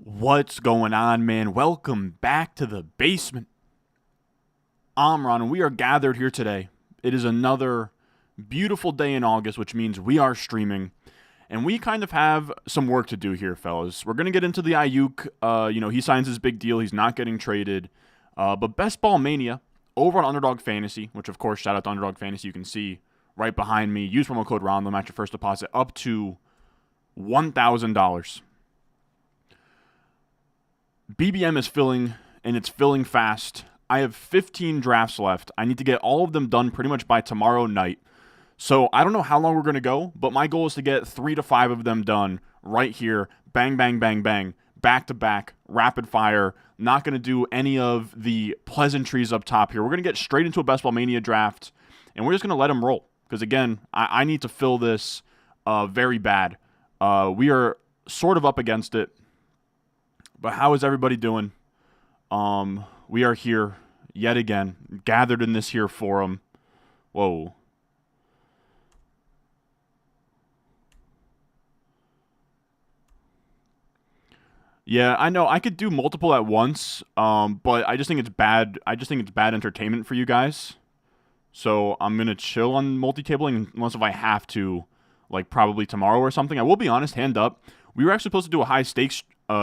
What's going on, man? Welcome back to the basement. I'm Ron, and we are gathered here today. It is another beautiful day in August, which means we are streaming. And we kind of have some work to do here, fellas. We're going to get into the Aiyuk. He signs his big deal. He's not getting traded. But Best Ball Mania over on Underdog Fantasy, which, of course, shout out to Underdog Fantasy. You can see right behind me. Use promo code RONDOM at your first deposit up to $1,000. BBM is filling, and it's filling fast. I have 15 drafts left. I need to get all of them done pretty much by tomorrow night. So I don't know how long we're going to go, but my goal is to get 3 to 5 of them done right here. Bang, bang, bang, bang. Back to back. Rapid fire. Not going to do any of the pleasantries up top here. We're going to get straight into a Best Ball Mania draft, and we're just going to let them roll. Because, again, I need to fill this very bad. We are sort of up against it. But how is everybody doing? We are here yet again, gathered in this here forum. Whoa. Yeah, I know I could do multiple at once, but I just think it's bad. I just think it's bad entertainment for you guys. So I'm gonna chill on multi-tabling unless if I have to, like probably tomorrow or something. I will be honest, hand up. We were actually supposed to do a high stakes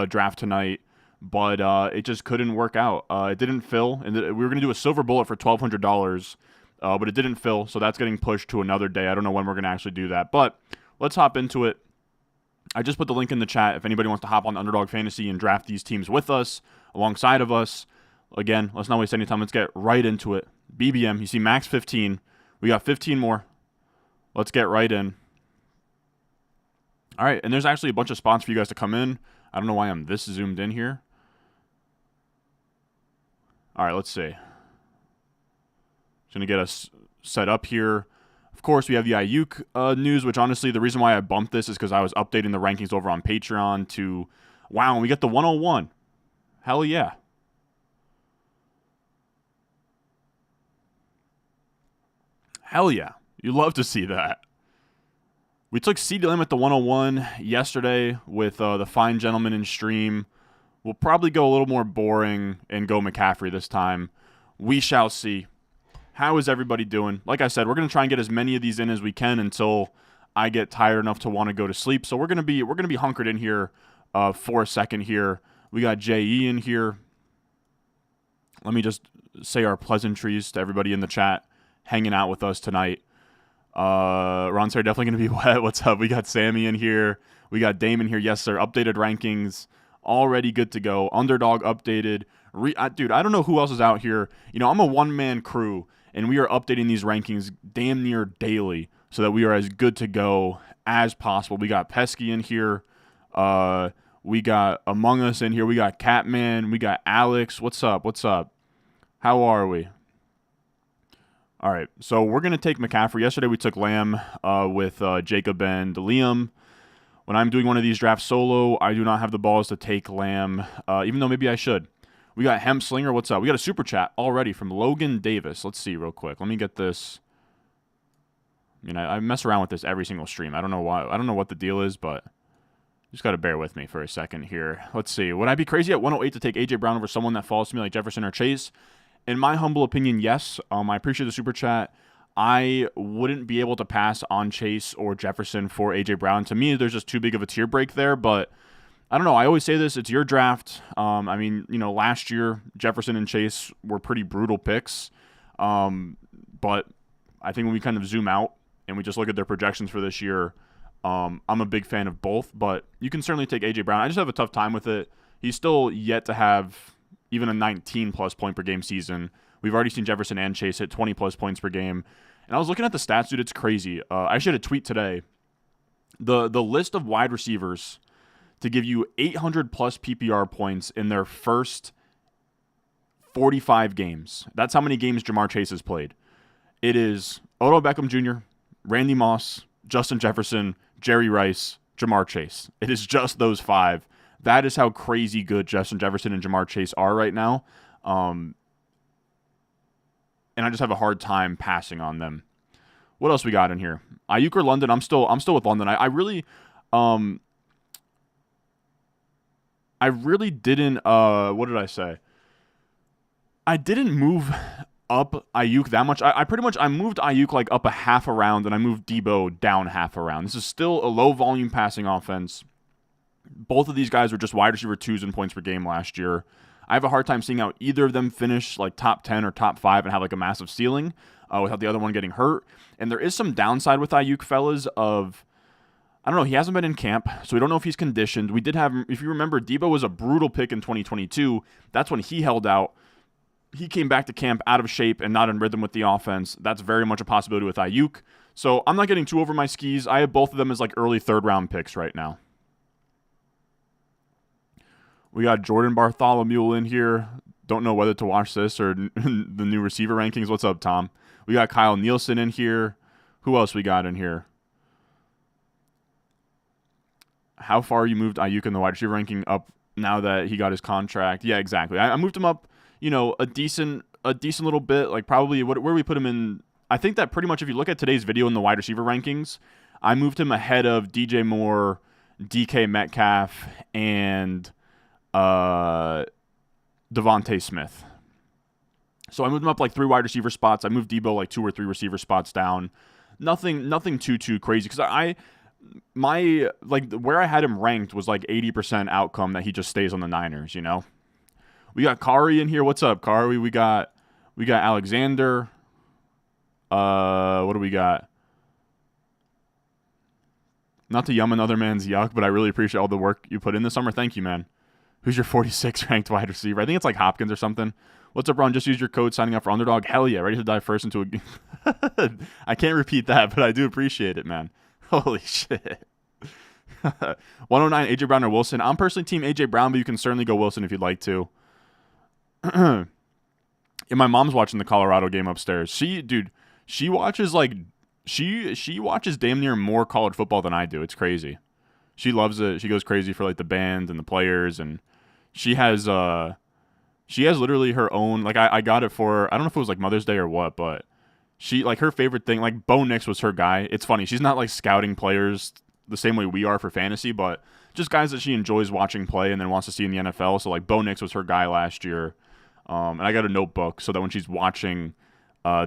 draft tonight, but it just couldn't work out. It didn't fill, and we were going to do a silver bullet for $1,200, but it didn't fill, so that's getting pushed to another day. I don't know when we're going to actually do that, but let's hop into it. I just put the link in the chat if anybody wants to hop on Underdog Fantasy and draft these teams with us, alongside of us. Again, let's not waste any time. Let's get right into it. BBM, you see max 15. We got 15 more. Let's get right in. All right, and there's actually a bunch of spots for you guys to come in. I don't know why I'm this zoomed in here. All right, let's see. Just going to get us set up here. Of course, we have the Aiyuk news, which honestly, the reason why I bumped this is because I was updating the rankings over on Patreon to, wow, and we get the 101. Hell yeah. Hell yeah. You love to see that. We took CD Lamb at the 101 yesterday with the fine gentleman in stream. We'll probably go a little more boring and go McCaffrey this time. We shall see. How is everybody doing? Like I said, we're going to try and get as many of these in as we can until I get tired enough to want to go to sleep. So we're going to be hunkered in here for a second here. We got JE in here. Let me just say our pleasantries to everybody in the chat hanging out with us tonight. Ron, sir, definitely going to be wet. What's up? We got Sammy in here. We got Damon here. Yes, sir. Updated rankings. Already good to go. Underdog updated. Dude, I don't know who else is out here. You know, I'm a one-man crew, and we are updating these rankings damn near daily so that we are as good to go as possible. We got Pesky in here. We got Among Us in here. We got Catman. We got Alex. What's up? What's up? How are we? All right, so we're going to take McCaffrey. Yesterday we took Lamb with Jacob and Liam. When I'm doing one of these drafts solo, I do not have the balls to take Lamb, even though maybe I should. We got Hemslinger. What's up? We got a super chat already from Logan Davis. Let's see real quick. Let me get this. I mean, I mess around with this every single stream. I don't know why. I don't know what the deal is, but you just got to bear with me for a second here. Let's see. Would I be crazy at 108 to take A.J. Brown over someone that falls to me like Jefferson or Chase? In my humble opinion, yes. I appreciate the super chat. I wouldn't be able to pass on Chase or Jefferson for A.J. Brown. To me, there's just too big of a tier break there, but I don't know. I always say this. It's your draft. I mean, you know, last year, Jefferson and Chase were pretty brutal picks, but I think when we kind of zoom out and we just look at their projections for this year, I'm a big fan of both, but you can certainly take A.J. Brown. I just have a tough time with it. He's still yet to have even a 19-plus point per game season. We've already seen Jefferson and Chase hit 20-plus points per game. And I was looking at the stats, dude. It's crazy. I actually had a tweet today. The list of wide receivers to give you 800-plus PPR points in their first 45 games. That's how many games Jamar Chase has played. It is Odell Beckham Jr., Randy Moss, Justin Jefferson, Jerry Rice, Jamar Chase. It is just those 5. That is how crazy good Justin Jefferson and Jamar Chase are right now. And I just have a hard time passing on them. What else we got in here? Aiyuk or London? I'm still with London. I really I really didn't. What did I say? I didn't move up Aiyuk that much. I pretty much I moved Aiyuk like up a half a round, and I moved Debo down half a round. This is still a low volume passing offense. Both of these guys were just wide receiver twos in points per game last year. I have a hard time seeing how either of them finish like top 10 or top 5 and have like a massive ceiling without the other one getting hurt. And there is some downside with Aiyuk, fellas, of I don't know. He hasn't been in camp, so we don't know if he's conditioned. We did have, if you remember, Debo was a brutal pick in 2022. That's when he held out. He came back to camp out of shape and not in rhythm with the offense. That's very much a possibility with Aiyuk. So I'm not getting too over my skis. I have both of them as like early third-round picks right now. We got Jordan Bartholomew in here. Don't know whether to watch this or the new receiver rankings. What's up, Tom? We got Kyle Nielsen in here. Who else we got in here? How far you moved Aiyuk in the wide receiver ranking up now that he got his contract? Yeah, exactly. I moved him up, a decent little bit. Like probably where we put him in. I think that pretty much if you look at today's video in the wide receiver rankings, I moved him ahead of DJ Moore, DK Metcalf, and Devontae Smith. So I moved him up like 3 wide receiver spots. I moved Debo like 2 or 3 receiver spots down. Nothing too crazy because my where I had him ranked was like 80% outcome that he just stays on the Niners. We got Kari in here. What's up, Kari? We got Alexander. What do we got? Not to yum another man's yuck, but I really appreciate all the work you put in this summer. Thank you, man. Who's your 46 ranked wide receiver? I think it's like Hopkins or something. What's up, Ron? Just use your code signing up for Underdog. Hell yeah, ready to dive first into a... I can't repeat that, but I do appreciate it, man. Holy shit. 109, AJ Brown or Wilson. I'm personally team AJ Brown, but you can certainly go Wilson if you'd like to. And my mom's watching the Colorado game upstairs. She watches like... She watches damn near more college football than I do. It's crazy. She loves it. She goes crazy for like the band and the players, and she has literally her own, like I got it for her. I don't know if it was like Mother's Day or what, but she like her favorite thing, like Bo Nix was her guy. It's funny. She's not like scouting players the same way we are for fantasy, but just guys that she enjoys watching play and then wants to see in the NFL. So like Bo Nix was her guy last year. And I got a notebook so that when she's watching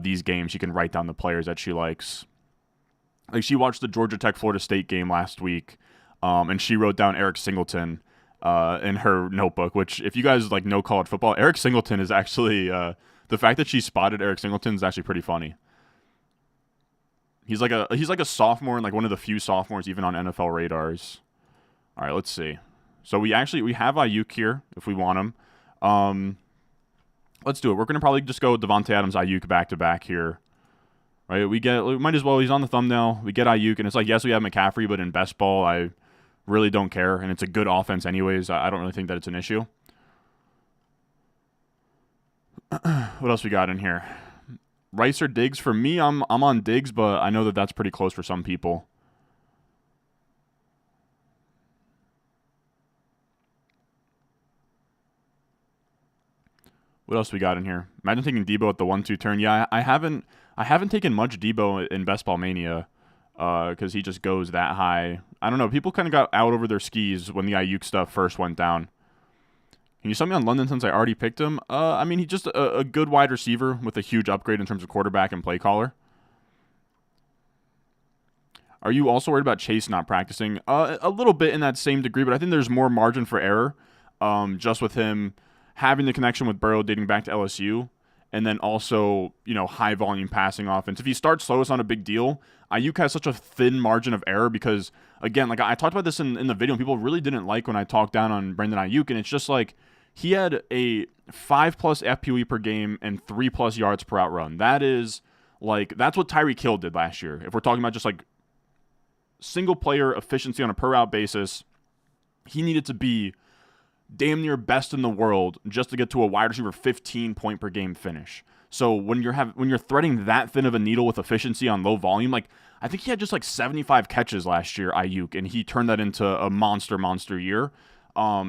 these games, she can write down the players that she likes. Like she watched the Georgia Tech Florida State game last week, and she wrote down Eric Singleton in her notebook. Which, if you guys like know college football, Eric Singleton is actually the fact that she spotted Eric Singleton is actually pretty funny. He's like a sophomore and like one of the few sophomores even on NFL radars. All right, let's see. So we have Aiyuk here if we want him. Let's do it. We're gonna probably just go with Devontae Adams, Aiyuk back to back here. Right, we might as well. He's on the thumbnail. We get Aiyuk, and it's like, yes, we have McCaffrey, but in best ball, I really don't care, and it's a good offense anyways. I don't really think that it's an issue. What else we got in here? Rice or Diggs? For me, I'm on Diggs, but I know that that's pretty close for some people. What else we got in here? Imagine taking Debo at the 1-2 turn. Yeah, I haven't taken much Debo in Best Ball Mania because he just goes that high. I don't know. People kind of got out over their skis when the Aiyuk stuff first went down. Can you sell me on London since I already picked him? I mean, he's just a good wide receiver with a huge upgrade in terms of quarterback and play caller. Are you also worried about Chase not practicing? A little bit in that same degree, but I think there's more margin for error just with him having the connection with Burrow dating back to LSU, and then also, high volume passing offense. If he starts slow, it's not a big deal. Aiyuk has such a thin margin of error because, again, like I talked about this in the video, and people really didn't like when I talked down on Brandon Aiyuk, and it's just like he had a 5+ FPOE per game and 3+ yards per out run. That is that's what Tyreek Hill did last year. If we're talking about just like single player efficiency on a per route basis, he needed to be damn near best in the world just to get to a wide receiver 15 point per game finish. So when you're threading that thin of a needle with efficiency on low volume, like I think he had just like 75 catches last year, Aiyuk, and he turned that into a monster year.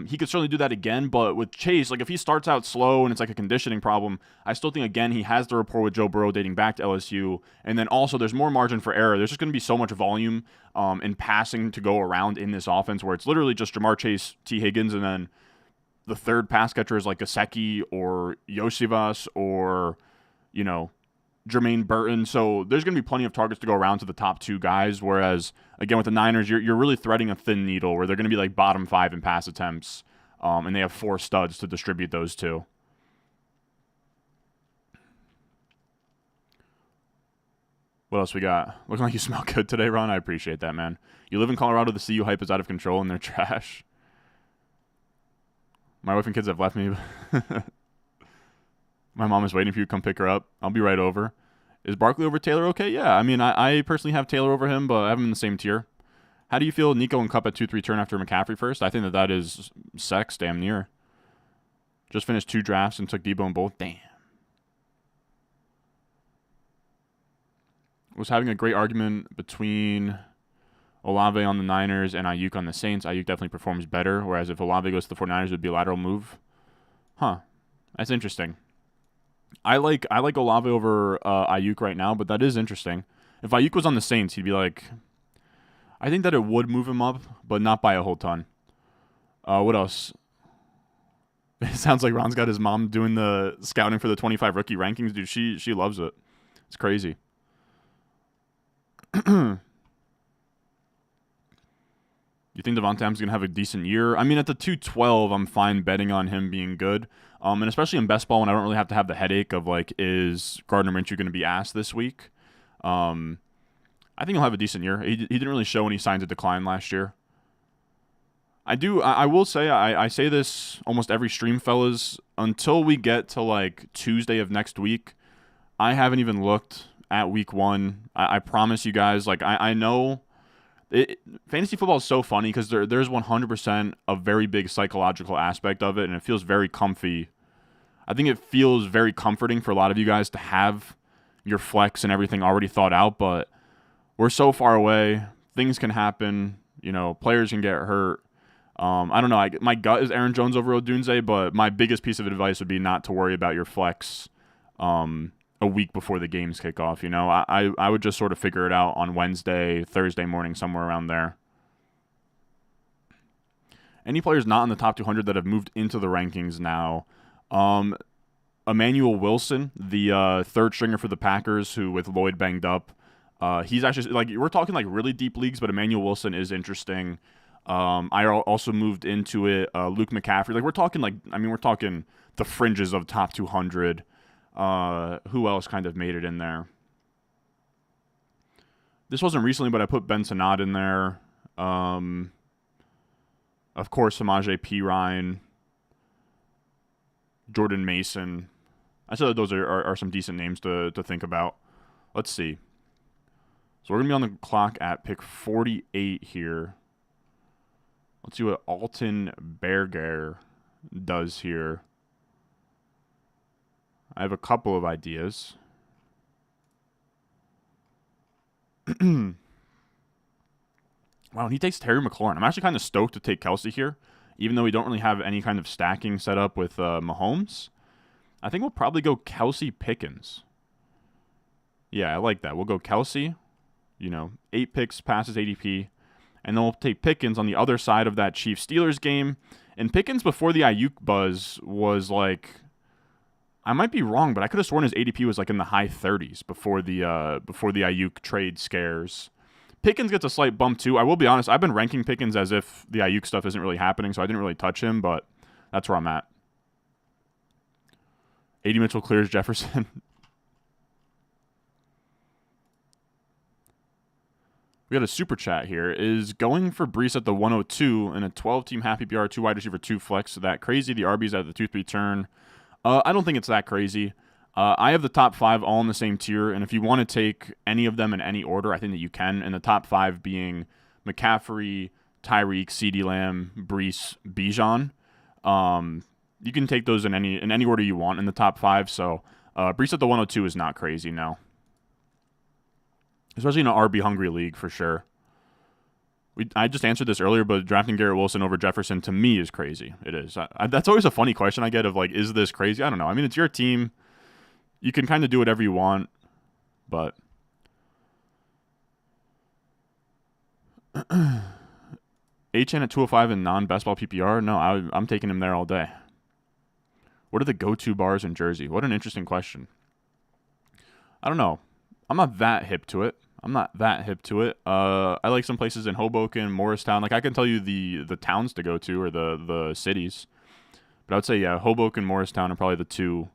He could certainly do that again, but with Chase, like if he starts out slow and it's like a conditioning problem, I still think, again, he has the rapport with Joe Burrow dating back to LSU, and then also there's more margin for error. There's just going to be so much volume and passing to go around in this offense where it's literally just Jamar Chase, T. Higgins, and then the third pass catcher is like Gesicki or Yosivas or, you know, Jermaine Burton. So there's going to be plenty of targets to go around to the top 2 guys. Whereas, again, with the Niners, you're really threading a thin needle where they're going to be like bottom 5 in pass attempts. And they have 4 studs to distribute those to. What else we got? Looking like you smell good today, Ron. I appreciate that, man. You live in Colorado, the CU hype is out of control and they're trash. My wife and kids have left me. My mom is waiting for you to come pick her up. I'll be right over. Is Barkley over Taylor okay? Yeah, I mean, I personally have Taylor over him, but I have him in the same tier. How do you feel Nico and Kupp at 2-3 turn after McCaffrey first? I think that is sex, damn near. Just finished 2 drafts and took Debo in both. Damn. Was having a great argument between Olave on the Niners and Aiyuk on the Saints. Aiyuk definitely performs better, whereas if Olave goes to the 49ers, it would be a lateral move. Huh. That's interesting. I like Olave over Aiyuk right now, but that is interesting. If Aiyuk was on the Saints, he'd be like... I think that it would move him up, but not by a whole ton. What else? It sounds like Ron's got his mom doing the scouting for the 25 rookie rankings. Dude, she loves it. It's crazy. You think Devontae Adams is going to have a decent year? I mean, at the 212, I'm fine betting on him being good. And especially in best ball when I don't really have to have the headache of, like, is Gardner Minshew going to be asked this week? I think he'll have a decent year. He didn't really show any signs of decline last year. I will say, I say this almost every stream, fellas. Until we get to, like, Tuesday of next week, I haven't even looked at week 1. I promise you guys, like, I know... fantasy football is so funny because there's 100% a very big psychological aspect of it, and it feels very comfy. I think it feels very comforting for a lot of you guys to have your flex and everything already thought out, but we're so far away. Things can happen. You know, players can get hurt. I don't know. My gut is Aaron Jones over Odunze, but my biggest piece of advice would be not to worry about your flex a week before the games kick off. You know, I would just sort of figure it out on Wednesday, Thursday morning, somewhere around there. Any players not in the top 200 that have moved into the rankings now? Emmanuel Wilson, the third stringer for the Packers, who with Lloyd banged up, he's actually, like, we're talking like really deep leagues, but Emmanuel Wilson is interesting. I also moved into it. Luke McCaffrey, like we're talking the fringes of top 200. Who else kind of made it in there? This wasn't recently, but I put Ben Sinnott in there. Of course, Samaje Perine, Jordan Mason. I said that those are some decent names to think about. Let's see. So we're going to be on the clock at pick 48 here. Let's see what Alton Berger does here. I have a couple of ideas. Wow, and he takes Terry McLaurin. I'm actually kind of stoked to take Kelsey here, even though we don't really have any kind of stacking set up with Mahomes. I think we'll probably go Kelsey Pickens. Yeah, I like that. We'll go Kelsey, 8 picks, passes ADP, and then we'll take Pickens on the other side of that Chiefs-Steelers game. And Pickens before the Aiyuk buzz was like... I might be wrong, but I could have sworn his ADP was like in the high 30s before the Aiyuk trade scares. Pickens gets a slight bump too. I will be honest, I've been ranking Pickens as if the Aiyuk stuff isn't really happening, so I didn't really touch him, but that's where I'm at. A.D. Mitchell clears Jefferson. We got a super chat here. Is going for Brees at the 102 in a 12-team happy PR 2 wide receiver 2 flex that crazy? The RBs at the 2-3 turn. I don't think it's that crazy. I have the top 5 all in the same tier, and if you want to take any of them in any order, I think that you can. And the top 5 being McCaffrey, Tyreek, CeeDee Lamb, Brees, Bijan. You can take those in any order you want in the top 5. So Brees at the 102 is not crazy, no. Especially in an RB hungry league for sure. I just answered this earlier, but drafting Garrett Wilson over Jefferson to me is crazy. It is. That's always a funny question I get of like, is this crazy? I don't know. I mean, it's your team. You can kind of do whatever you want, but HN at 205 in non-best ball PPR? No, I'm taking him there all day. What are the go-to bars in Jersey? What an interesting question. I don't know. I'm not that hip to it. I like some places in Hoboken, Morristown. Like I can tell you the towns to go to or the cities. But I would say, yeah, Hoboken, Morristown are probably the two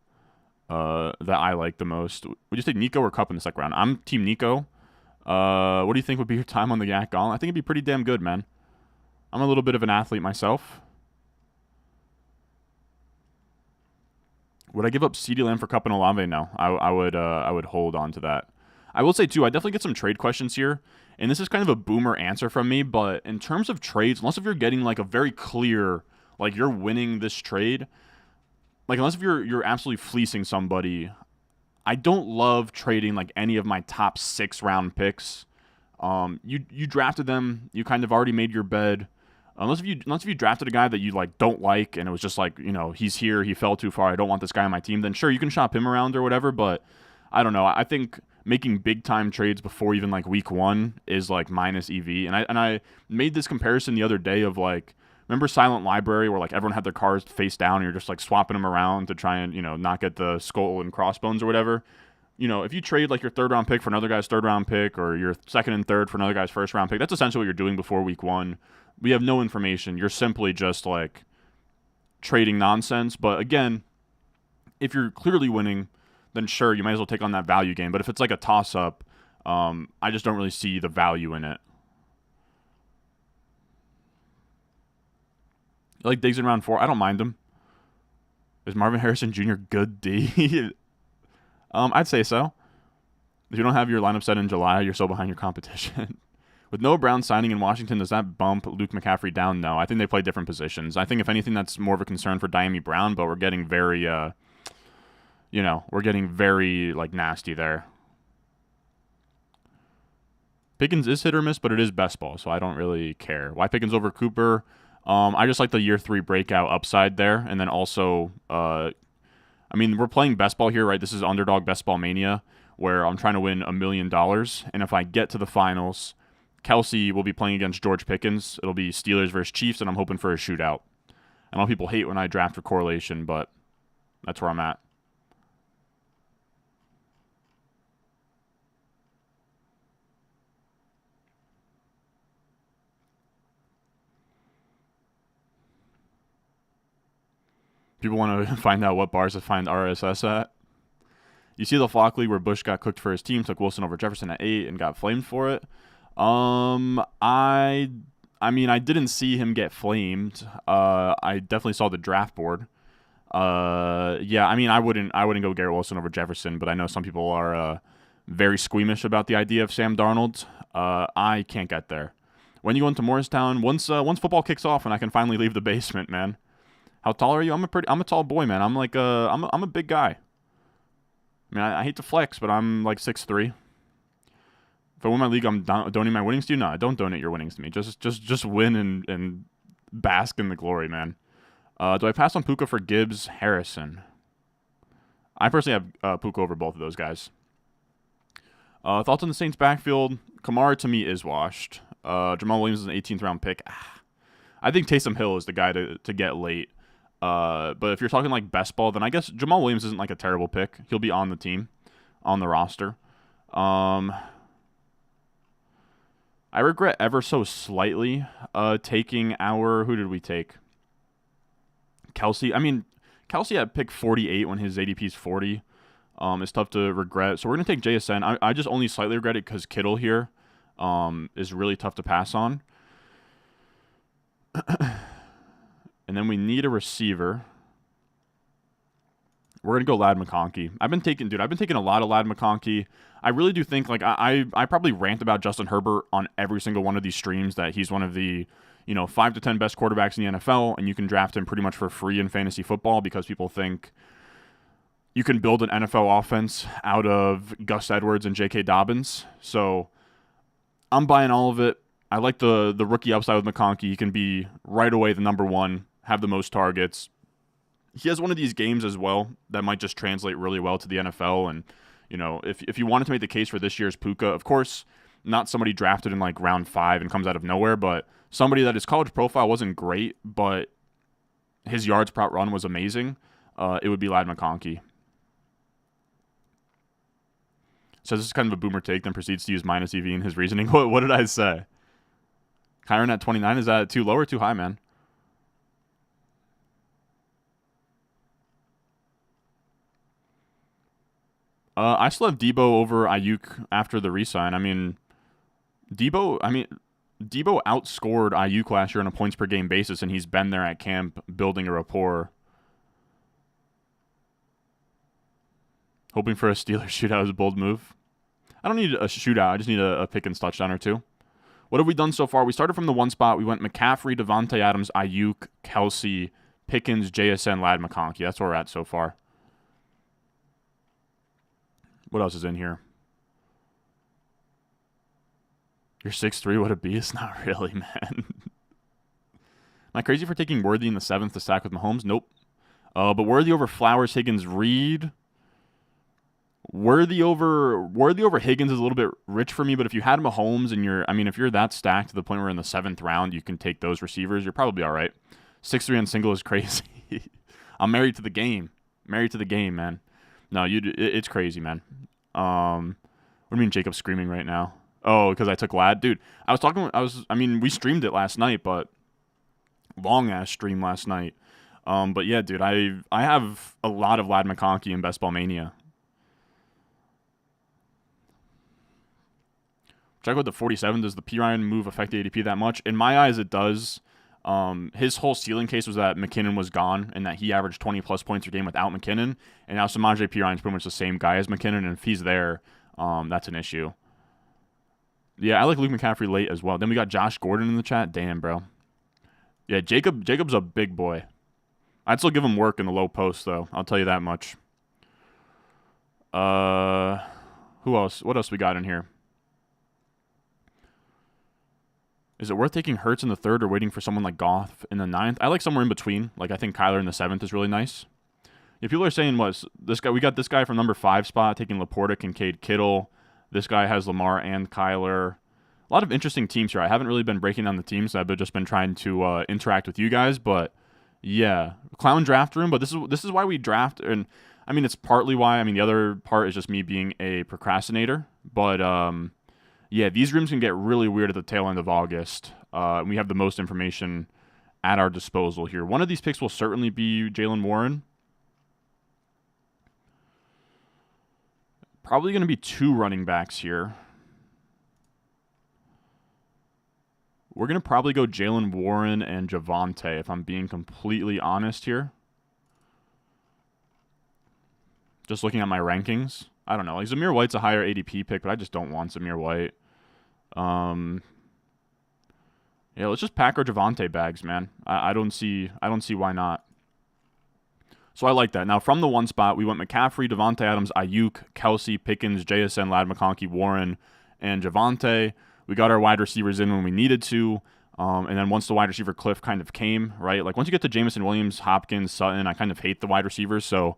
that I like the most. Would you take Nico or Cup in the second round? I'm Team Nico. What do you think would be your time on the Yak Gauntlet? I think it'd be pretty damn good, man. I'm a little bit of an athlete myself. Would I give up CeeDee Lamb for Cup and Olave? No. I would hold on to that. I will say, too, I definitely get some trade questions here. And this is kind of a boomer answer from me. But in terms of trades, unless if you're getting like a very clear, like you're winning this trade, like unless if you're absolutely fleecing somebody, I don't love trading like any of my top 6 round picks. You drafted them, you kind of already made your bed. Unless if you drafted a guy that you like don't like and it was just like, you know, he's here, he fell too far, I don't want this guy on my team, then sure, you can shop him around or whatever, but I don't know. I think making big time trades before even like week 1 is like minus EV. And I made this comparison the other day of like, remember Silent Library where like everyone had their cars face down and you're just like swapping them around to try and, you know, not get the skull and crossbones or whatever. You know, if you trade like your 3rd round pick for another guy's 3rd round pick or your 2nd and 3rd for another guy's 1st round pick, that's essentially what you're doing before week 1. We have no information. You're simply just like trading nonsense. But again, if you're clearly winning, then sure, you might as well take on that value game. But if it's like a toss-up, I just don't really see the value in it. You like Diggs in round 4? I don't mind him. Is Marvin Harrison Jr. good D? I'd say so. If you don't have your lineup set in July, you're so behind your competition. With Noah Brown signing in Washington, does that bump Luke McCaffrey down? No. I think they play different positions. I think, if anything, that's more of a concern for Diami Brown, but we're getting very, we're getting very, like, nasty there. Pickens is hit or miss, but it is best ball, so I don't really care. Why Pickens over Cooper? I just like the year 3 breakout upside there, and then also, we're playing best ball here, right? This is underdog best ball mania, where I'm trying to win $1 million, and if I get to the finals, Kelsey will be playing against George Pickens. It'll be Steelers versus Chiefs, and I'm hoping for a shootout. I know people hate when I draft for correlation, but that's where I'm at. People want to find out what bars to find RSS at. You see the Flock League where Bush got cooked for his team, took Wilson over Jefferson at 8, and got flamed for it. I didn't see him get flamed. I definitely saw the draft board. I wouldn't go Garrett Wilson over Jefferson, but I know some people are very squeamish about the idea of Sam Darnold. I can't get there. When you go into Morristown, once football kicks off and I can finally leave the basement, man. How tall are you? I'm a tall boy, man. I'm like I'm a big guy. I mean, I hate to flex, but I'm like 6'3". If I win my league, I'm donating my winnings to you. No, don't donate your winnings to me. Just win and bask in the glory, man. Do I pass on Puka for Gibbs, Harrison? I personally have Puka over both of those guys. Thoughts on the Saints' backfield? Kamara to me is washed. Jamal Williams is an 18th round pick. I think Taysom Hill is the guy to get late. But if you're talking like best ball, then I guess Jamal Williams isn't like a terrible pick. He'll be on the team, on the roster. I regret ever so slightly taking who did we take? Kelsey. I mean, Kelsey at pick 48 when his ADP is 40. It's tough to regret. So we're going to take JSN. I just only slightly regret it because Kittle here is really tough to pass on. And then we need a receiver. We're going to go Ladd McConkey. I've been taking a lot of Ladd McConkey. I really do think, like, I probably rant about Justin Herbert on every single one of these streams that he's one of the, 5 to 10 best quarterbacks in the NFL, and you can draft him pretty much for free in fantasy football because people think you can build an NFL offense out of Gus Edwards and J.K. Dobbins. So I'm buying all of it. I like the rookie upside with McConkey. He can be right away the number one, have the most targets. He has one of these games as well that might just translate really well to the NFL. And, if you wanted to make the case for this year's Puka, of course, not somebody drafted in like round 5 and comes out of nowhere, but somebody that his college profile wasn't great, but his yards per run was amazing, it would be Ladd McConkey. So this is kind of a boomer take, then proceeds to use minus EV in his reasoning. What did I say? Kyron at 29, is that too low or too high, man? I still have Debo over Aiyuk after the re-sign. Debo outscored Aiyuk last year on a points per game basis, and he's been there at camp building a rapport. Hoping for a Steelers shootout is a bold move. I don't need a shootout. I just need a Pickens touchdown or two. What have we done so far? We started from the 1 spot. We went McCaffrey, Devontae Adams, Aiyuk, Kelsey, Pickens, JSN, Ladd McConkey. That's where we're at so far. What else is in here? You're 6'3", what a beast? Not really, man. Am I crazy for taking Worthy in the 7th to stack with Mahomes? Nope. But Worthy over Flowers, Higgins, Reed. Worthy over Higgins is a little bit rich for me, but if you had Mahomes and if you're that stacked to the point where in the 7th round you can take those receivers, you're probably all right. 6'3" on single is crazy. I'm married to the game. Married to the game, man. No, it's crazy, man. What do you mean Jacob's screaming right now? Oh, because I took Ladd? Dude, we streamed it last night, but long-ass stream last night. But yeah, dude, I have a lot of Ladd McConkey in Best Ball Mania. Check out the 47. Does the Pirine move affect the ADP that much? In my eyes, it does. His whole ceiling case was that McKinnon was gone and that he averaged 20-plus points per game without McKinnon. And now Samaje Perine is pretty much the same guy as McKinnon, and if he's there, that's an issue. Yeah, I like Luke McCaffrey late as well. Then we got Josh Gordon in the chat. Damn, bro. Yeah, Jacob's a big boy. I'd still give him work in the low post, though. I'll tell you that much. Who else? What else we got in here? Is it worth taking Hurts in the 3rd or waiting for someone like Goff in the 9th? I like somewhere in between. Like, I think Kyler in the 7th is really nice. Yeah, people are saying, this guy? We got this guy from number 5 spot, taking Laporta, Kincaid, Kittle. This guy has Lamar and Kyler. A lot of interesting teams here. I haven't really been breaking down the teams. I've just been trying to interact with you guys. But, yeah, clown draft room. But this is why we draft. And, it's partly why. The other part is just me being a procrastinator. But, yeah, these rooms can get really weird at the tail end of August. We have the most information at our disposal here. One of these picks will certainly be Jaylen Warren. Probably going to be 2 running backs here. We're going to probably go Jaylen Warren and Javonte, if I'm being completely honest here. Just looking at my rankings. I don't know. Like, Zamir White's a higher ADP pick, but I just don't want Zamir White. Yeah, let's just pack our Javonte bags, man. I don't see why not. So I like that. Now, from the 1 spot, we went McCaffrey, Devontae Adams, Aiyuk, Kelsey, Pickens, JSN, Ladd McConkey, Warren, and Javonte. We got our wide receivers in when we needed to. And then once the wide receiver cliff kind of came, right? Like, once you get to Jameson Williams, Hopkins, Sutton, I kind of hate the wide receivers. So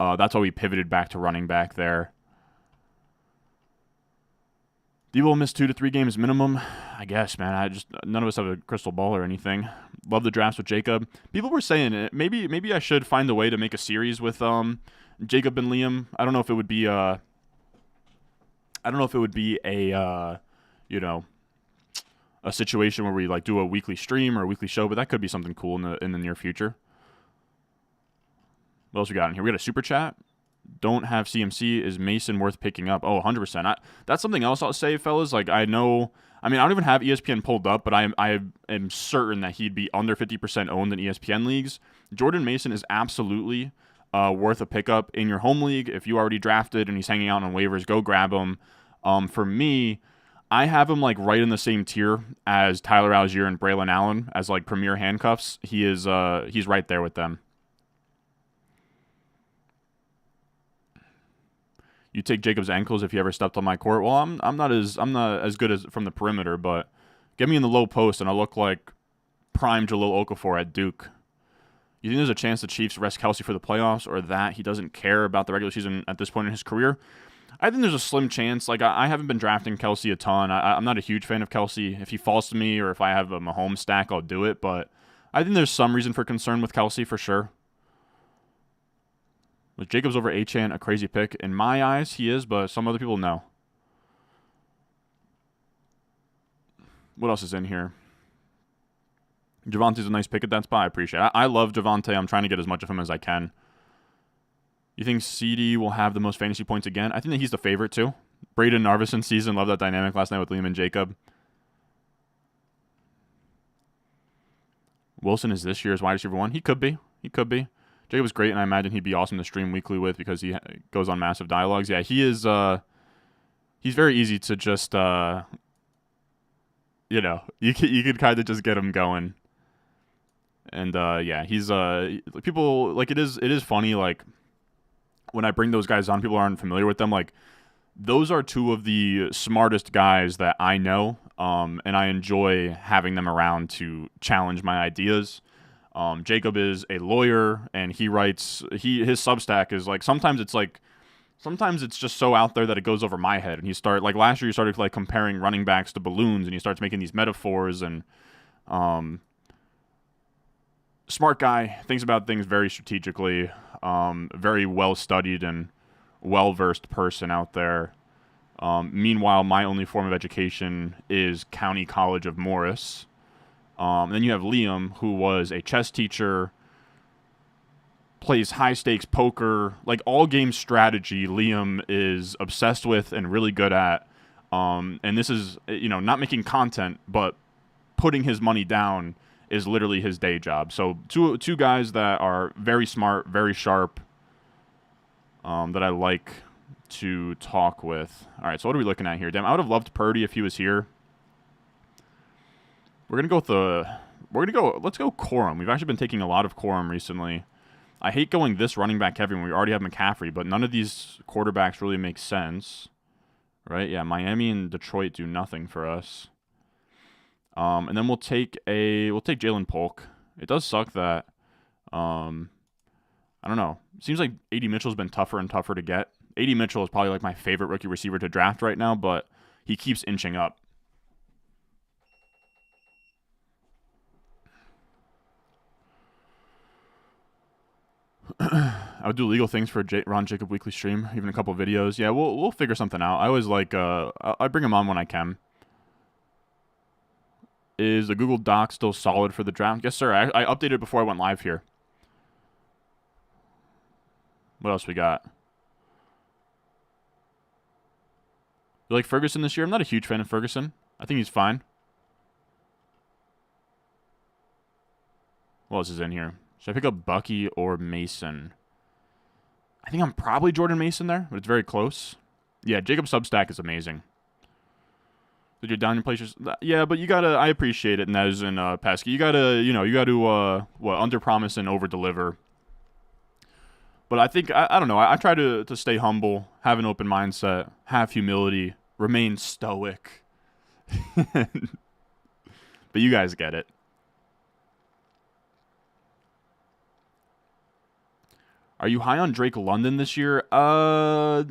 that's why we pivoted back to running back there. Debo will miss 2 to 3 games minimum. I guess, man. None of us have a crystal ball or anything. Love the drafts with Jacob. People were saying it. Maybe I should find a way to make a series with Jacob and Liam. I don't know if it would be a situation where we like do a weekly stream or a weekly show, but that could be something cool in the near future. What else we got in here? We got a super chat. Don't have CMC. Is Mason worth picking up? Oh, 100%. That's something else I'll say, fellas. Like, I know, I don't even have ESPN pulled up, but I am certain that he'd be under 50% owned in ESPN leagues. Jordan Mason is absolutely worth a pickup in your home league. If you already drafted and he's hanging out on waivers, go grab him. For me, I have him like right in the same tier as Tyler Algier and Braylon Allen as like premier handcuffs. He's right there with them. You take Jacob's ankles if you ever stepped on my court. Well, I'm not as good as from the perimeter, but get me in the low post and I'll look like prime Jahlil Okafor at Duke. You think there's a chance the Chiefs rest Kelsey for the playoffs, or that he doesn't care about the regular season at this point in his career? I think there's a slim chance. Like, I haven't been drafting Kelsey a ton. I'm not a huge fan of Kelsey. If he falls to me or if I have a Mahomes stack, I'll do it. But I think there's some reason for concern with Kelsey for sure. Was Jacobs over Achane a crazy pick? In my eyes, he is, but some other people know. What else is in here? Javonte's a nice pick at that spot. I appreciate it. I love Javonte. I'm trying to get as much of him as I can. You think CD will have the most fantasy points again? I think that he's the favorite too. Braden Narvison season. Love that dynamic last night with Liam and Jacob. Wilson is this year's wide receiver 1. He could be. He could be. Jacob was great, and I imagine he'd be awesome to stream weekly with because he goes on massive dialogues. Yeah, he is. He's very easy to just, you could kind of just get him going. And yeah, he's people like it is funny like when I bring those guys on, people aren't familiar with them. Like those are two of the smartest guys that I know, and I enjoy having them around to challenge my ideas. Jacob is a lawyer, and he writes. His Substack is like sometimes it's just so out there that it goes over my head. And like last year, he started like comparing running backs to balloons, and he starts making these metaphors. And smart guy, thinks about things very strategically. Very well studied and well versed person out there. Meanwhile, my only form of education is County College of Morris. Then you have Liam, who was a chess teacher, plays high-stakes poker, like all-game strategy. Liam is obsessed with and really good at. And this is, not making content, but putting his money down is literally his day job. So two guys that are very smart, very sharp, that I like to talk with. All right, so what are we looking at here? Damn, I would have loved Purdy if he was here. Let's go Corum. We've actually been taking a lot of Corum recently. I hate going this running back heavy when we already have McCaffrey, but none of these quarterbacks really make sense. Right? Yeah, Miami and Detroit do nothing for us. And then we'll take Jalen Polk. It does suck that I don't know. Seems like A.D. Mitchell's been tougher and tougher to get. A.D. Mitchell is probably like my favorite rookie receiver to draft right now, but he keeps inching up. I would do legal things for Ron Jacob weekly stream, even a couple videos. Yeah, we'll figure something out. I always like I bring him on when I can. Is the Google Doc still solid for the draft? Yes, sir. I updated before I went live here. What else we got? You like Ferguson this year? I'm not a huge fan of Ferguson. I think he's fine. What else is in here? Should I pick up Bucky or Mason? I think I'm probably Jordan Mason there, but it's very close. Yeah, Jacob Substack is amazing. Did you down your places? Yeah, but you gotta. I appreciate it, Nez and Pesky. You gotta under promise and over deliver. But I think I don't know. I try to stay humble, have an open mindset, have humility, remain stoic. But you guys get it. Are you high on Drake London this year? I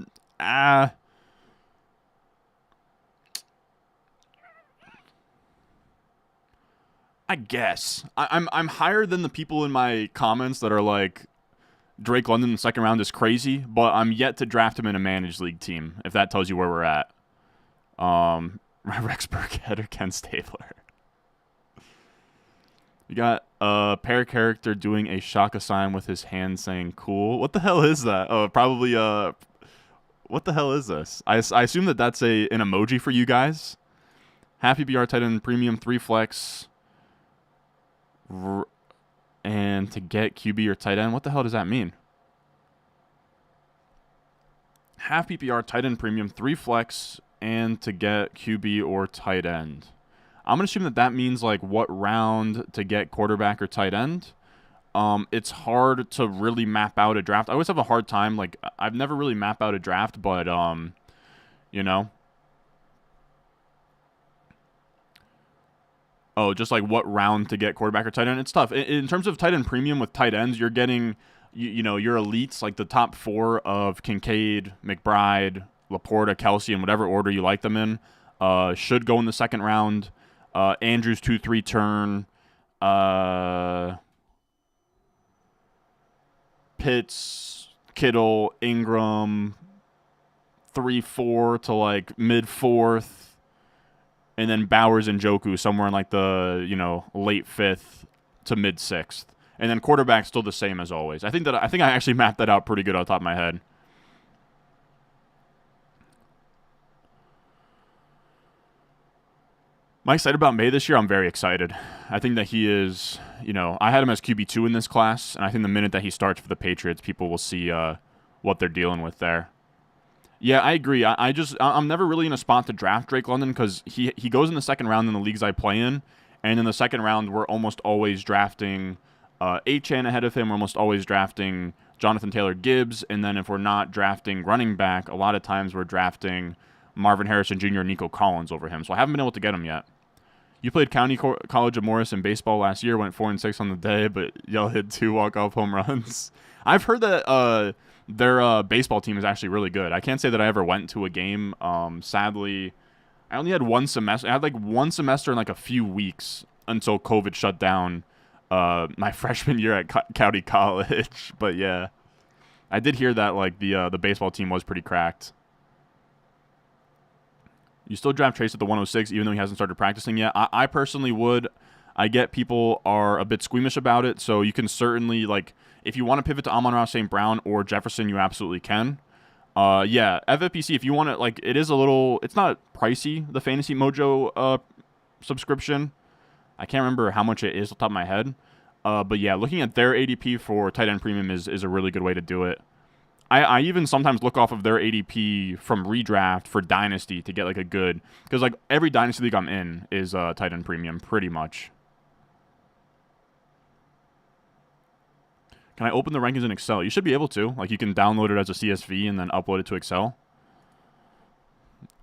guess. I'm higher than the people in my comments that are like, Drake London in the second round is crazy, but I'm yet to draft him in a managed league team, if that tells you where we're at. Rex Burkhead or Ken Stabler. You got a pair character doing a Shaka sign with his hand saying cool. What the hell is that? Oh, probably, what the hell is this? I assume that's an emoji for you guys. Happy BR Titan Premium 3 Flex. And to get QB or tight end, what the hell does that mean? Half PPR tight end premium, 3 flex, and to get QB or tight end. I'm going to assume that means like what round to get quarterback or tight end. It's hard to really map out a draft. I always have a hard time. Like I've never really mapped out a draft, but Oh, just like what round to get quarterback or tight end. It's tough. In terms of tight end premium with tight ends, you're getting, your elites, like the top 4 of Kincaid, McBride, Laporta, Kelsey, in whatever order you like them in, should go in the second round. Andrews 2-3 turn. Pitts, Kittle, Ingram, 3-4 to like mid fourth, and then Bowers and Njoku somewhere in like the late fifth to mid sixth, and then quarterback still the same as always. I think I actually mapped that out pretty good off the top of my head. Am I excited about May this year? I'm very excited. I think that he is, I had him as QB2 in this class, and I think the minute that he starts for the Patriots, people will see what they're dealing with there. Yeah, I agree. I'm never really in a spot to draft Drake London because he goes in the second round in the leagues I play in, and in the second round, we're almost always drafting Achane ahead of him. We're almost always drafting Jonathan Taylor-Gibbs, and then if we're not drafting running back, a lot of times we're drafting Marvin Harrison Jr. and Nico Collins over him. So I haven't been able to get him yet. You played County College of Morris in baseball last year, went 4-6 on the day, but y'all hit 2 walk-off home runs. I've heard that their baseball team is actually really good. I can't say that I ever went to a game. Sadly, I only had one semester. I had like one semester in like a few weeks until COVID shut down my freshman year at County College. But yeah, I did hear that like the baseball team was pretty cracked. You still draft Trace at the 106 even though he hasn't started practicing yet? I personally would. I get people are a bit squeamish about it, so you can certainly, like, if you want to pivot to Amon-Ra St. Brown or Jefferson, you absolutely can. Yeah, FFPC, if you want to, like, it's not pricey, the Fantasy Mojo subscription. I can't remember how much it is off the top of my head. But yeah, looking at their ADP for tight end premium is a really good way to do it. I even sometimes look off of their ADP from redraft for Dynasty to get like a good, because like every Dynasty league I'm in is tight end premium pretty much. Can I open the rankings in Excel? You should be able to. Like you can download it as a CSV and then upload it to Excel.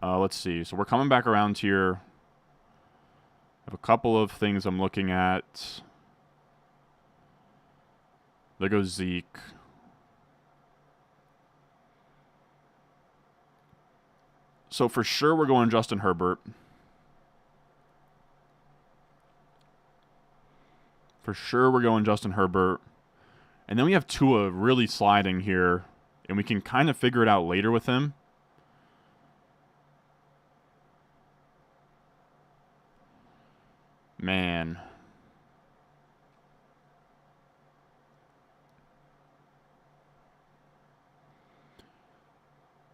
Let's see. So we're coming back around here. I have a couple of things I'm looking at. There goes Zeke. So for sure we're going Justin Herbert. For sure we're going Justin Herbert. And then we have Tua really sliding here. And we can kind of figure it out later with him. Man.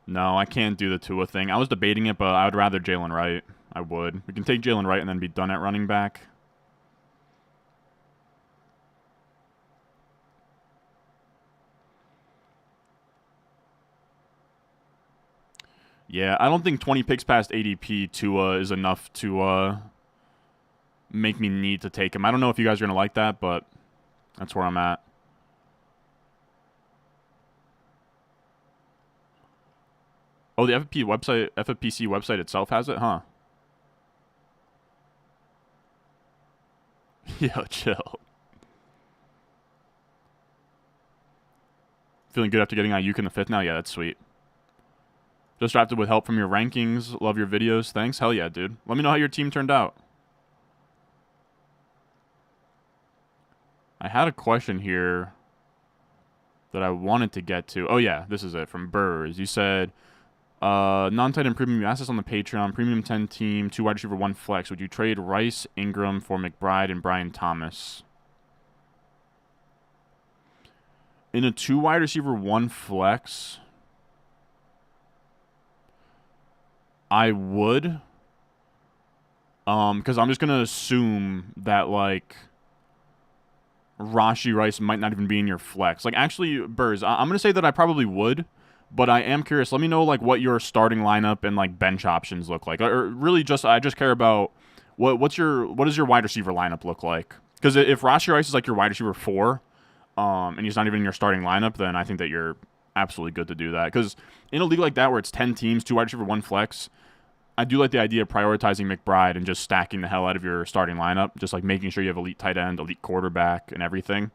No, I can't do the Tua thing. I was debating it, but I would rather Jalen Wright. I would. We can take Jalen Wright and then be done at running back. Yeah, I don't think 20 picks past ADP Tua is enough to make me need to take him. I don't know if you guys are going to like that, but that's where I'm at. Oh, the FFPC website itself has it, huh? Yo, chill. Feeling good after getting Aiyuk in the 5th now? Yeah, that's sweet. Just drafted with help from your rankings. Love your videos. Thanks. Hell yeah, dude. Let me know how your team turned out. I had a question here that I wanted to get to. Oh, yeah, this is it from Burrs. You said... non-tight end premium, you asked us on the Patreon, premium 10 team, 2 wide receiver, 1 flex. Would you trade Rice, Ingram for McBride and Brian Thomas? In a 2 wide receiver, 1 flex, I would. Because I'm just going to assume that, like, Rashee Rice might not even be in your flex. Like, actually, Burrs, I'm going to say that I probably would. But I am curious. Let me know like what your starting lineup and like bench options look like. Or really, I just care about what does your wide receiver lineup look like? Because if Rashee Rice is like your wide receiver 4, and he's not even in your starting lineup, then I think that you're absolutely good to do that. Because in a league like that where it's 10 teams, 2 wide receiver, 1 flex, I do like the idea of prioritizing McBride and just stacking the hell out of your starting lineup, just like making sure you have elite tight end, elite quarterback, and everything.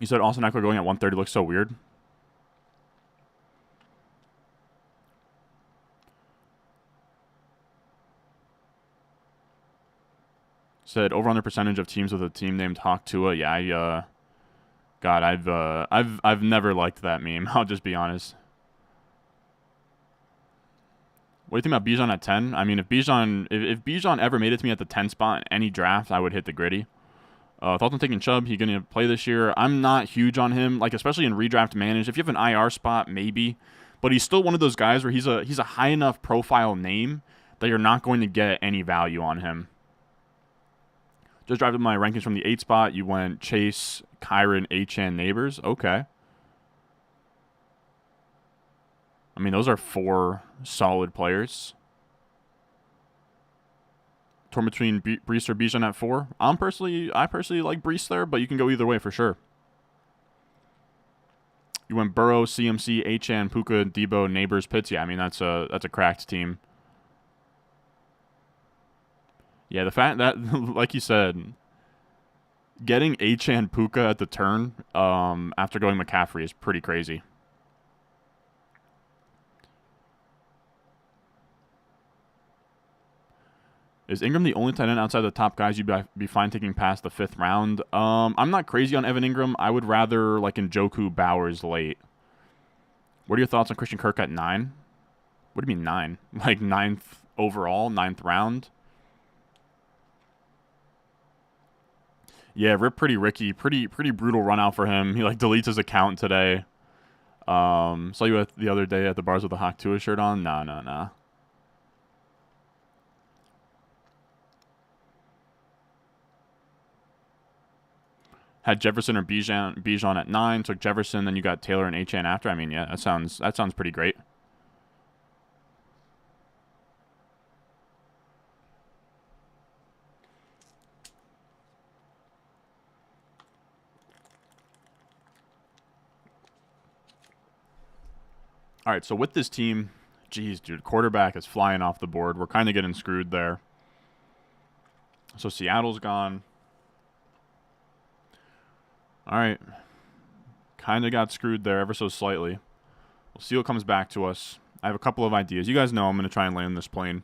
You said Austin Eckler going at 130 looks so weird. Said over under percentage of teams with a team named Hawk Tua. Yeah, God, I've never liked that meme. I'll just be honest. What do you think about Bijan at 10? I mean, if Bijan ever made it to me at the 10 spot in any draft, I would hit the gritty. Thoughts on taking Chubb? He's going to play this year. I'm not huge on him, like especially in redraft managed. If you have an IR spot, maybe, but he's still one of those guys where he's a high enough profile name that you're not going to get any value on him. Just driving my rankings from the 8 spot. You went Chase, Kyron, Achane, Neighbors. Okay. I mean, those are 4 solid players. Torn between Brees or Bijan at 4. I personally like Brees there, but you can go either way for sure. You went Burrow, CMC, Achane, Puka, Debo, Neighbors, Pitts. Yeah, I mean that's a cracked team. Yeah, the fact that, like you said, getting Achane, Puka at the turn after going McCaffrey is pretty crazy. Is Ingram the only tight end outside the top guys you'd be fine taking past the 5th round? I'm not crazy on Evan Ingram. I would rather like Njoku, Bowers late. What are your thoughts on Christian Kirk at 9? What do you mean 9? Like 9th overall, 9th round? Yeah, rip Pretty Ricky. Pretty brutal run out for him. He like deletes his account today. Saw you the other day at the bars with the Hawk Tua shirt on. Nah. Had Jefferson or Bijan at 9, took Jefferson, then you got Taylor and Achane after. I mean, yeah, that sounds pretty great. All right, so with this team, geez, dude, quarterback is flying off the board. We're kind of getting screwed there. So Seattle's gone. All right. Kind of got screwed there ever so slightly. We'll see what comes back to us. I have a couple of ideas. You guys know I'm going to try and land this plane.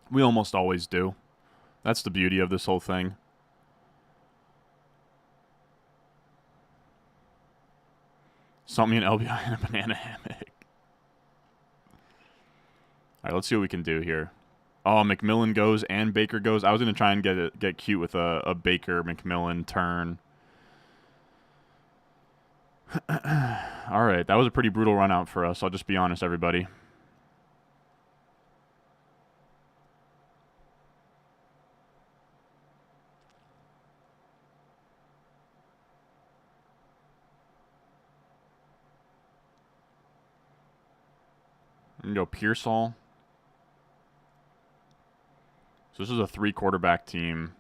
We almost always do. That's the beauty of this whole thing. Something an LBI and a banana hammock. All right, let's see what we can do here. Oh, McMillan goes and Baker goes. I was going to try and get cute with a Baker McMillan turn. All right, that was a pretty brutal run out for us. I'll just be honest, everybody. I'm going to go Pearsall. So this is a 3 quarterback team.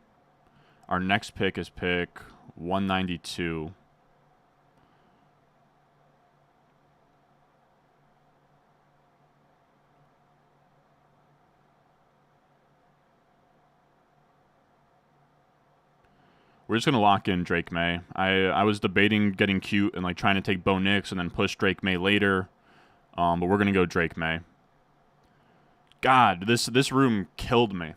Our next pick is pick 192. We're just going to lock in Drake May. I was debating getting cute and like trying to take Bo Nix and then push Drake May later. But we're going to go Drake May. God, this room killed me.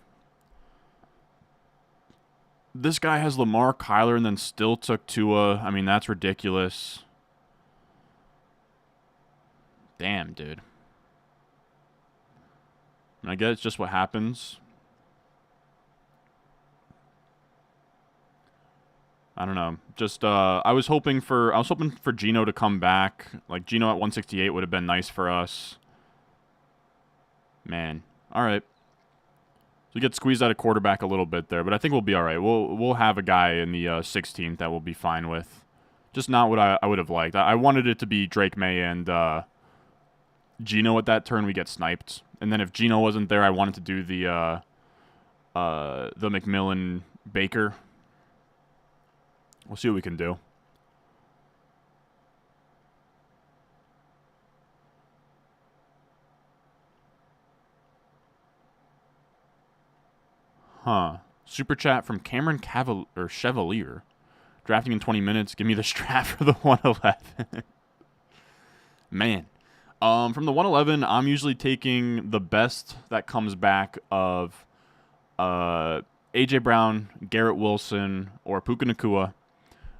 This guy has Lamar, Kyler, and then still took Tua. I mean, that's ridiculous. Damn, dude. And I guess it's just what happens. I don't know. Just I was hoping for Geno to come back. Like Geno at 168 would have been nice for us. Man. All right. So we get squeezed out of quarterback a little bit there, but I think we'll be all right. We'll have a guy in the 16th that we'll be fine with. Just not what I would have liked. I wanted it to be Drake May and Geno at that turn. We get sniped, and then if Geno wasn't there, I wanted to do the McMillan Baker. We'll see what we can do. Huh. Super chat from Cameron Chevalier. Drafting in 20 minutes. Give me the strap for the 111. Man. From the 111, I'm usually taking the best that comes back of A.J. Brown, Garrett Wilson, or Puka Nacua.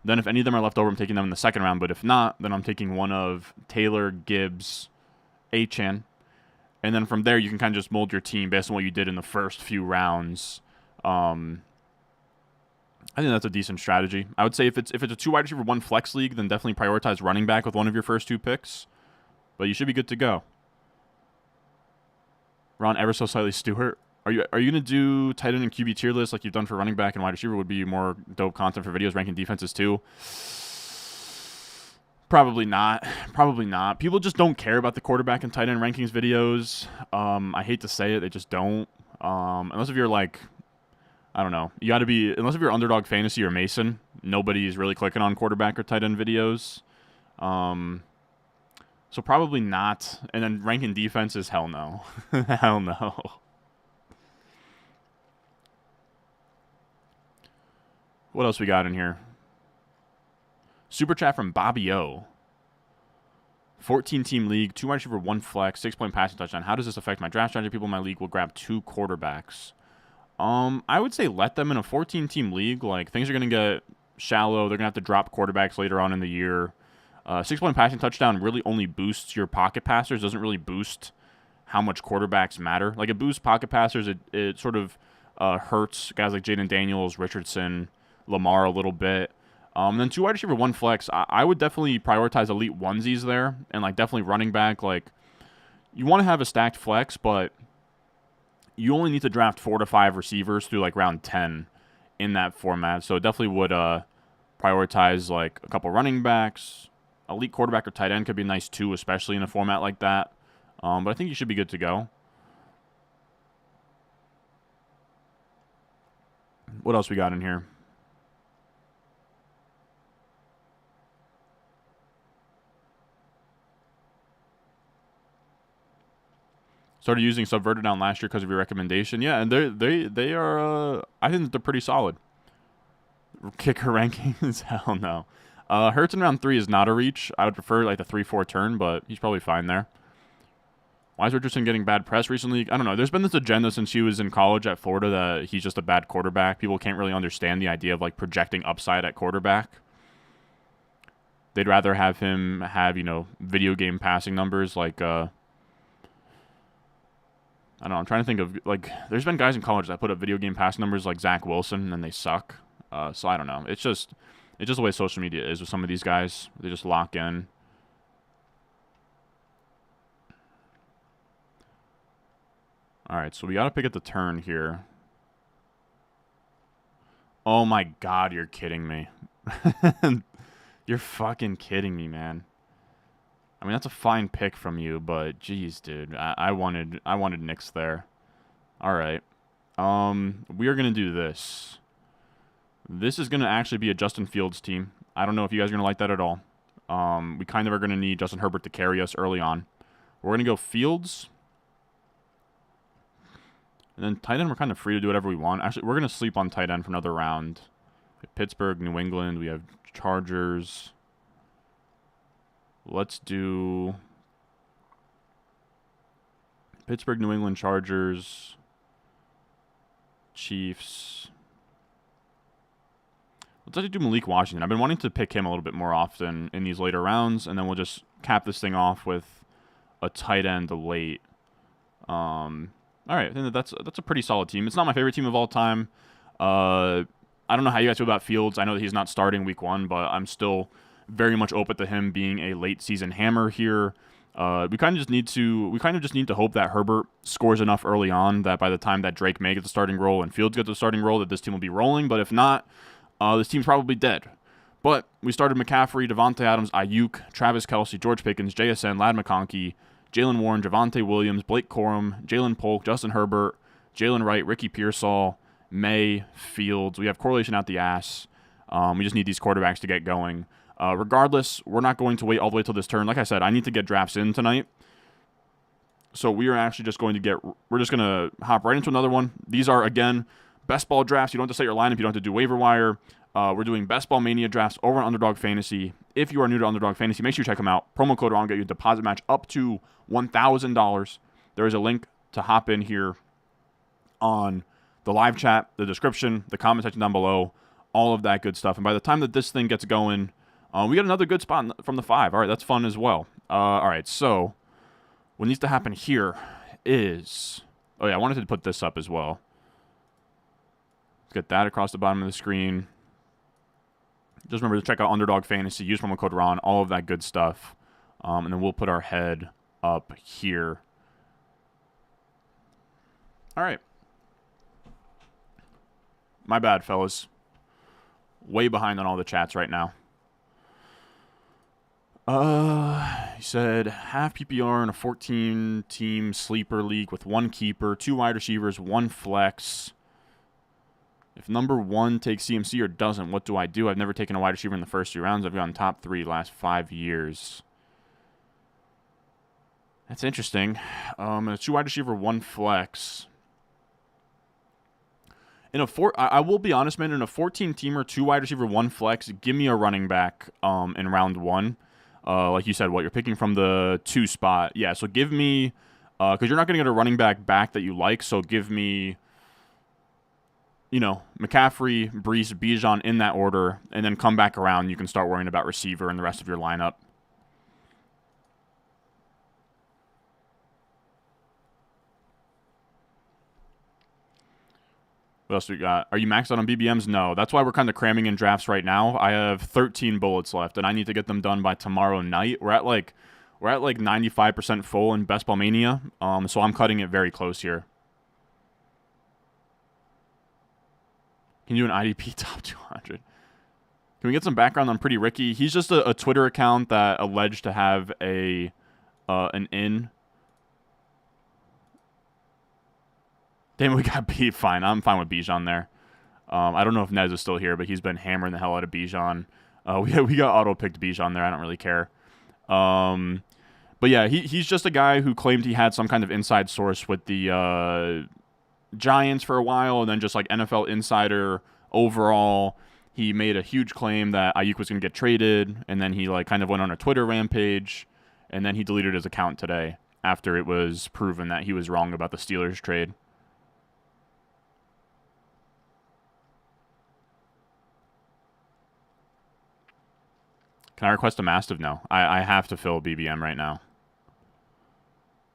Then if any of them are left over, I'm taking them in the second round. But if not, then I'm taking one of Taylor, Gibbs, Achane. And then from there, you can kind of just mold your team based on what you did in the first few rounds. I think that's a decent strategy. I would say if it's a 2 wide receiver, 1 flex league, then definitely prioritize running back with one of your first 2 picks. But you should be good to go. Ron ever so slightly Stewart. Are you gonna do tight end and QB tier list like you've done for running back and wide receiver? Would be more dope content for videos ranking defenses too. Probably not. Probably not. People just don't care about the quarterback and tight end rankings videos. I hate to say it, they just don't. Unless if you're like, I don't know, you got to be. Unless if you're Underdog Fantasy or Mason, nobody's really clicking on quarterback or tight end videos. So probably not. And then ranking defenses, hell no. Hell no. What else we got in here? Super chat from Bobby O. 14-team league, 2 wide receiver, 1 flex, 6-point passing touchdown. How does this affect my draft strategy? People in my league will grab 2 quarterbacks. I would say let them in a 14-team league. Like, things are going to get shallow. They're going to have to drop quarterbacks later on in the year. 6-point passing touchdown really only boosts your pocket passers. Doesn't really boost how much quarterbacks matter. Like, it boosts pocket passers. It sort of hurts guys like Jaden Daniels, Richardson, Lamar a little bit. Then 2 wide receiver, 1 flex. I would definitely prioritize elite onesies there, and like definitely running back. Like, you want to have a stacked flex, but you only need to draft 4 to 5 receivers through like round 10 in that format. So definitely would prioritize like a couple running backs. Elite quarterback or tight end could be nice too, especially in a format like that. But I think you should be good to go. What else we got in here? Started using Subverter down last year because of your recommendation. Yeah, and they are. I think they're pretty solid. Kicker rankings, hell no. Hurts in round 3 is not a reach. I would prefer like the 3-4 turn, but he's probably fine there. Why is Richardson getting bad press recently? I don't know. There's been this agenda since he was in college at Florida that he's just a bad quarterback. People can't really understand the idea of like projecting upside at quarterback. They'd rather have him have, video game passing numbers like I don't know. I'm trying to think of, like, there's been guys in college that put up video game pass numbers like Zach Wilson, and then they suck. So I don't know. It's just the way social media is with some of these guys. They just lock in. All right, so we got to pick at the turn here. Oh, my God, you're kidding me. You're fucking kidding me, man. I mean, that's a fine pick from you, but geez, dude, I wanted Knicks there. All right, we are gonna do this. This is gonna actually be a Justin Fields team. I don't know if you guys are gonna like that at all. We kind of are gonna need Justin Herbert to carry us early on. We're gonna go Fields, and then tight end. We're kind of free to do whatever we want. Actually, we're gonna sleep on tight end for another round. Pittsburgh, New England. We have Chargers. Let's do Pittsburgh, New England, Chargers, Chiefs. Let's actually do Malik Washington. I've been wanting to pick him a little bit more often in these later rounds, and then we'll just cap this thing off with a tight end late. All right, I think that's a pretty solid team. It's not my favorite team of all time. I don't know how you guys feel about Fields. I know that he's not starting week 1, but I'm still very much open to him being a late season hammer here. We kind of just need to hope that Herbert scores enough early on that by the time that Drake may get the starting role and Fields gets the starting role, that this team will be rolling. But if not, this team's probably dead. But we started McCaffrey, Devontae Adams, Aiyuk, Travis Kelce, George Pickens, JSN, Ladd McConkey, Jalen Warren, Javonte Williams, Blake Corum, Jalen Polk, Justin Herbert, Jalen Wright, Ricky Pearsall, May, Fields. We have correlation out the ass. We just need these quarterbacks to get going. Regardless, we're not going to wait all the way till this turn. Like I said, I need to get drafts in tonight. So we are actually just going to we're just going to hop right into another one. These are, again, best ball drafts. You don't have to set your lineup. You don't have to do waiver wire. We're doing Best Ball Mania drafts over on Underdog Fantasy. If you are new to Underdog Fantasy, make sure you check them out. Promo code RON, get you a deposit match up to $1,000. There is a link to hop in here on the live chat, the description, the comment section down below, all of that good stuff. And by the time that this thing gets going, we got another good spot from the 5. All right, that's fun as well. All right, so what needs to happen here is... Oh, yeah, I wanted to put this up as well. Let's get that across the bottom of the screen. Just remember to check out Underdog Fantasy, use promo code RON, all of that good stuff. And then we'll put our head up here. All right. My bad, fellas. Way behind on all the chats right now. He said half PPR in a 14-team sleeper league with 1 keeper, 2 wide receivers, 1 flex. If number 1 takes CMC or doesn't, what do I do? I've never taken a wide receiver in the first 2 rounds. I've gone top 3 last 5 years. That's interesting. A 2 wide receiver, 1 flex. I will be honest, man. In a 14-teamer, 2 wide receiver, 1 flex, give me a running back in round 1. Like you said, you're picking from the 2 spot. Yeah, so give me, because you're not going to get a running back that you like, so give me, McCaffrey, Brees, Bijan in that order, and then come back around. You can start worrying about receiver and the rest of your lineup. What else do we got? Are you maxed out on BBMs? No. That's why we're kind of cramming in drafts right now. I have 13 bullets left, and I need to get them done by tomorrow night. We're at like 95% full in Best Ball Mania, so I'm cutting it very close here. Can you do an IDP top 200? Can we get some background on Pretty Ricky? He's just a Twitter account that alleged to have an in. Damn, we got beat. Fine. I'm fine with Bijan there. I don't know if Nez is still here, but he's been hammering the hell out of Bijan. We got auto-picked Bijan there. I don't really care. But yeah, he's just a guy who claimed he had some kind of inside source with the Giants for a while, and then just like NFL Insider overall. He made a huge claim that Aiyuk was going to get traded, and then he like kind of went on a Twitter rampage, and then he deleted his account today after it was proven that he was wrong about the Steelers trade. Can I request a Mastiff? No. I have to fill BBM right now.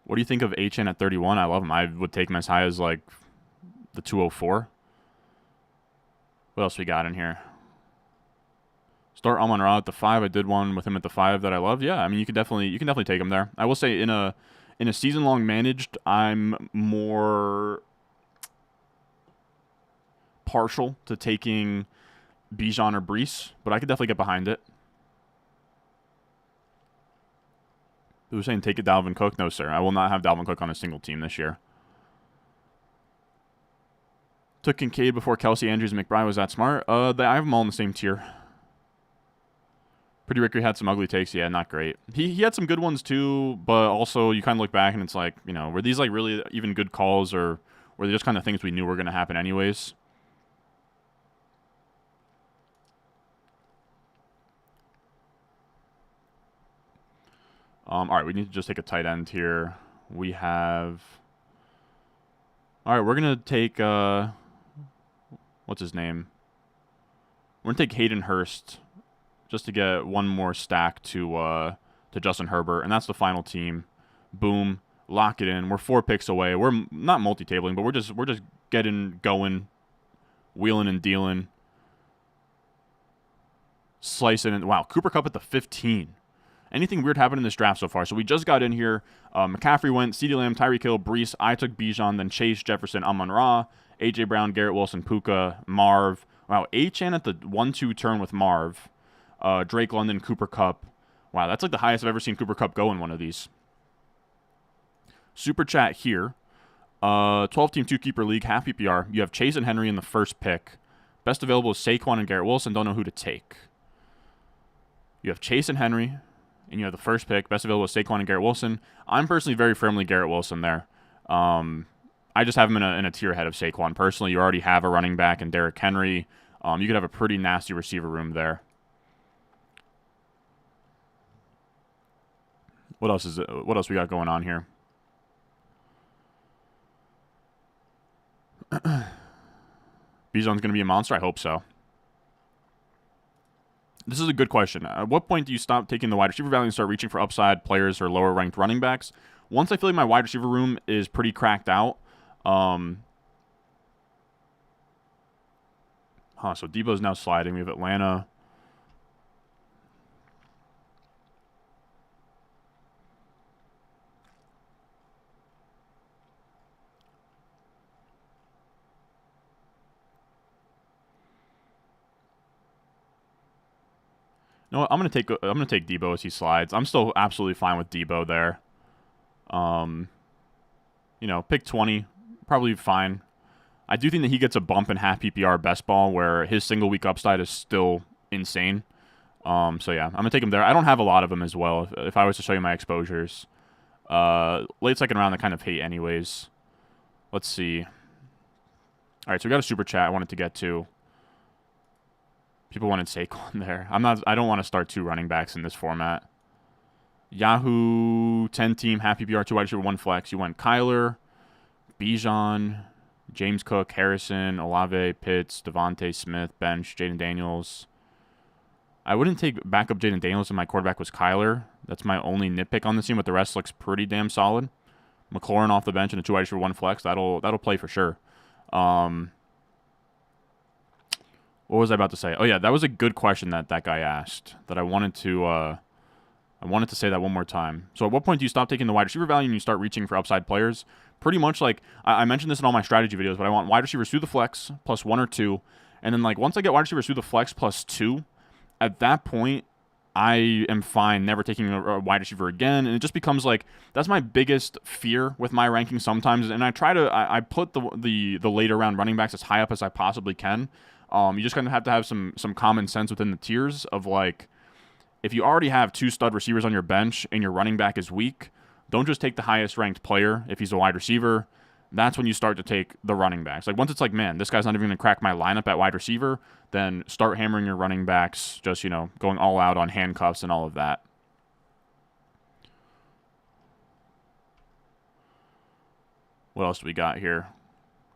What do you think of HN at 31? I love him. I would take him as high as, like, the 204. What else we got in here? Start Amon-Ra at the 5. I did one with him at the 5 that I loved. Yeah, I mean, you can definitely take him there. I will say in a season-long managed, I'm more partial to taking Bijan or Brees, but I could definitely get behind it. Who was saying take it Dalvin Cook? No, sir. I will not have Dalvin Cook on a single team this year. Took Kincaid before Kelsey, Andrews, and McBride. Was that smart? I have them all in the same tier. Pretty Ricky had some ugly takes. Yeah, not great. He had some good ones too, but also you kind of look back and it's like, were these like really even good calls, or were they just kind of things we knew were going to happen anyways? All right, we need to just take a tight end here. We have... All right, we're going to take... what's his name? We're going to take Hayden Hurst just to get one more stack to Justin Herbert, and that's the final team. Boom. Lock it in. We're 4 picks away. We're not multi-tabling, but we're just getting going, wheeling and dealing. Slicing it. Wow, Cooper Kupp at the 15. Anything weird happened in this draft so far? So we just got in here. McCaffrey went, CeeDee Lamb, Tyreek Hill, Brees. I took Bijan, then Chase, Jefferson, Amon-Ra, A.J. Brown, Garrett Wilson, Puka, Marv. Wow, H.N. at the 1-2 turn with Marv. Drake London, Cooper Kupp. Wow, that's like the highest I've ever seen Cooper Kupp go in one of these. Super chat here. 12-team 2-keeper league, half PPR. You have Chase and Henry in the first pick. Best available is Saquon and Garrett Wilson. Don't know who to take. You have Chase and Henry, and you have the first pick. Best available is Saquon and Garrett Wilson. I'm personally very firmly Garrett Wilson there. I just have him in a tier ahead of Saquon. Personally, you already have a running back in Derrick Henry. You could have a pretty nasty receiver room there. What else is it? What else we got going on here? Bijan's going to be a monster? I hope so. This is a good question. At what point do you stop taking the wide receiver value and start reaching for upside players or lower-ranked running backs? Once I feel like my wide receiver room is pretty cracked out. So Debo's now sliding. We have Atlanta. You know what? I'm gonna take Debo as he slides. I'm still absolutely fine with Debo there. You know, pick 20, probably fine. I do think that he gets a bump in half PPR best ball where his single week upside is still insane. So yeah, I'm gonna take him there. I don't have a lot of them as well. If I was to show you my exposures, late second round I kind of hate anyways. Let's see. All right, so we got a super chat I wanted to get to. People wanted Saquon there. I don't want to start 2 running backs in this format. Yahoo 10 team, half PPR, 2 wide receiver, 1 flex. You went Kyler, Bijan, James Cook, Harrison, Olave, Pitts, Devontae Smith, bench, Jaden Daniels. I wouldn't take backup Jaden Daniels if my quarterback was Kyler. That's my only nitpick on this team, but the rest looks pretty damn solid. McLaurin off the bench and a 2 wide receiver, 1 flex. That'll play for sure. What was I about to say? Oh yeah, that was a good question that guy asked. That I wanted to say that one more time. So at what point do you stop taking the wide receiver value and you start reaching for upside players? Pretty much like I mentioned this in all my strategy videos, but I want wide receivers through the flex plus 1 or 2, and then like once I get wide receivers through the flex plus 2, at that point I am fine never taking a wide receiver again, and it just becomes like that's my biggest fear with my ranking sometimes. And I try to I put the later round running backs as high up as I possibly can. You just kind of have to have some common sense within the tiers of like, if you already have 2 stud receivers on your bench and your running back is weak, don't just take the highest ranked player if he's a wide receiver. That's when you start to take the running backs. Like once it's like, man, this guy's not even going to crack my lineup at wide receiver, then start hammering your running backs, just, you know, going all out on handcuffs and all of that. What else do we got here?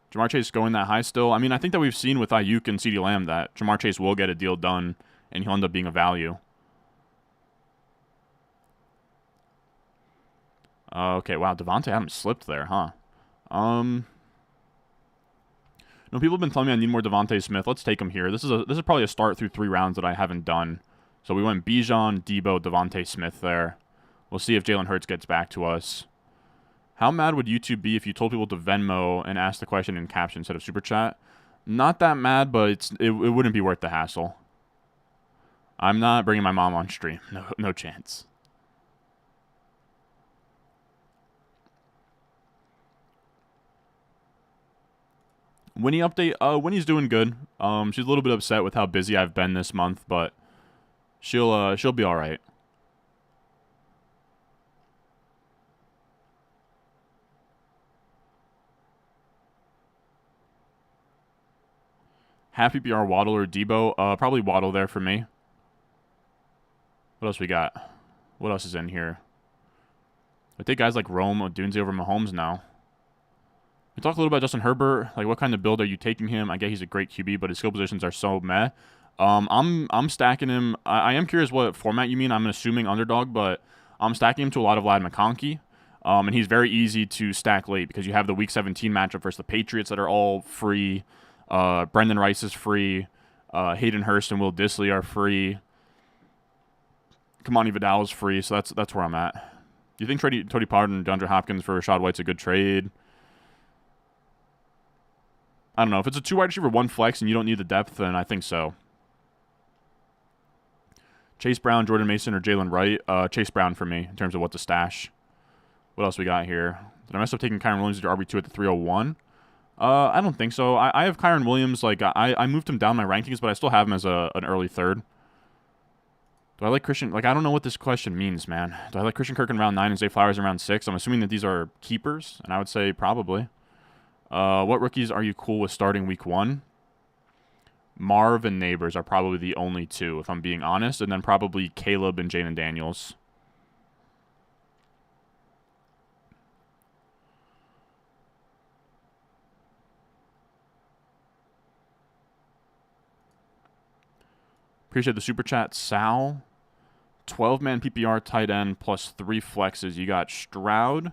Jamar Chase going that high still? I mean, I think that we've seen with Aiyuk and CeeDee Lamb that Jamar Chase will get a deal done and he'll end up being a value. Okay, wow, Devontae Adams slipped there, huh? No, people have been telling me I need more Devontae Smith. Let's take him here. This is probably a start through 3 rounds that I haven't done. So we went Bijan, Debo, Devontae Smith there. We'll see if Jalen Hurts gets back to us. How mad would YouTube be if you told people to Venmo and ask the question in caption instead of Super Chat? Not that mad, but it wouldn't be worth the hassle. I'm not bringing my mom on stream. No chance. Winnie update. Winnie's doing good. She's a little bit upset with how busy I've been this month, but she'll be all right. Half PPR Waddle or Debo? Probably Waddle there for me. What else we got? What else is in here? I take guys like Rome or Dunze over Mahomes now. We talk a little about Justin Herbert. Like, what kind of build are you taking him? I get he's a great QB, but his skill positions are so meh. I'm stacking him. I am curious what format you mean. I'm assuming underdog, but I'm stacking him to a lot of Lad McConkey. And he's very easy to stack late because you have the Week 17 matchup versus the Patriots that are all free. Brendan Rice is free. Hayden Hurst and Will Dissly are free. Kamani Vidal is free, so that's where I'm at. Do you think Tony Pollard and DeAndre Hopkins for Rashad White's a good trade? I don't know. If it's a 2 wide receiver, 1 flex, and you don't need the depth, then I think so. Chase Brown, Jordan Mason, or Jalen Wright? Chase Brown for me in terms of what to stash. What else we got here? Did I mess up taking Kyron Williams to RB2 at the 301? I don't think so. I have Kyron Williams. Like I moved him down my rankings, but I still have him as an early 3rd. Do I like Christian? Like, I don't know what this question means, man. Do I like Christian Kirk in round 9 and Zay Flowers in round 6? I'm assuming that these are keepers, and I would say probably. What rookies are you cool with starting week 1? Marv and Neighbors are probably the only two, if I'm being honest, and then probably Caleb and Jaden Daniels. Appreciate the super chat, Sal. 12-man PPR tight end plus 3 flexes. You got Stroud.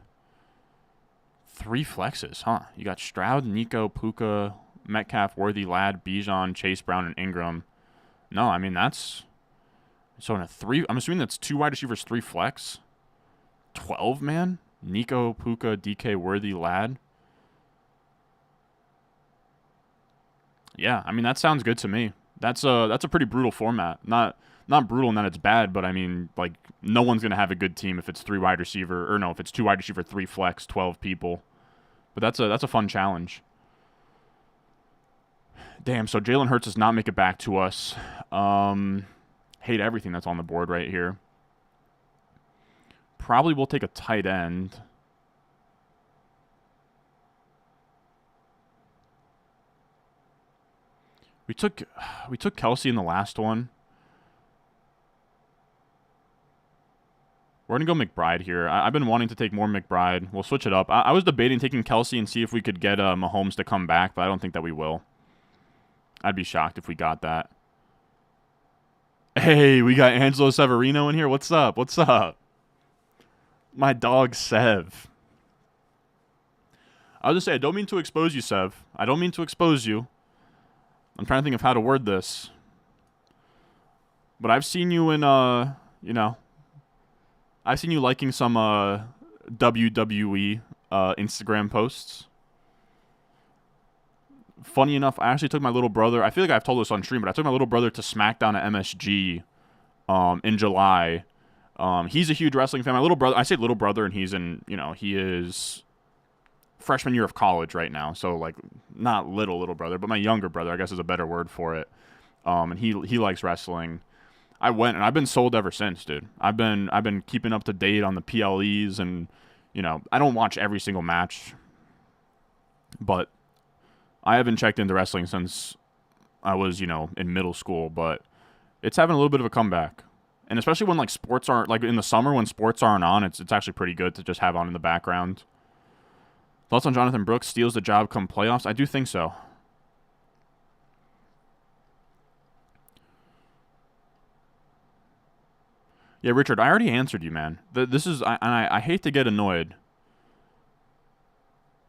3 flexes, huh? You got Stroud, Nico, Puka, Metcalf, Worthy, Ladd, Bijan, Chase Brown, and Ingram. No, I mean, that's... So in a 3... I'm assuming that's 2 wide receivers, 3 flex. 12, man? Nico, Puka, DK, Worthy, Ladd. Yeah, I mean, that sounds good to me. That's a pretty brutal format. Not brutal in that it's bad, but I mean, like, no one's going to have a good team if it's 3 wide receiver, or no, if it's 2 wide receiver, 3 flex, 12 people. But that's a fun challenge. Damn, so Jalen Hurts does not make it back to us. Hate everything that's on the board right here. Probably will take a tight end. We took Kelsey in the last one. We're going to go McBride here. I've been wanting to take more McBride. We'll switch it up. I was debating taking Kelsey and see if we could get Mahomes to come back, but I don't think that we will. I'd be shocked if we got that. Hey, we got Angelo Severino in here. What's up? What's up? My dog, Sev. I was just saying, I don't mean to expose you, Sev. I don't mean to expose you. I'm trying to think of how to word this. But I've seen you in, I've seen you liking some WWE Instagram posts. Funny enough, I actually took my little brother. I feel like I've told this on stream, but I took my little brother to SmackDown at MSG in July. He's a huge wrestling fan. My little brother, I say little brother, and he's in, he is freshman year of college right now. So, like, not little brother, but my younger brother, I guess is a better word for it. And he likes wrestling. I went, and I've been sold ever since, dude. I've been keeping up to date on the PLEs, and, I don't watch every single match, but I haven't checked into wrestling since I was, in middle school, but it's having a little bit of a comeback. And especially when, like, sports aren't, like, in the summer when sports aren't on, it's actually pretty good to just have on in the background. Thoughts on Jonathan Brooks steals the job come playoffs? I do think so. Yeah, Richard, I already answered you, man. This is, I hate to get annoyed.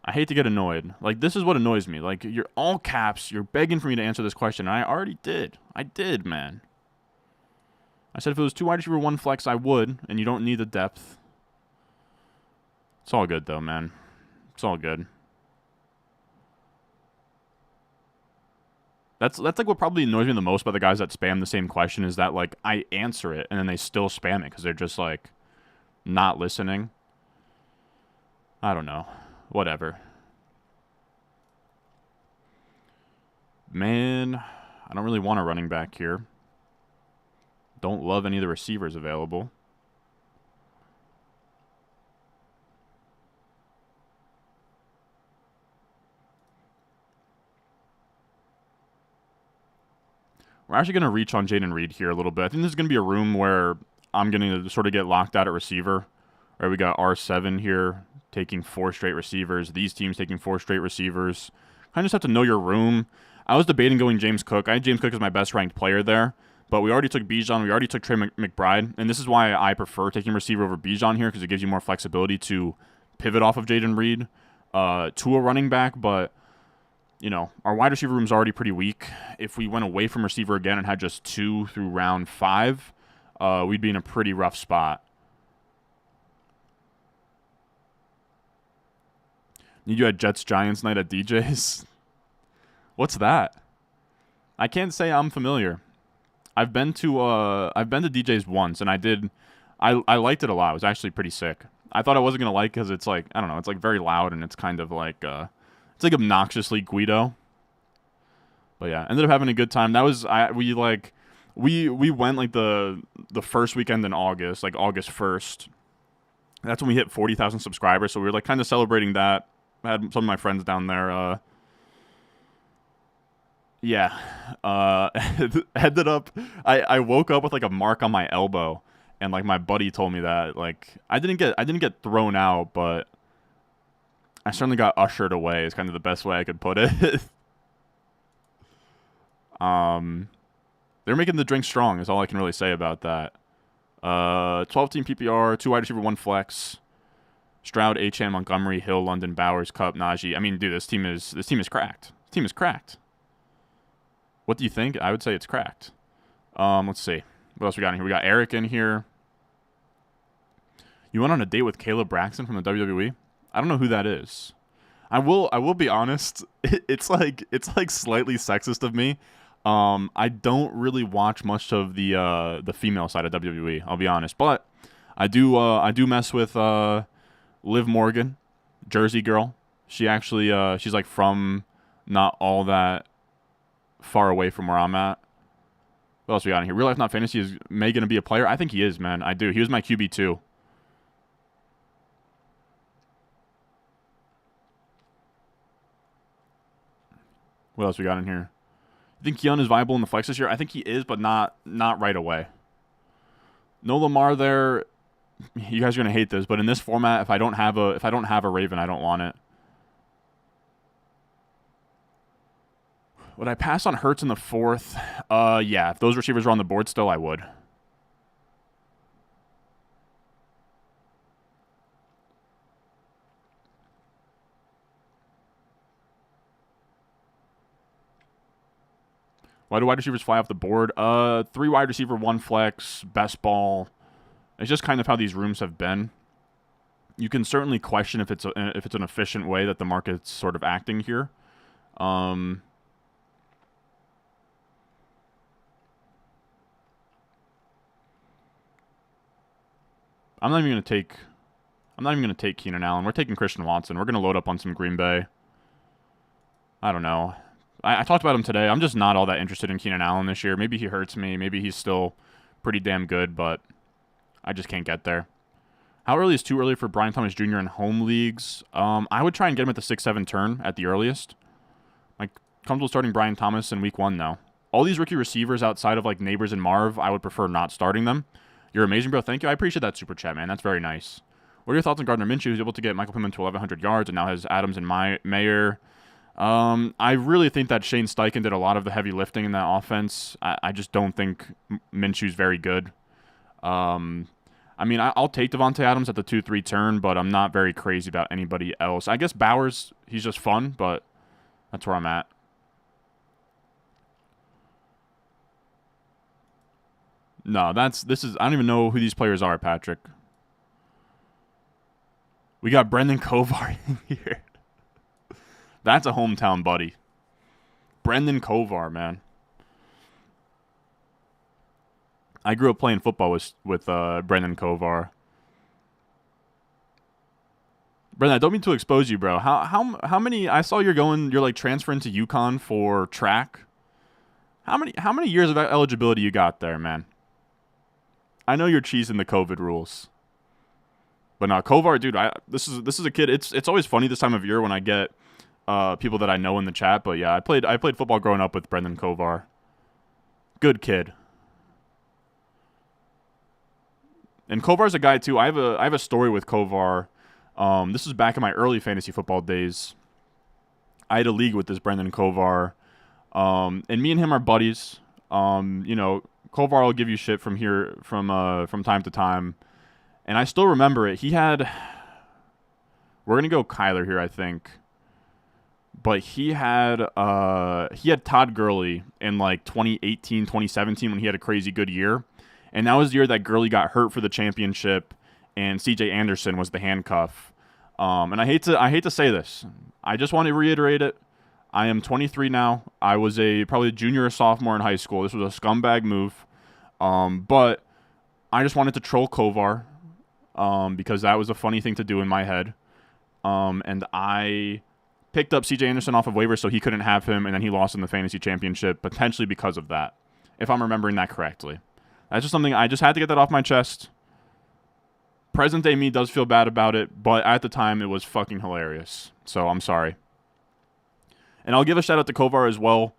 I hate to get annoyed. Like, this is what annoys me. Like, you're all caps. You're begging for me to answer this question, and I already did. I did, man. I said if it was 2 wide receiver, 1 flex, I would, and you don't need the depth. It's all good, though, man. It's all good. That's like what probably annoys me the most about the guys that spam the same question is that, like, I answer it and then they still spam it because they're just, like, not listening. I don't know. Whatever. Man, I don't really want a running back here. Don't love any of the receivers available. We're actually going to reach on Jaden Reed here a little bit. I think this is going to be a room where I'm going to sort of get locked out at receiver. Right, we got R7 here taking 4 straight receivers. These teams taking 4 straight receivers. Kind of just have to know your room. I was debating going James Cook. I had James Cook as my best ranked player there. But we already took Bijan. We already took Trey McBride. And this is why I prefer taking receiver over Bijan here because it gives you more flexibility to pivot off of Jaden Reed to a running back. But our wide receiver room is already pretty weak. If we went away from receiver again and had just 2 through round 5, we'd be in a pretty rough spot. You had Jets-Giants night at DJ's? What's that? I can't say I'm familiar. I've been to DJ's once, and I liked it a lot. It was actually pretty sick. I thought I wasn't gonna like because it's like, I don't know, it's like very loud and it's kind of like it's like obnoxiously Guido. But yeah, ended up having a good time. That was we went like the first weekend in August, like August 1st. That's when we hit 40,000 subscribers, so we were like kind of celebrating that. I had some of my friends down there Yeah. Ended up, I woke up with like a mark on my elbow, and like my buddy told me that like I didn't get thrown out, but I certainly got ushered away. Is kind of the best way I could put it. um, they're making the drink strong. Is all I can really say about that. 12 team PPR, 2 wide receiver, 1 flex. Stroud, Achane, Montgomery, Hill, London, Bowers, Cup, Najee. I mean, dude, this team is cracked. This team is cracked. What do you think? I would say it's cracked. Let's see. What else we got in here? We got Eric in here. You went on a date with Caleb Braxton from the WWE? I don't know who that is. I will be honest. It's like slightly sexist of me. I don't really watch much of the female side of WWE. I'll be honest, but I do mess with Liv Morgan, Jersey girl. She actually she's like from not all that far away from where I'm at. What else we got in here? Real life, not fantasy. Is May going to be a player? I think he is, man. I do. He was my QB too. What else we got in here? You think Keon is viable in the flex this year? I think he is, but not right away. No Lamar there. You guys are gonna hate this, but in this format, if I don't have a Raven, I don't want it. Would I pass on Hurts in the 4th? Yeah. If those receivers are on the board still, I would. Why do wide receivers fly off the board? 3 wide receiver, 1 flex, best ball. It's just kind of how these rooms have been. You can certainly question if it's an efficient way that the market's sort of acting here. I'm not even gonna take Keenan Allen. We're taking Christian Watson. We're gonna load up on some Green Bay. I don't know. I talked about him today. I'm just not all that interested in Keenan Allen this year. Maybe he hurts me. Maybe he's still pretty damn good, but I just can't get there. How early is too early for Brian Thomas Jr. in home leagues? I would try and get him at the 6-7 turn at the earliest. Like, comfortable starting Brian Thomas in week 1, though. All these rookie receivers outside of, like, Neighbors and Marv, I would prefer not starting them. You're amazing, bro. Thank you. I appreciate that super chat, man. That's very nice. What are your thoughts on Gardner Minshew, who's able to get Michael Pittman to 1,100 yards and now has Adams and Mayer? I really think that Shane Steichen did a lot of the heavy lifting in that offense. I just don't think Minshew's very good. I mean, I'll take Devontae Adams at the 2-3 turn, but I'm not very crazy about anybody else. I guess Bowers, he's just fun, but that's where I'm at. No, I don't even know who these players are, Patrick. We got Brendan Kovar in here. That's a hometown buddy. Brendan Kovar, man. I grew up playing football with Brendan Kovar. Brendan, I don't mean to expose you, bro. How many? I saw you're like transferring to UConn for track. How many years of eligibility you got there, man? I know you're cheesing the COVID rules, but no, Kovar, dude. This is a kid. It's always funny this time of year when I get people that I know in the chat. But yeah, I played football growing up with Brendan Kovar. Good kid. And Kovar's a guy too. I have a story with Kovar. This was back in my early fantasy football days. I had a league with this Brendan Kovar, and me and him are buddies. Kovar will give you shit from time to time, and I still remember it. We're gonna go Kyler here, I think, but he had Todd Gurley in like 2018, 2017 when he had a crazy good year. And that was the year that Gurley got hurt for the championship, and C.J. Anderson was the handcuff. And I hate to say this. I just want to reiterate it. I am 23 now. I was probably a junior or sophomore in high school. This was a scumbag move. But I just wanted to troll Kovar because that was a funny thing to do in my head. And I picked up C.J. Anderson off of waivers so he couldn't have him, and then he lost in the fantasy championship, potentially because of that, if I'm remembering that correctly. That's just something I just had to get that off my chest. Present day me does feel bad about it, but at the time it was fucking hilarious. So I'm sorry. And I'll give a shout out to Kovar as well.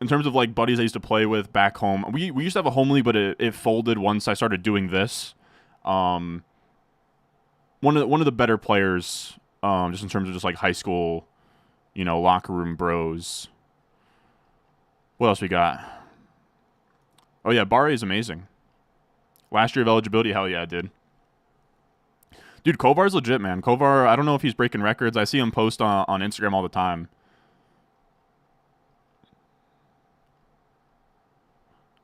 in terms of like buddies I used to play with back home, we used to have a home league, but it folded once I started doing this. One of the better players, just in terms of just like high school, locker room bros. What else we got? Oh yeah, Barre is amazing. Last year of eligibility, hell yeah, dude. Dude, Kovar's legit, man. Kovar, I don't know if he's breaking records. I see him post on Instagram all the time.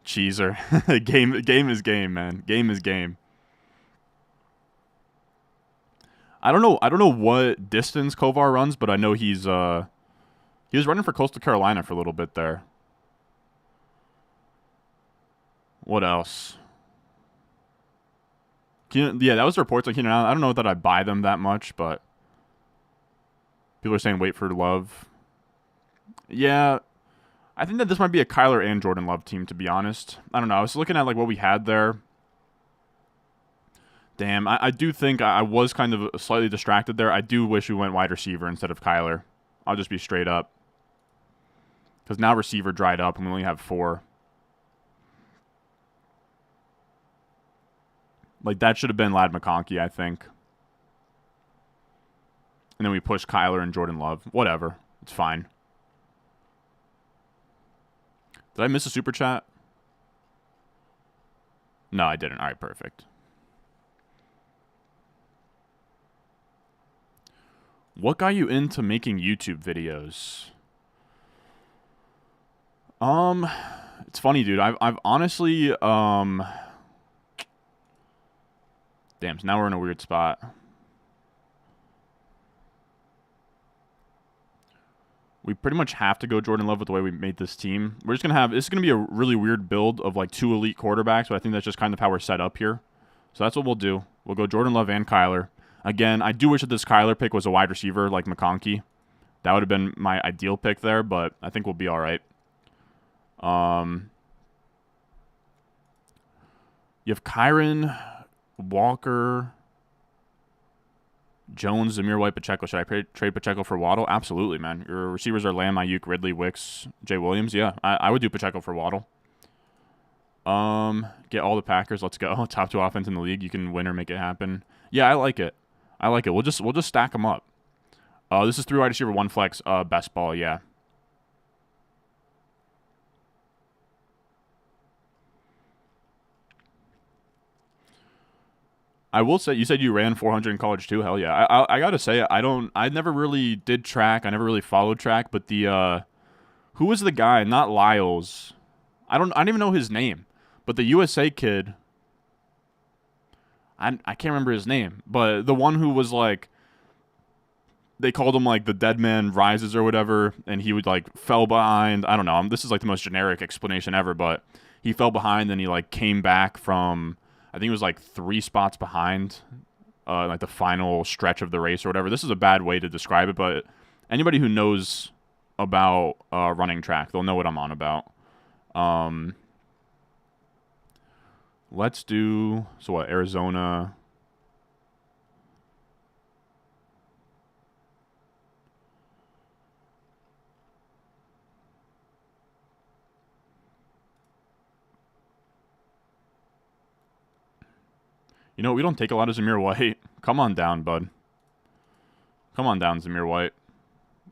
Cheeser. Game is game, man. Game is game. I don't know what distance Kovar runs, but I know he was running for Coastal Carolina for a little bit there. What else? Yeah, that was the reports on Keenan Allen. I don't know that I buy them that much, but people are saying wait for Love. Yeah, I think that this might be a Kyler and Jordan Love team, to be honest. I don't know. I was looking at like what we had there. Damn, I do think I was kind of slightly distracted there. I do wish we went wide receiver instead of Kyler. I'll just be straight up. Because now receiver dried up and we only have 4. Like, that should have been Ladd McConkey, I think. And then we push Kyler and Jordan Love. Whatever. It's fine. Did I miss a super chat? No, I didn't. All right, perfect. What got you into making YouTube videos? It's funny, dude. I've honestly, damn, so now we're in a weird spot. We pretty much have to go Jordan Love with the way we made this team. We're just going to have, this is going to be a really weird build of like 2 elite quarterbacks, but I think that's just kind of how we're set up here. So that's what we'll do. We'll go Jordan Love and Kyler. Again, I do wish that this Kyler pick was a wide receiver like McConkey. That would have been my ideal pick there, but I think we'll be all right. You have Kyron, Walker, Jones, Zamir White, Pacheco. Should I trade Pacheco for Waddle? Absolutely, man. Your receivers are Lamb, Aiyuk, Ridley, Wicks, Jay Williams. Yeah, I would do Pacheco for Waddle. Get all the Packers. Let's go. Top 2 offense in the league. You can win or make it happen. Yeah, I like it. I like it. We'll just stack them up. This is 3 wide receiver, 1 flex. Best ball. Yeah. I will say, you said you ran 400 in college too. Hell yeah. I gotta say, I never really did track. I never really followed track, but who was the guy? Not Lyles. I don't even know his name, but the USA kid, I can't remember his name, but the one who was like, they called him like the Dead Man Rises or whatever, and he would like fell behind. I don't know. This is like the most generic explanation ever, but he fell behind and he like came back from, I think it was like 3 spots behind, like the final stretch of the race or whatever. This is a bad way to describe it, but anybody who knows about running track, they'll know what I'm on about. Let's do, so what, Arizona. You know, we don't take a lot of Zamir White. Come on down, bud. Come on down, Zamir White.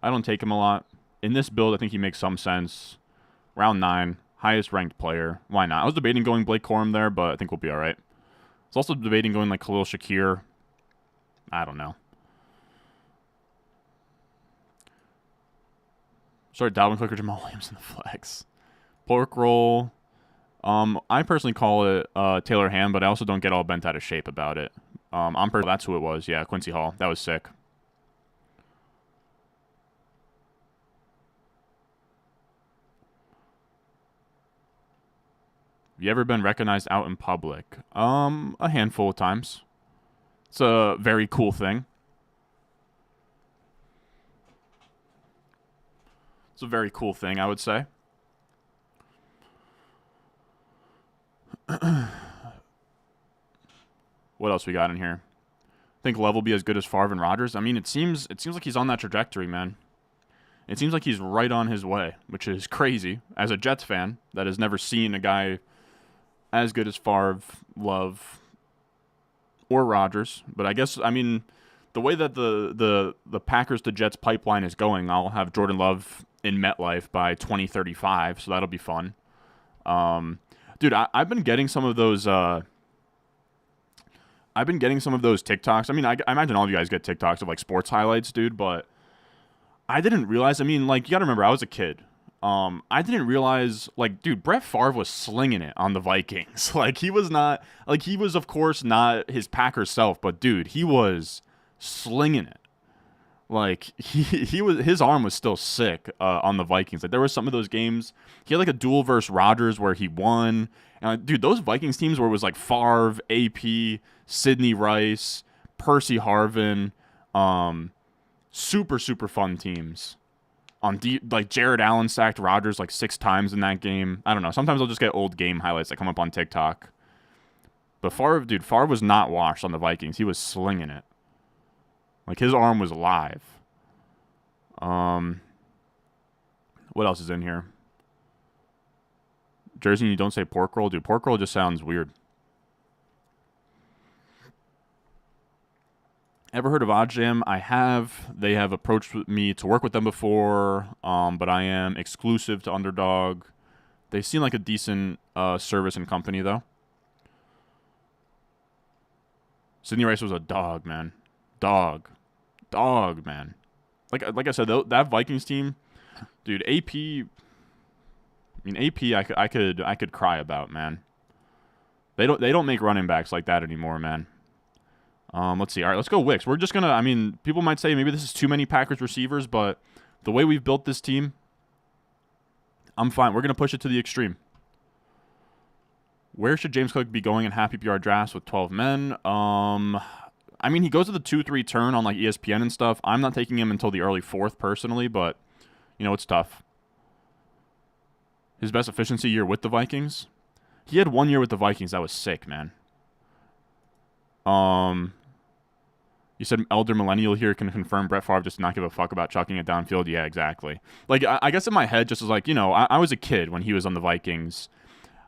I don't take him a lot. In this build, I think he makes some sense. Round 9, highest ranked player. Why not? I was debating going Blake Corum there, but I think we'll be all right. I was also debating going like Khalil Shakir. I don't know. Sorry, Dalvin Cook or Jamal Williams in the flex. Pork roll. I personally call it Taylor Ham, but I also don't get all bent out of shape about it. That's who it was. Yeah, Quincy Hall. That was sick. Have you ever been recognized out in public? A handful of times. It's a very cool thing. It's a very cool thing, I would say. What else we got in here? Think Love will be as good as Favre and Rodgers? I mean, it seems like he's on that trajectory, man. It seems like he's right on his way, which is crazy. As a Jets fan that has never seen a guy as good as Favre, Love, or Rodgers, but I guess the way that the Packers to Jets pipeline is going, I'll have Jordan Love in MetLife by 2035, so that'll be fun. Dude, I've been getting some of those. I've been getting some of those TikToks. I mean, I imagine all of you guys get TikToks of like sports highlights, dude. But I didn't realize. I mean, like you gotta remember, I was a kid. I didn't realize, like, dude, Brett Favre was slinging it on the Vikings. Like, he was not, like, he was, of course, not his Packers self, but, dude, he was slinging it. Like, he was, his arm was still sick on the Vikings. Like, there were some of those games, he had, like, a duel versus Rodgers where he won. And, like, dude, those Vikings teams where it was, like, Favre, AP, Sidney Rice, Percy Harvin, super, super fun teams. Like Jared Allen sacked Rodgers like 6 times in that game. I don't know. Sometimes I'll just get old game highlights that come up on TikTok. But Favre was not washed on the Vikings. He was slinging it. Like his arm was live. What else is in here? Jersey, you don't say pork roll? Dude, pork roll just sounds weird. Ever heard of OddsJam? I have. They have approached me to work with them before, but I am exclusive to Underdog. They seem like a decent service and company, though. Sidney Rice was a dog, man. Dog, man. Like I said, that Vikings team, dude. AP. I mean, AP. I could cry about, man. They don't make running backs like that anymore, man. Let's see. All right, let's go Wicks. We're just going to, I mean, people might say maybe this is too many Packers receivers, but the way we've built this team, I'm fine. We're going to push it to the extreme. Where should James Cook be going in half PPR drafts with 12 men? I mean, he goes to the 2-3 turn on like ESPN and stuff. I'm not taking him until the early 4th personally, but, you know, it's tough. His best efficiency year with the Vikings? He had 1 year with the Vikings. That was sick, man. You said Elder Millennial here can confirm Brett Favre just not give a fuck about chucking it downfield. Yeah, exactly. Like, I guess in my head, just as like, you know, I was a kid when he was on the Vikings.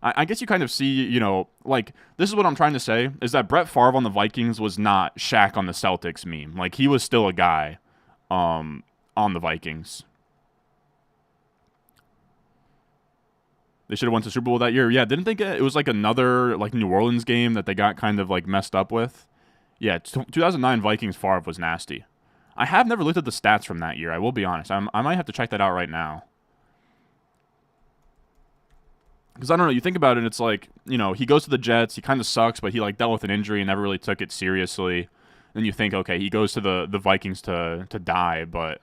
I guess you kind of see, you know, like, this is what I'm trying to say, is that Brett Favre on the Vikings was not Shaq on the Celtics meme. Like, he was still a guy on the Vikings. They should have went to Super Bowl that year. Yeah, didn't think it was like another like New Orleans game that they got kind of like messed up with. Yeah, 2009 Vikings Favre was nasty. I have never looked at the stats from that year. I will be honest. I might have to check that out right now. Because I don't know. You think about it, it's like, you know, he goes to the Jets. He kind of sucks, but he like dealt with an injury and never really took it seriously. Then you think, okay, he goes to the Vikings to die, but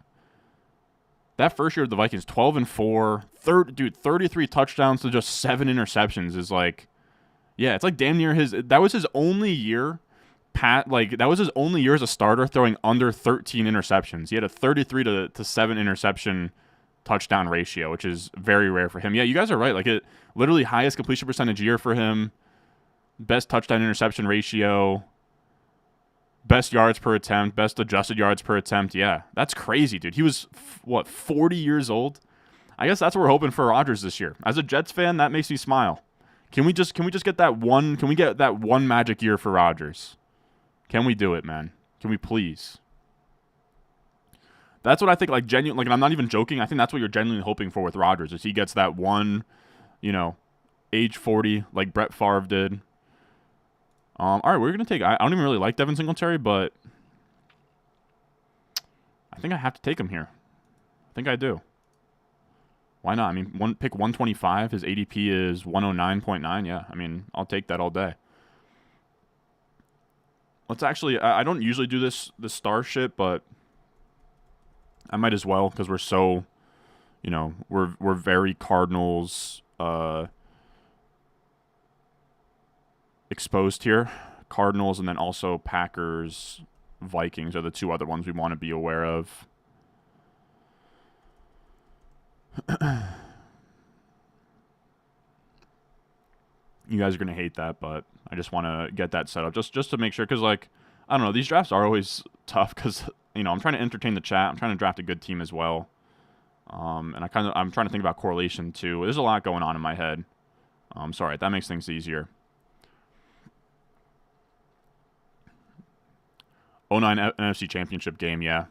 that first year of the Vikings, 12-4, 33 touchdowns to just 7 interceptions is like, yeah, it's like damn near that was his only year. That was his only year as a starter throwing under 13 interceptions. He had a 33 to 7 interception touchdown ratio, which is very rare for him. Yeah, you guys are right. Like, it literally highest completion percentage year for him, best touchdown interception ratio, best yards per attempt, best adjusted yards per attempt. Yeah, that's crazy, dude. He was, 40 years old? I guess that's what we're hoping for Rodgers this year. As a Jets fan, that makes me smile. Can we just get that one? Can we get that one magic year for Rodgers? Can we do it, man? Can we please? That's what I think, like, genuine. Like, and I'm not even joking. I think that's what you're genuinely hoping for with Rodgers, is he gets that one, you know, age 40, like Brett Favre did. All right, we're going to take... I don't even really like Devin Singletary, but I think I have to take him here. I think I do. Why not? I mean, pick 125. His ADP is 109.9. Yeah, I mean, I'll take that all day. Let's actually... I don't usually do this star shit, but I might as well, because we're so... You know, we're very Cardinals... exposed here. Cardinals and then also Packers, Vikings are the two other ones we want to be aware of. You guys are going to hate that, but I just want to get that set up just to make sure, because, like, I don't know, these drafts are always tough because, you know, I'm trying to entertain the chat. I'm trying to draft a good team as well. And I'm trying to think about correlation too. There's a lot going on in my head. Sorry, that makes things easier. 09 NFC Championship game, yeah.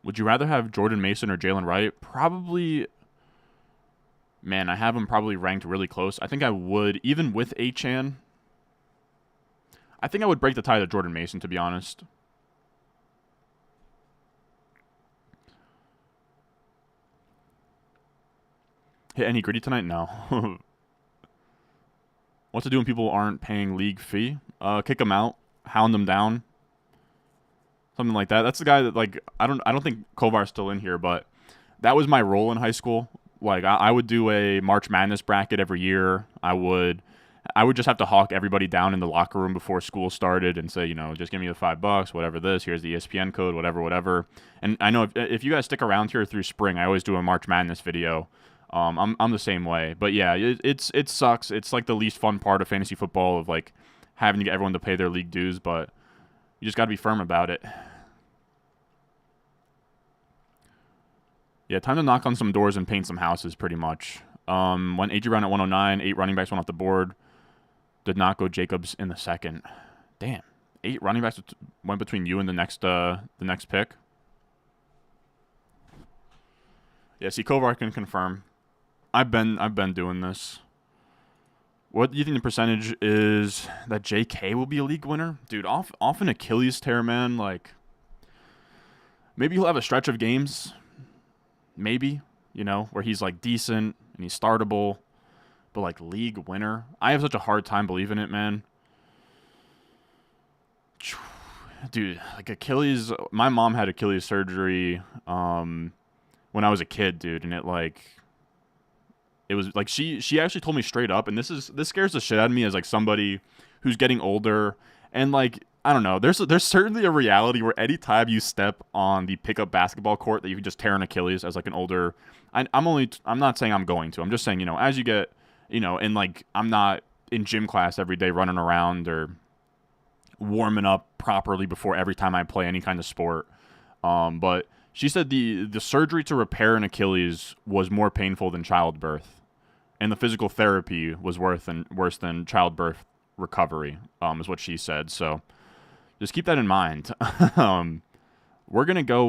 Would you rather have Jordan Mason or Jalen Wright? Probably. Man, I have them probably ranked really close. I think I would, even with Achan. I think I would break the tie to Jordan Mason, to be honest. Hit any gritty tonight? No. What to do when people aren't paying league fee? Kick them out, hound them down, something like that. That's the guy that, like, I don't think Kovar's still in here, but that was my role in high school. Like, I would do a March Madness bracket every year. I would just have to hawk everybody down in the locker room before school started and say, just give me the $5, whatever this. Here's the ESPN code, whatever. And I know if you guys stick around here through spring, I always do a March Madness video. I'm the same way, but yeah, it sucks. It's like the least fun part of fantasy football, of like having to get everyone to pay their league dues, but you just got to be firm about it. Yeah, time to knock on some doors and paint some houses, pretty much. Went AJ Brown at 109, 8 running backs went off the board. Did not go Jacobs in the second. Damn, 8 running backs went between you and the next pick. Yeah, see, Kovar can confirm. I've been doing this. What do you think the percentage is that JK will be a league winner? Dude, off an Achilles tear, man. Like, maybe he'll have a stretch of games. Maybe, where he's like decent and he's startable. But like league winner, I have such a hard time believing it, man. Dude, like Achilles, my mom had Achilles surgery when I was a kid, dude, and it was like she actually told me straight up, and this scares the shit out of me as like somebody who's getting older, and like I don't know, there's certainly a reality where any time you step on the pickup basketball court that you can just tear an Achilles as like an older. I'm not saying I'm going to. I'm just saying, as you get, and like I'm not in gym class every day running around or warming up properly before every time I play any kind of sport. But she said the surgery to repair an Achilles was more painful than childbirth, and the physical therapy was worse than childbirth recovery, is what she said. So just keep that in mind. We're going to go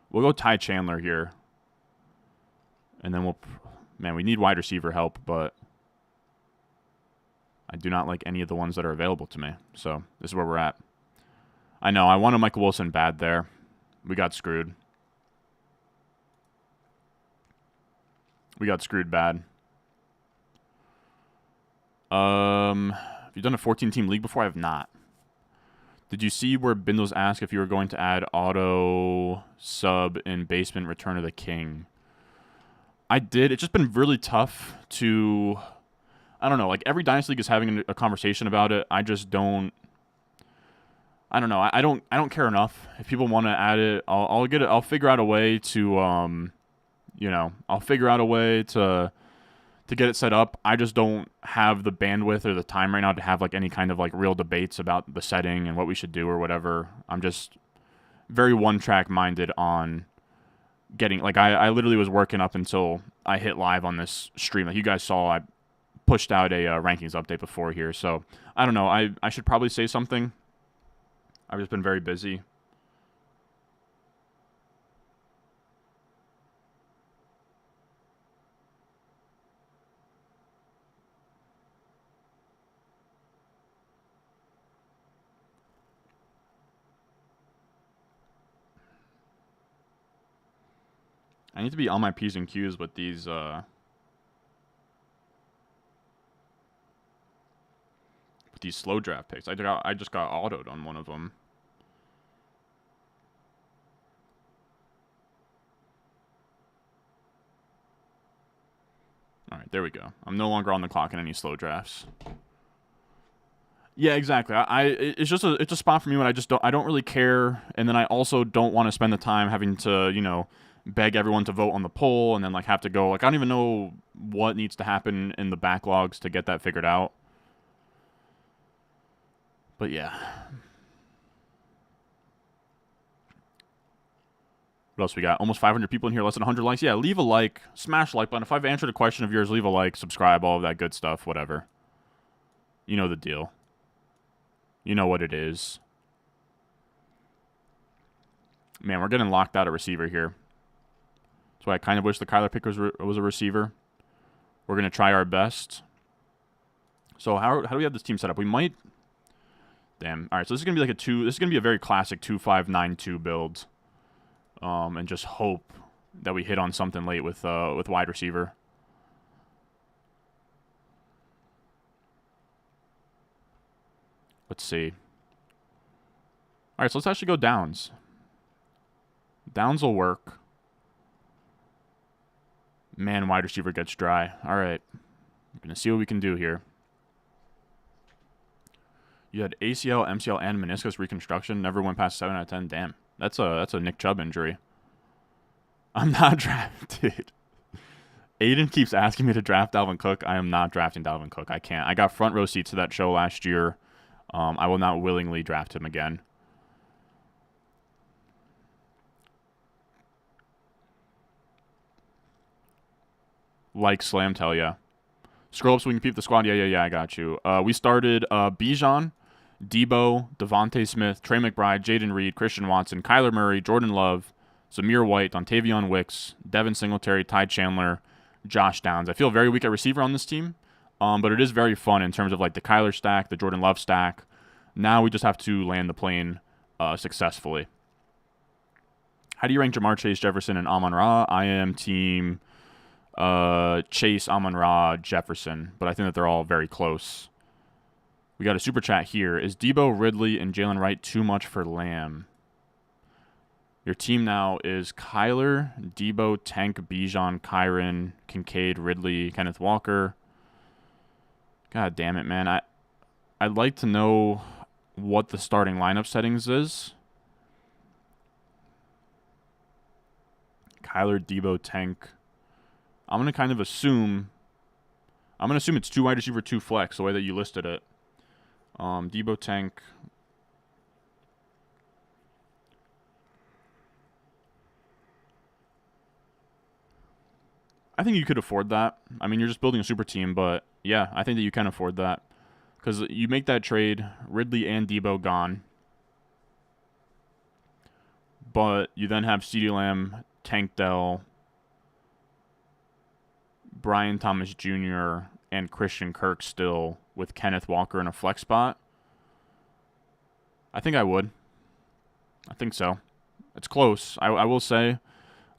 we'll go Ty Chandler here. And then we need wide receiver help, but I do not like any of the ones that are available to me. So this is where we're at. I know, I wanted Michael Wilson bad there. We got screwed. We got screwed bad. Have you done a 14-team league before? I have not. Did you see where Bindles asked if you were going to add auto sub in Basement Return of the King? I did. It's just been really tough to... I don't know. Like, every Dynasty League is having a conversation about it. I just don't... I don't know. I don't care enough. If people want to add it, I'll get it. I'll figure out a way to, I'll figure out a way to get it set up. I just don't have the bandwidth or the time right now to have like any kind of like real debates about the setting and what we should do or whatever. I'm just very one-track minded on getting, like, I literally was working up until I hit live on this stream. Like you guys saw, I pushed out a rankings update before here. So I don't know. I should probably say something. I've just been very busy. I need to be on my P's and Q's with these slow draft picks. I just got autoed on one of them. All right, there we go. I'm no longer on the clock in any slow drafts. Yeah, exactly. It's a spot for me when I don't really care, and then I also don't want to spend the time having to, beg everyone to vote on the poll and then like have to go, like, I don't even know what needs to happen in the backlogs to get that figured out. But yeah. What else we got? Almost 500 people in here, less than 100 likes. Yeah, leave a like, smash the like button. If I've answered a question of yours, leave a like, subscribe, all of that good stuff, whatever. You know the deal. You know what it is. Man, we're getting locked out at receiver here. That's why I kind of wish the Kyler pick was a receiver. We're going to try our best. So how do we have this team set up? We might... Damn. All right, so this is going to be like this is going to be a very classic 2-5-9-2 build. And just hope that we hit on something late with wide receiver. Let's see. All right, so let's actually go downs. Downs will work. Man, wide receiver gets dry. All right. We're going to see what we can do here. You had ACL, MCL, and meniscus reconstruction. Never went past 7 out of 10. Damn. That's a Nick Chubb injury. I'm not drafted. Aiden keeps asking me to draft Dalvin Cook. I am not drafting Dalvin Cook. I can't. I got front row seats to that show last year. I will not willingly draft him again. Like Slam tell ya. Scroll up so we can peep the squad. Yeah, I got you. We started Bijan, Debo, Devontae Smith, Trey McBride, Jaden Reed, Christian Watson, Kyler Murray, Jordan Love, Zamir White, Dontavion Wicks, Devin Singletary, Ty Chandler, Josh Downs. I feel very weak at receiver on this team, but it is very fun in terms of like the Kyler stack, the Jordan Love stack. Now we just have to land the plane successfully. How do you rank Jamar Chase, Jefferson, and Amon-Ra? I am team Chase, Amon-Ra, Jefferson, but I think that they're all very close. We got a super chat here. Is Debo, Ridley, and Jalen Wright too much for Lamb? Your team now is Kyler, Debo, Tank, Bijan, Kyron, Kincaid, Ridley, Kenneth Walker. God damn it, man. I'd like to know what the starting lineup settings is. Kyler, Debo, Tank. I'm going to kind of assume... I'm going to assume it's 2 wide receiver, 2 flex, the way that you listed it. Debo, Tank... I think you could afford that. I mean, you're just building a super team, but yeah, I think that you can afford that. Because you make that trade, Ridley and Debo gone. But you then have CeeDee Lamb, Tank Dell, Brian Thomas Jr., and Christian Kirk still with Kenneth Walker in a flex spot. I think I would. I think so. It's close. I will say.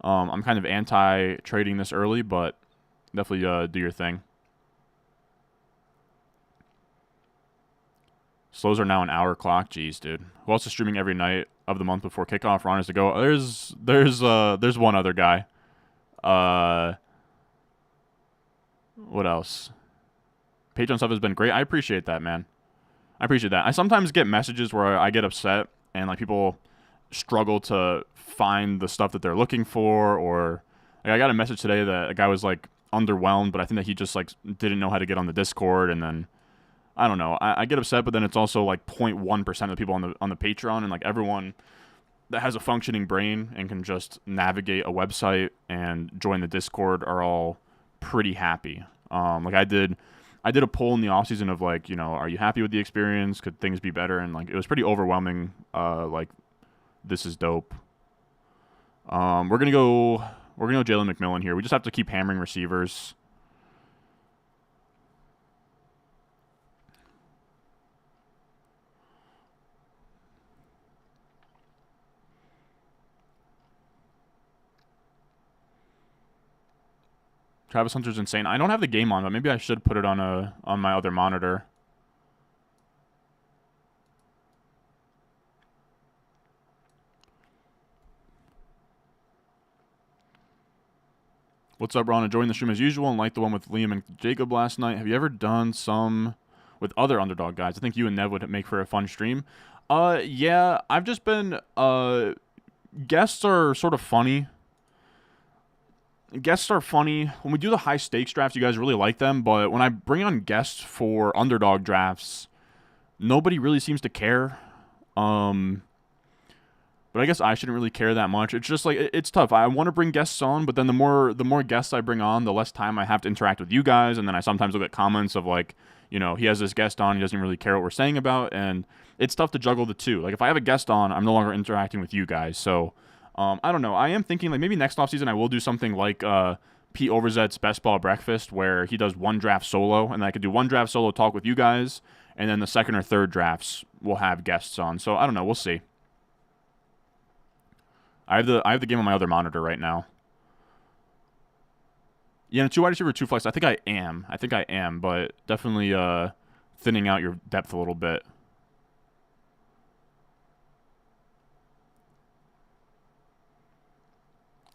I'm kind of anti-trading this early, but definitely do your thing. Slows are now an hour clock. Jeez, dude. Who else is streaming every night of the month before kickoff? Ron is to go. There's one other guy. What else? Patreon stuff has been great. I appreciate that, man. I appreciate that. I sometimes get messages where I get upset and like people struggle to find the stuff that they're looking for, or like, I got a message today that a guy was like underwhelmed, but I think that he just like didn't know how to get on the Discord, and then I don't know. I get upset, but then it's also like 0.1% of the people on the Patreon, and like everyone that has a functioning brain and can just navigate a website and join the Discord are all pretty happy. Like I did a poll in the offseason of like, you know, are you happy with the experience? Could things be better? And like it was pretty overwhelming. Like this is dope. We're gonna go Jalen McMillan here. We just have to keep hammering receivers. Travis Hunter's insane. I don't have the game on, but maybe I should put it on my other monitor. What's up, Ron? Enjoying the stream as usual, and like the one with Liam and Jacob last night. Have you ever done some with other underdog guys? I think you and Nev would make for a fun stream. Yeah, I've just been, guests are sort of funny. Guests are funny. When we do the high stakes drafts, you guys really like them, but when I bring on guests for underdog drafts, nobody really seems to care. Um, but I guess I shouldn't really care that much. It's just like it's tough. I want to bring guests on, but then the more guests I bring on, the less time I have to interact with you guys, and then I sometimes will get comments of like, he has this guest on, he doesn't really care what we're saying about, and it's tough to juggle the two. Like if I have a guest on, I'm no longer interacting with you guys. So I don't know. I am thinking like maybe next offseason I will do something like Pete Overzet's Best Ball Breakfast, where he does one draft solo, and I could do one draft solo talk with you guys, and then the second or third drafts will have guests on. So I don't know. We'll see. I have the game on my other monitor right now. Yeah, 2 wide receiver, 2 flex. I think I am, but definitely thinning out your depth a little bit.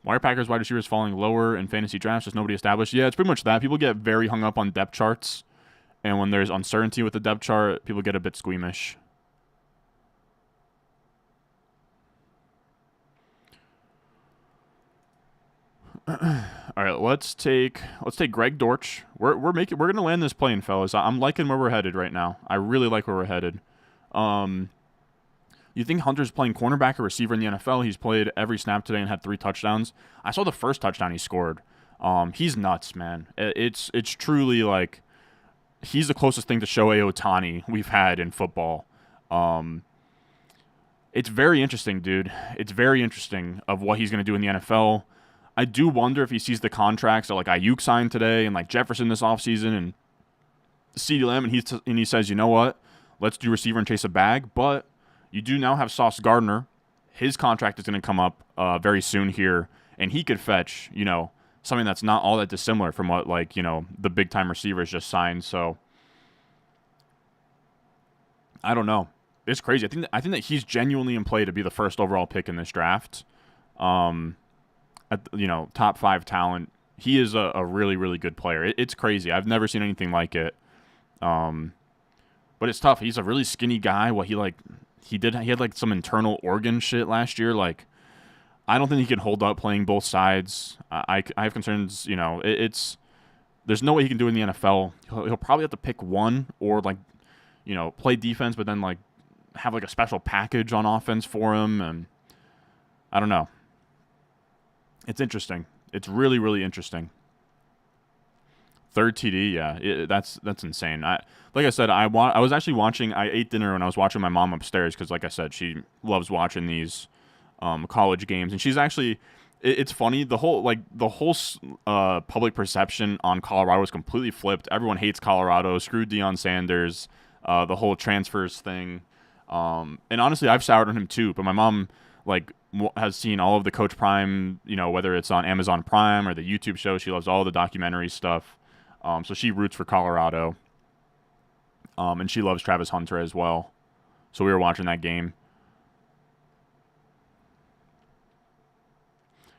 Why are Packers wide receivers falling lower in fantasy drafts? Just nobody established. Yeah, it's pretty much that. People get very hung up on depth charts, and when there's uncertainty with the depth chart, people get a bit squeamish. All right, let's take Greg Dortch. We're gonna land this plane, fellas. I'm liking where we're headed right now. I really like where we're headed. You think Hunter's playing cornerback or receiver in the NFL? He's played every snap today and had 3 touchdowns. I saw the first touchdown he scored. He's nuts, man. It's truly like he's the closest thing to Shohei Ohtani we've had in football. It's very interesting, dude. It's very interesting of what he's gonna do in the NFL. I do wonder if he sees the contracts that like Aiyuk signed today and like Jefferson this offseason and CeeDee Lamb, and he says, you know what, let's do receiver and chase a bag. But you do now have Sauce Gardner. His contract is going to come up very soon here, and he could fetch, something that's not all that dissimilar from what like the big time receivers just signed. So I don't know. It's crazy. I think that he's genuinely in play to be the first overall pick in this draft. At top 5 talent. He is a really, really good player. It's crazy. I've never seen anything like it. But it's tough. He's a really skinny guy. He had like some internal organ shit last year. Like, I don't think he can hold up playing both sides. I have concerns. There's no way he can do it in the NFL. He'll probably have to pick one or like, play defense, but then like have like a special package on offense for him. And I don't know. It's interesting. It's really, really interesting. Third TD, yeah, that's insane. Like I said, I was actually watching. I ate dinner when I was watching my mom upstairs because, like I said, she loves watching these college games, and she's actually. It's funny. The whole public perception on Colorado is completely flipped. Everyone hates Colorado. Screw Deion Sanders. The whole transfers thing, and honestly, I've soured on him too. But my mom has seen all of the Coach Prime, whether it's on Amazon Prime or the YouTube show. She loves all the documentary stuff. So she roots for Colorado. And she loves Travis Hunter as well. So we were watching that game.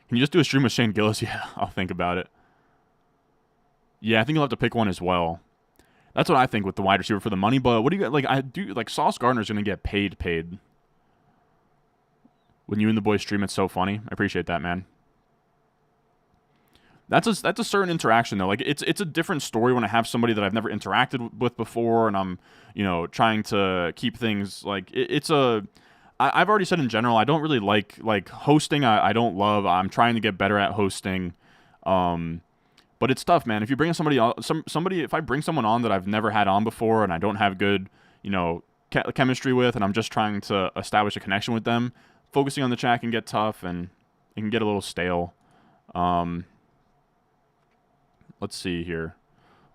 Can you just do a stream with Shane Gillis? Yeah, I'll think about it. Yeah, I think you'll have to pick one as well. That's what I think with the wide receiver for the money. But what do you got? Sauce Gardner's going to get paid. When you and the boys stream, it's so funny. I appreciate that, man. That's a certain interaction though. Like it's a different story when I have somebody that I've never interacted with before, and I'm trying to keep things like I've already said in general I don't really like hosting. I don't love. I'm trying to get better at hosting, but it's tough, man. If you bring somebody if I bring someone on that I've never had on before and I don't have good chemistry with, and I'm just trying to establish a connection with them. Focusing on the chat can get tough, and it can get a little stale. Let's see here.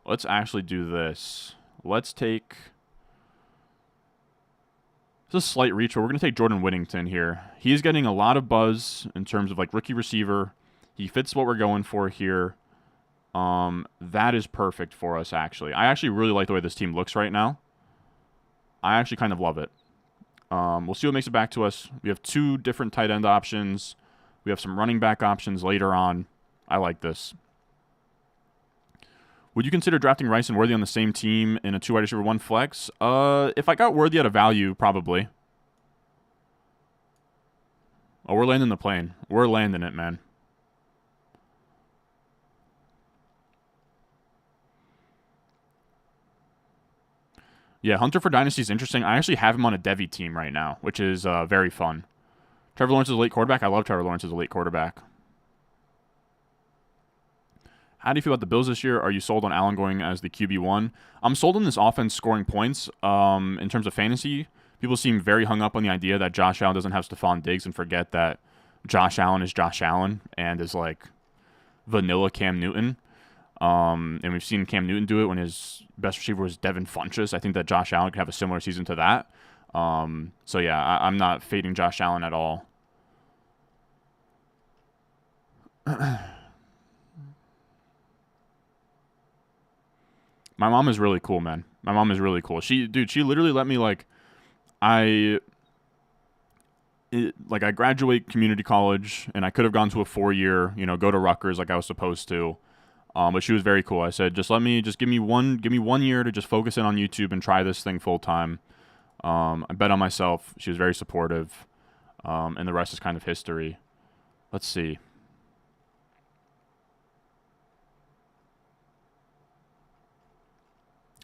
Let's actually do this. Let's take... It's a slight reach, but we're going to take Jordan Whittington here. He's getting a lot of buzz in terms of like rookie receiver. He fits what we're going for here. That is perfect for us, actually. I actually really like the way this team looks right now. I actually kind of love it. We'll see what makes it back to us. We have 2 different tight end options. We have some running back options later on. I like this. Would you consider drafting Rice and Worthy on the same team in a 2 wide receiver 1 flex? If I got Worthy at a value, probably. Oh, we're landing the plane. We're landing it, man. Yeah, Hunter for Dynasty is interesting. I actually have him on a Devi team right now, which is very fun. Trevor Lawrence is a late quarterback. I love Trevor Lawrence as a late quarterback. How do you feel about the Bills this year? Are you sold on Allen going as the QB1? I'm sold on this offense scoring points. In terms of fantasy, people seem very hung up on the idea that Josh Allen doesn't have Stephon Diggs and forget that Josh Allen is Josh Allen and is like vanilla Cam Newton. And we've seen Cam Newton do it when his best receiver was Devin Funchess. I think that Josh Allen could have a similar season to that. So yeah, I'm not fading Josh Allen at all. My mom is really cool, man. My mom is really cool. She literally let me I graduate community college and I could have gone to a 4-year, go to Rutgers like I was supposed to. But she was very cool. I said, just give me 1 year to just focus in on YouTube and try this thing full time. I bet on myself. She was very supportive. And the rest is kind of history. Let's see.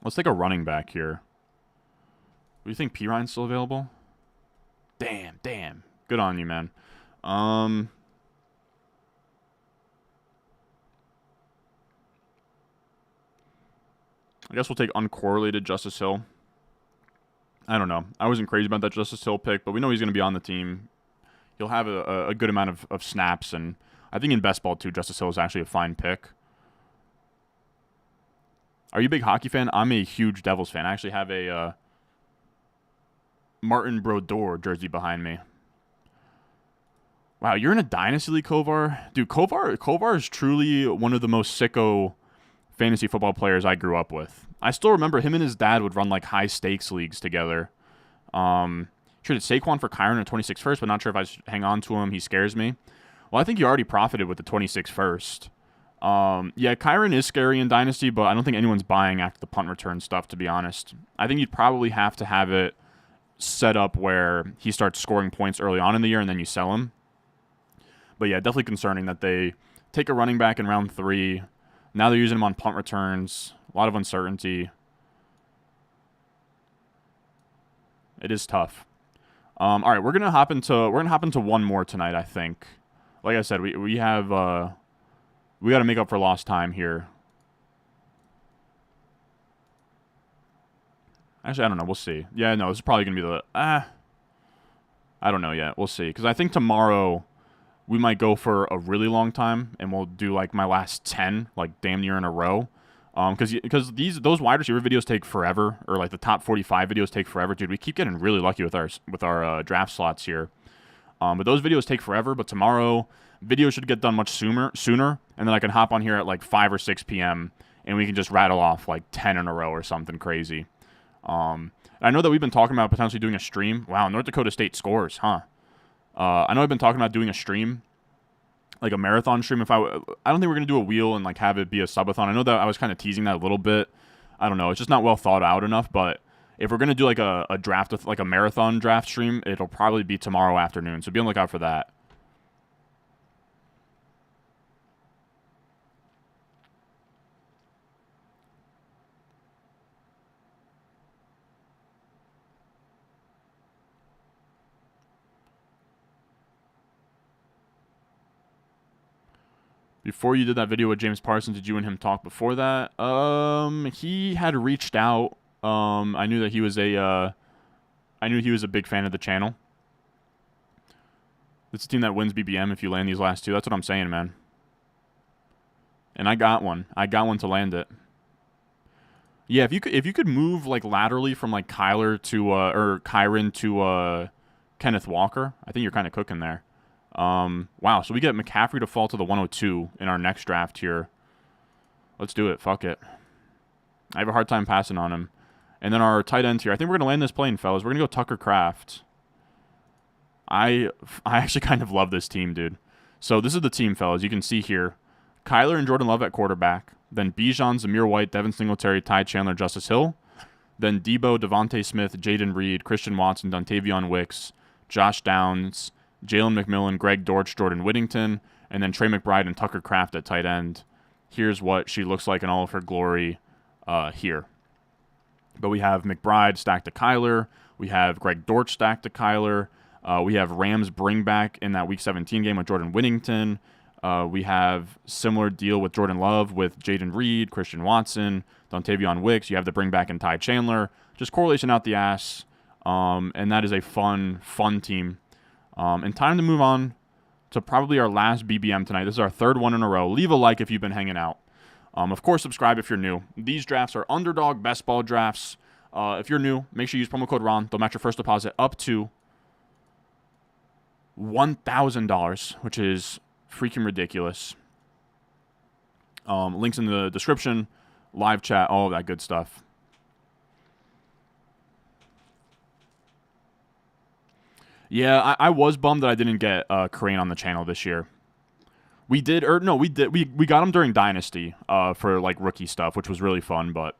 Let's take a running back here. Do you think P. Ryan's still available? Damn. Good on you, man. I guess we'll take uncorrelated Justice Hill. I don't know. I wasn't crazy about that Justice Hill pick, but we know he's going to be on the team. He'll have a good amount of snaps, and I think in best ball, too, Justice Hill is actually a fine pick. Are you a big hockey fan? I'm a huge Devils fan. I actually have a Martin Brodeur jersey behind me. Wow, you're in a Dynasty League, Kovar? Dude, Kovar is truly one of the most sicko fantasy football players I grew up with. I still remember him and his dad would run like high-stakes leagues together. Traded Saquon for Kyron at 26 first, but not sure if I should hang on to him. He scares me. Well, I think you already profited with the 26 first. Yeah, Kyron is scary in Dynasty, but I don't think anyone's buying after the punt return stuff, to be honest. I think you'd probably have to have it set up where he starts scoring points early on in the year and then you sell him. But yeah, definitely concerning that they take a running back in round 3. Now they're using him on punt returns. A lot of uncertainty. It is tough. All right, we're gonna hop into one more tonight, I think. Like I said, we have we got to make up for lost time here. Actually, I don't know. We'll see. Yeah, no, this is probably gonna be the I don't know yet. We'll see, because I think tomorrow we might go for a really long time, and we'll do like my last 10, like damn near in a row. Because those wide receiver videos take forever, or like the top 45 videos take forever, dude. We keep getting really lucky with our draft slots here. But those videos take forever. But tomorrow, videos should get done much sooner, and then I can hop on here at like 5 or 6 p.m. and we can just rattle off like 10 in a row or something crazy. I know that we've been talking about potentially doing a stream. Wow, North Dakota State scores, huh? I know I've been talking about doing a stream, like a marathon stream. I don't think we're gonna do a wheel and like have it be a subathon. I know that I was kind of teasing that a little bit. I don't know. It's just not well thought out enough. But if we're gonna do like a draft with like a marathon draft stream, it'll probably be tomorrow afternoon. So be on the lookout for that. Before you did that video with James Parsons, did you and him talk before that? He had reached out. I knew that he was a big fan of the channel. It's a team that wins BBM if you land these last two. That's what I'm saying, man. And I got one. I got one to land it. Yeah, if you could move like laterally from like Kyler to or Kyron to Kenneth Walker, I think you're kind of cooking there. Wow, so we get McCaffrey to fall to the 102 in our next draft here. Let's do it. Fuck it. I have a hard time passing on him. And then our tight ends here. I think we're going to land this plane, fellas. We're going to go Tucker Kraft. I actually kind of love this team, dude. So this is the team, fellas. You can see here. Kyler and Jordan Love at quarterback. Then Bijan, Zamir White, Devin Singletary, Ty Chandler, Justice Hill. Then Debo, Devontae Smith, Jaden Reed, Christian Watson, Dontavion Wicks, Josh Downs, Jalen McMillan, Greg Dortch, Jordan Whittington, and then Trey McBride and Tucker Kraft at tight end. Here's what she looks like in all of her glory here. But we have McBride stacked to Kyler. We have Greg Dortch stacked to Kyler. We have Rams bring back in that Week 17 game with Jordan Whittington. We have similar deal with Jordan Love with Jaden Reed, Christian Watson, Dontavion Wicks. You have the bring back in Ty Chandler. Just correlation out the ass. And that is a fun team. And time to move on to probably our last BBM tonight. This is our third one in a row. Leave a like if you've been hanging out. Of course, subscribe if you're new. These drafts are underdog best ball drafts. If you're new, make sure you use promo code RON. They'll match your first deposit up to $1,000, which is freaking ridiculous. Links in the description, live chat, all of that good stuff. Yeah, I was bummed that I didn't get Crane on the channel this year. We did. We got him during Dynasty for like rookie stuff, which was really fun, but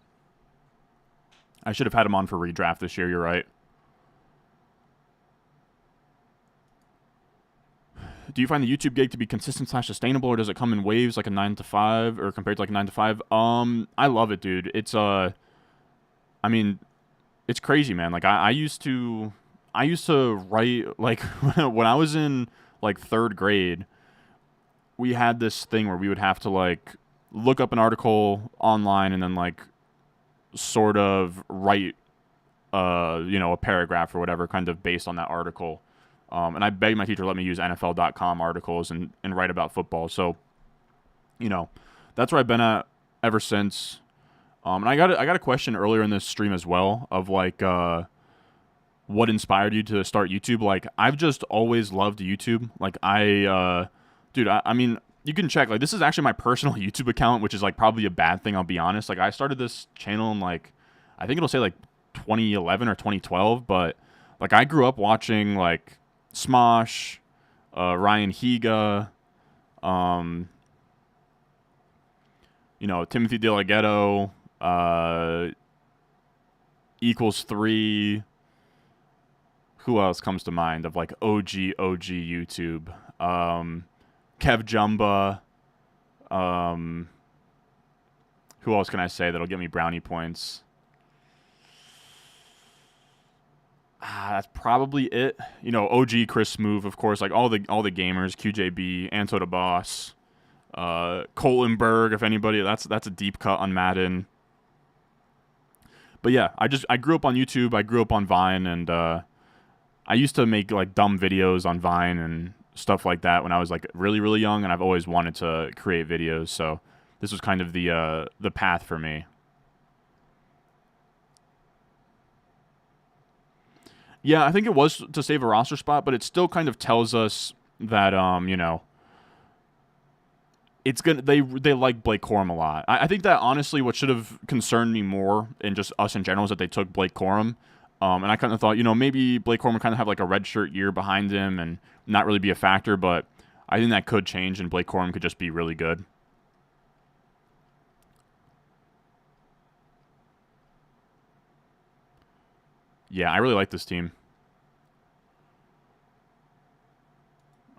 I should have had him on for redraft this year, you're right. Do you find the YouTube gig to be consistent / sustainable, or does it come in waves like a 9 to 5 or compared to like a 9 to 5? I love it, dude. It's I mean, it's crazy, man. Like I used to write, like when I was in like 3rd grade, we had this thing where we would have to like look up an article online and then like sort of write a paragraph or whatever kind of based on that article. And I begged my teacher to let me use NFL.com articles and write about football. So, that's where I've been at ever since. And I got a question earlier in this stream as well of like what inspired you to start YouTube. Like I've just always loved YouTube. Like I mean, you can check. Like this is actually my personal YouTube account, which is like probably a bad thing. I'll be honest. Like I started this channel in like I think it'll say like 2011 or 2012, but like I grew up watching like Smosh, Ryan Higa, Timothy DeLaGhetto, equals 3. Who else comes to mind of like OG YouTube? Kev Jumba. Who else can I say that'll get me brownie points? That's probably it. OG Chris Smoove, of course, like all the gamers, QJB, Anto the Boss, Kohlenberg, if anybody. That's a deep cut on Madden. But yeah, I grew up on YouTube. I grew up on Vine, and I used to make like dumb videos on Vine and stuff like that when I was like really, really young, and I've always wanted to create videos. So this was kind of the path for me. Yeah, I think it was to save a roster spot, but it still kind of tells us that it's gonna they like Blake Corum a lot. I think that honestly, what should have concerned me more and just us in general is that they took Blake Corum, and I kind of thought maybe Blake Corum would kind of have like a redshirt year behind him and not really be a factor, but I think that could change and Blake Corum could just be really good. Yeah, I really like this team.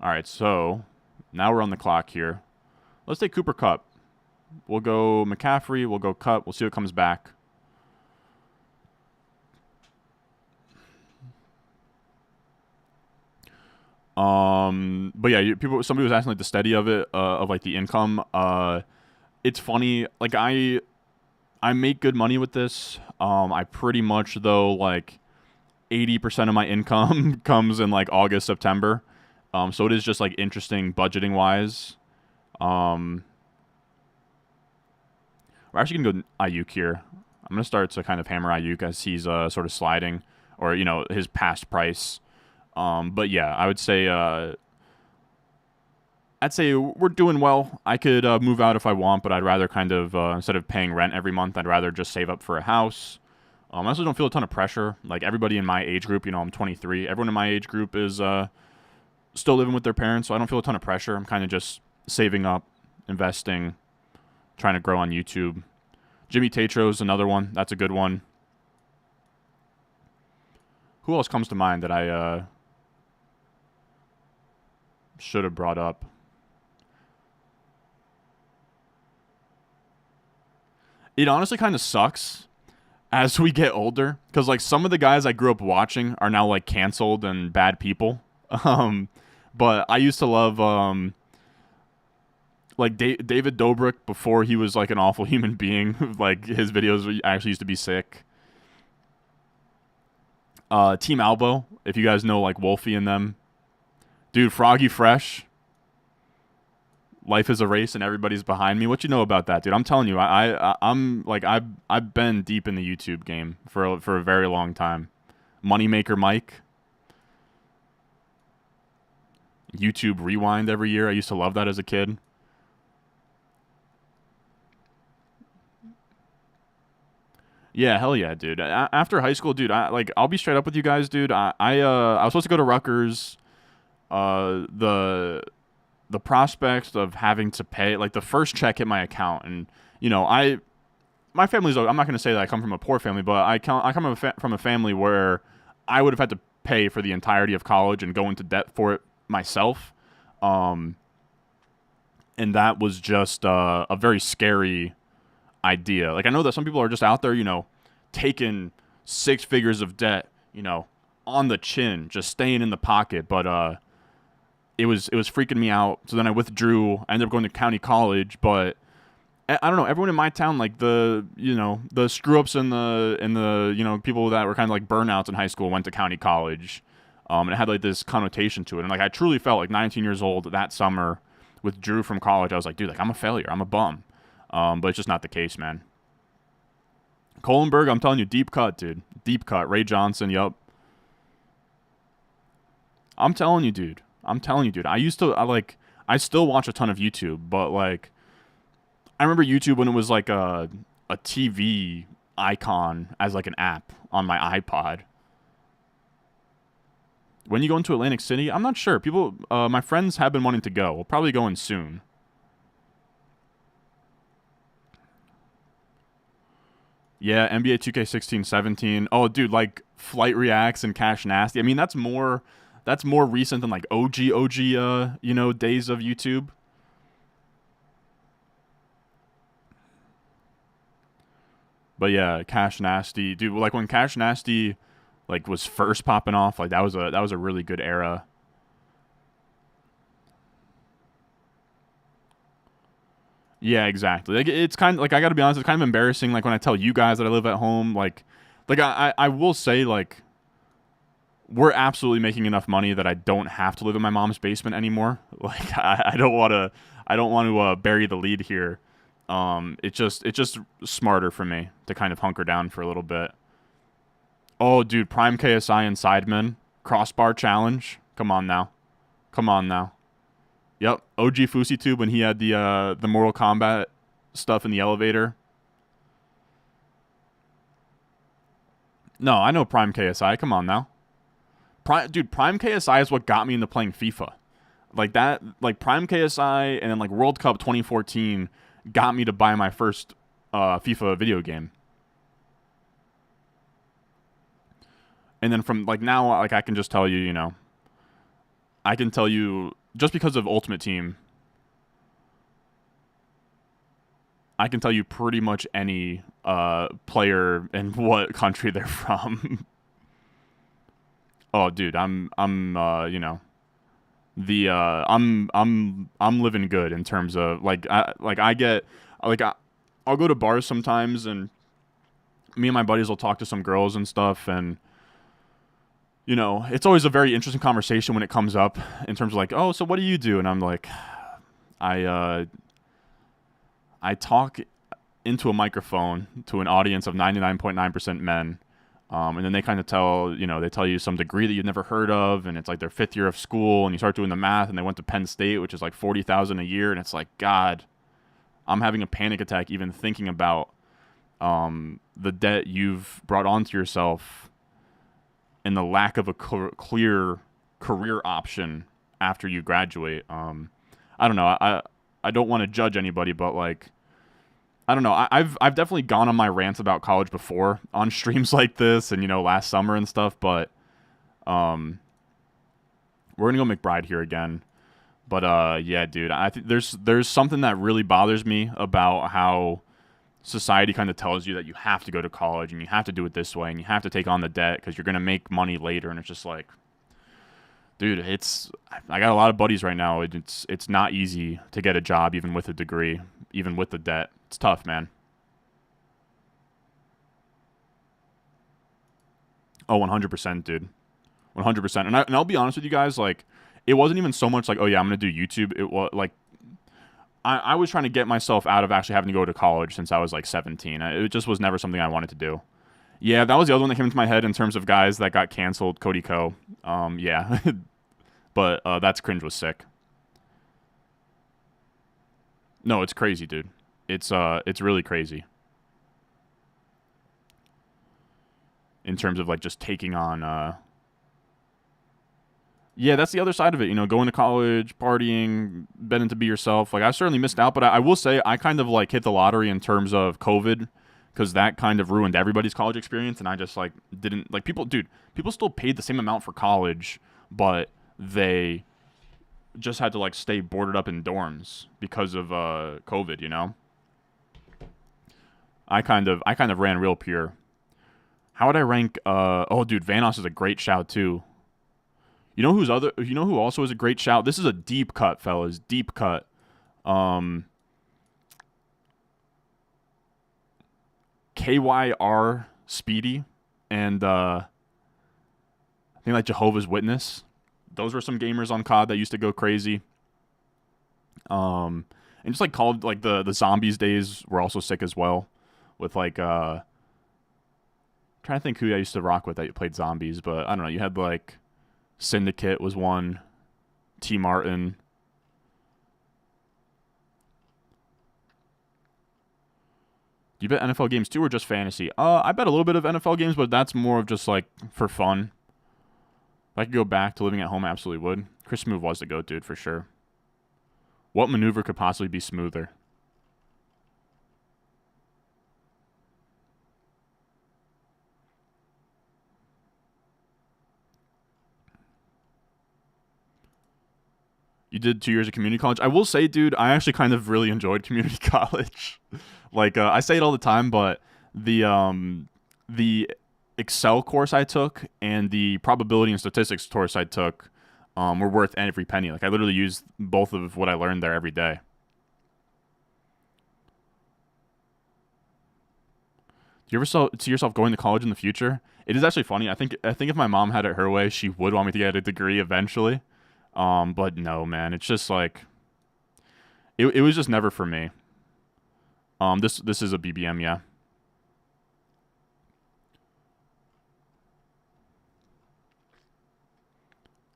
All right, so now we're on the clock here. Let's take Cooper Kupp. We'll go McCaffrey. We'll go Kupp. We'll see what comes back. But yeah, somebody was asking like the steady of it, of like the income. It's funny. Like I make good money with this. I pretty much though like 80% of my income comes in like August, September. So it is just like interesting budgeting wise. We're actually gonna go Aiyuk here. I'm gonna start to kind of hammer Aiyuk as he's sort of sliding, or his past price. But yeah, I would say we're doing well. I could move out if I want, but I'd rather kind of instead of paying rent every month, I'd rather just save up for a house. I also don't feel a ton of pressure. Like everybody in my age group, I'm 23. Everyone in my age group is still living with their parents, so I don't feel a ton of pressure. I'm kind of just saving up, investing, trying to grow on YouTube. Jimmy Tatro's another one. That's a good one. Who else comes to mind that I should have brought up? It honestly kind of sucks as we get older, because like some of the guys I grew up watching are now like canceled and bad people. Um, but I used to love like David Dobrik before he was like an awful human being. Like his videos actually used to be sick. Team Albo, if you guys know like Wolfie and them, dude. Froggy Fresh. Life is a race and everybody's behind me. What you know about that, dude? I'm telling you, I'm like I've been deep in the YouTube game for a very long time. Moneymaker Mike, YouTube Rewind every year. I used to love that as a kid. Yeah, hell yeah, dude. After high school, dude, I'll be straight up with you guys, dude. I was supposed to go to Rutgers. The prospect of having to pay, like the first check hit my account, and my family's. I'm not gonna say that I come from a poor family, but I come from a family where I would have had to pay for the entirety of college and go into debt for it myself. Um, and that was just a very scary idea. Like I know that some people are just out there, taking six figures of debt, on the chin, just staying in the pocket. But it was freaking me out. So then I withdrew. I ended up going to county college, but I don't know. Everyone in my town, like the screw ups and the people that were kind of like burnouts in high school went to county college, and it had like this connotation to it. And like I truly felt like 19 years old that summer, withdrew from college. I was like, dude, like I'm a failure. I'm a bum. But it's just not the case, man. Kohlenberg, I'm telling you, deep cut, dude. Deep cut. Ray Johnson, yup. I'm telling you, dude. I still watch a ton of YouTube, but like, I remember YouTube when it was like a TV icon as like an app on my iPod. When you go into Atlantic City, I'm not sure. My friends have been wanting to go. We'll probably go in soon. Yeah, NBA 2K16, 17. Oh, dude, like Flight Reacts and Cash Nasty. I mean, that's more recent than like OG days of YouTube. But yeah, Cash Nasty, dude. Like when Cash Nasty like was first popping off, like that was a really good era. Yeah, exactly. Like it's kind of like I got to be honest, it's kind of embarrassing. Like when I tell you guys that I live at home, like I will say like we're absolutely making enough money that I don't have to live in my mom's basement anymore. Like I don't want to bury the lead here. It's just smarter for me to kind of hunker down for a little bit. Oh, dude, Prime KSI and Sidemen crossbar challenge. Come on now, come on now. Yep, OG FusiTube when he had the Mortal Kombat stuff in the elevator. No, I know Prime KSI. Come on now. Prime KSI is what got me into playing FIFA. Like that, like Prime KSI and then like World Cup 2014 got me to buy my first FIFA video game. And then from like now, like I can just tell you, I can tell you just because of Ultimate Team, I can tell you pretty much any player and what country they're from. Oh, dude, I'm living good in terms of I'll go to bars sometimes and me and my buddies will talk to some girls and stuff, and it's always a very interesting conversation when it comes up in terms of like, oh, so what do you do? And I'm like, I I talk into a microphone to an audience of 99.9% men. And then they kind of they tell you some degree that you've never heard of, and it's like their fifth year of school, and you start doing the math, and they went to Penn State, which is like 40,000 a year, and it's like, God, I'm having a panic attack even thinking about the debt you've brought onto yourself and the lack of a clear career option after you graduate. I don't know. I don't want to judge anybody, but like, I don't know. I've definitely gone on my rants about college before on streams like this, and last summer and stuff. But we're gonna go McBride here again. But yeah, dude, I think there's something that really bothers me about how society kind of tells you that you have to go to college and you have to do it this way and you have to take on the debt because you're going to make money later. And it's just like, dude, I got a lot of buddies right now. It's not easy to get a job even with a degree, even with the debt. It's tough, man. Oh, 100%, dude. 100%. And I'll be honest with you guys, like, it wasn't even so much like, oh yeah, I'm going to do YouTube. It was like, I was trying to get myself out of actually having to go to college since I was like 17. It just was never something I wanted to do. Yeah, that was the other one that came into my head in terms of guys that got canceled. Cody Ko. Yeah. But that's cringe was sick. No, it's crazy, dude. It's really crazy. In terms of like just taking on yeah, that's the other side of it. You know, going to college, partying, betting to be yourself. Like, I certainly missed out, but I will say I kind of like hit the lottery in terms of COVID because that kind of ruined everybody's college experience. And I just like didn't like people still paid the same amount for college, but they just had to like stay boarded up in dorms because of COVID, you know? I kind of ran real pure. How would I rank oh dude, Vanos is a great shout too. You know who also is a great shout? This is a deep cut, fellas. Deep cut. KYR Speedy and I think like Jehovah's Witness. Those were some gamers on COD that used to go crazy. And just like called like the zombies days were also sick as well. With like trying to think who I used to rock with that played zombies, but I don't know, you had like Syndicate was one. T. Martin. Do you bet NFL games too or just fantasy? I bet a little bit of NFL games, but that's more of just like for fun. If I could go back to living at home, I absolutely would. Chris Smoove was the GOAT, dude, for sure. What maneuver could possibly be smoother? You did 2 years of community college. I will say, dude, I actually kind of really enjoyed community college. Like I say it all the time, but the Excel course I took and the probability and statistics course I took were worth every penny. Like I literally used both of what I learned there every day. Do you ever see yourself going to college in the future? It is actually funny. I think if my mom had it her way, she would want me to get a degree eventually. But no, man, it's just like it was just never for me. This is a BBM, yeah.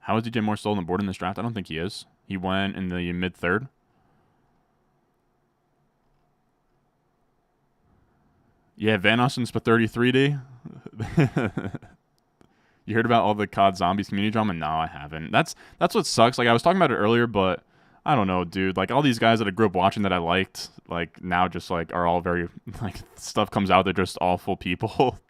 How is DJ Moore still on the board in this draft? I don't think he is. He went in the mid-third. Yeah, Van Austin's for 33D. You heard about all the COD Zombies community drama? No, I haven't. That's what sucks. Like I was talking about it earlier, but I don't know, dude. Like all these guys that I grew up watching that I liked, like now just like are all very like stuff comes out. They're just awful people.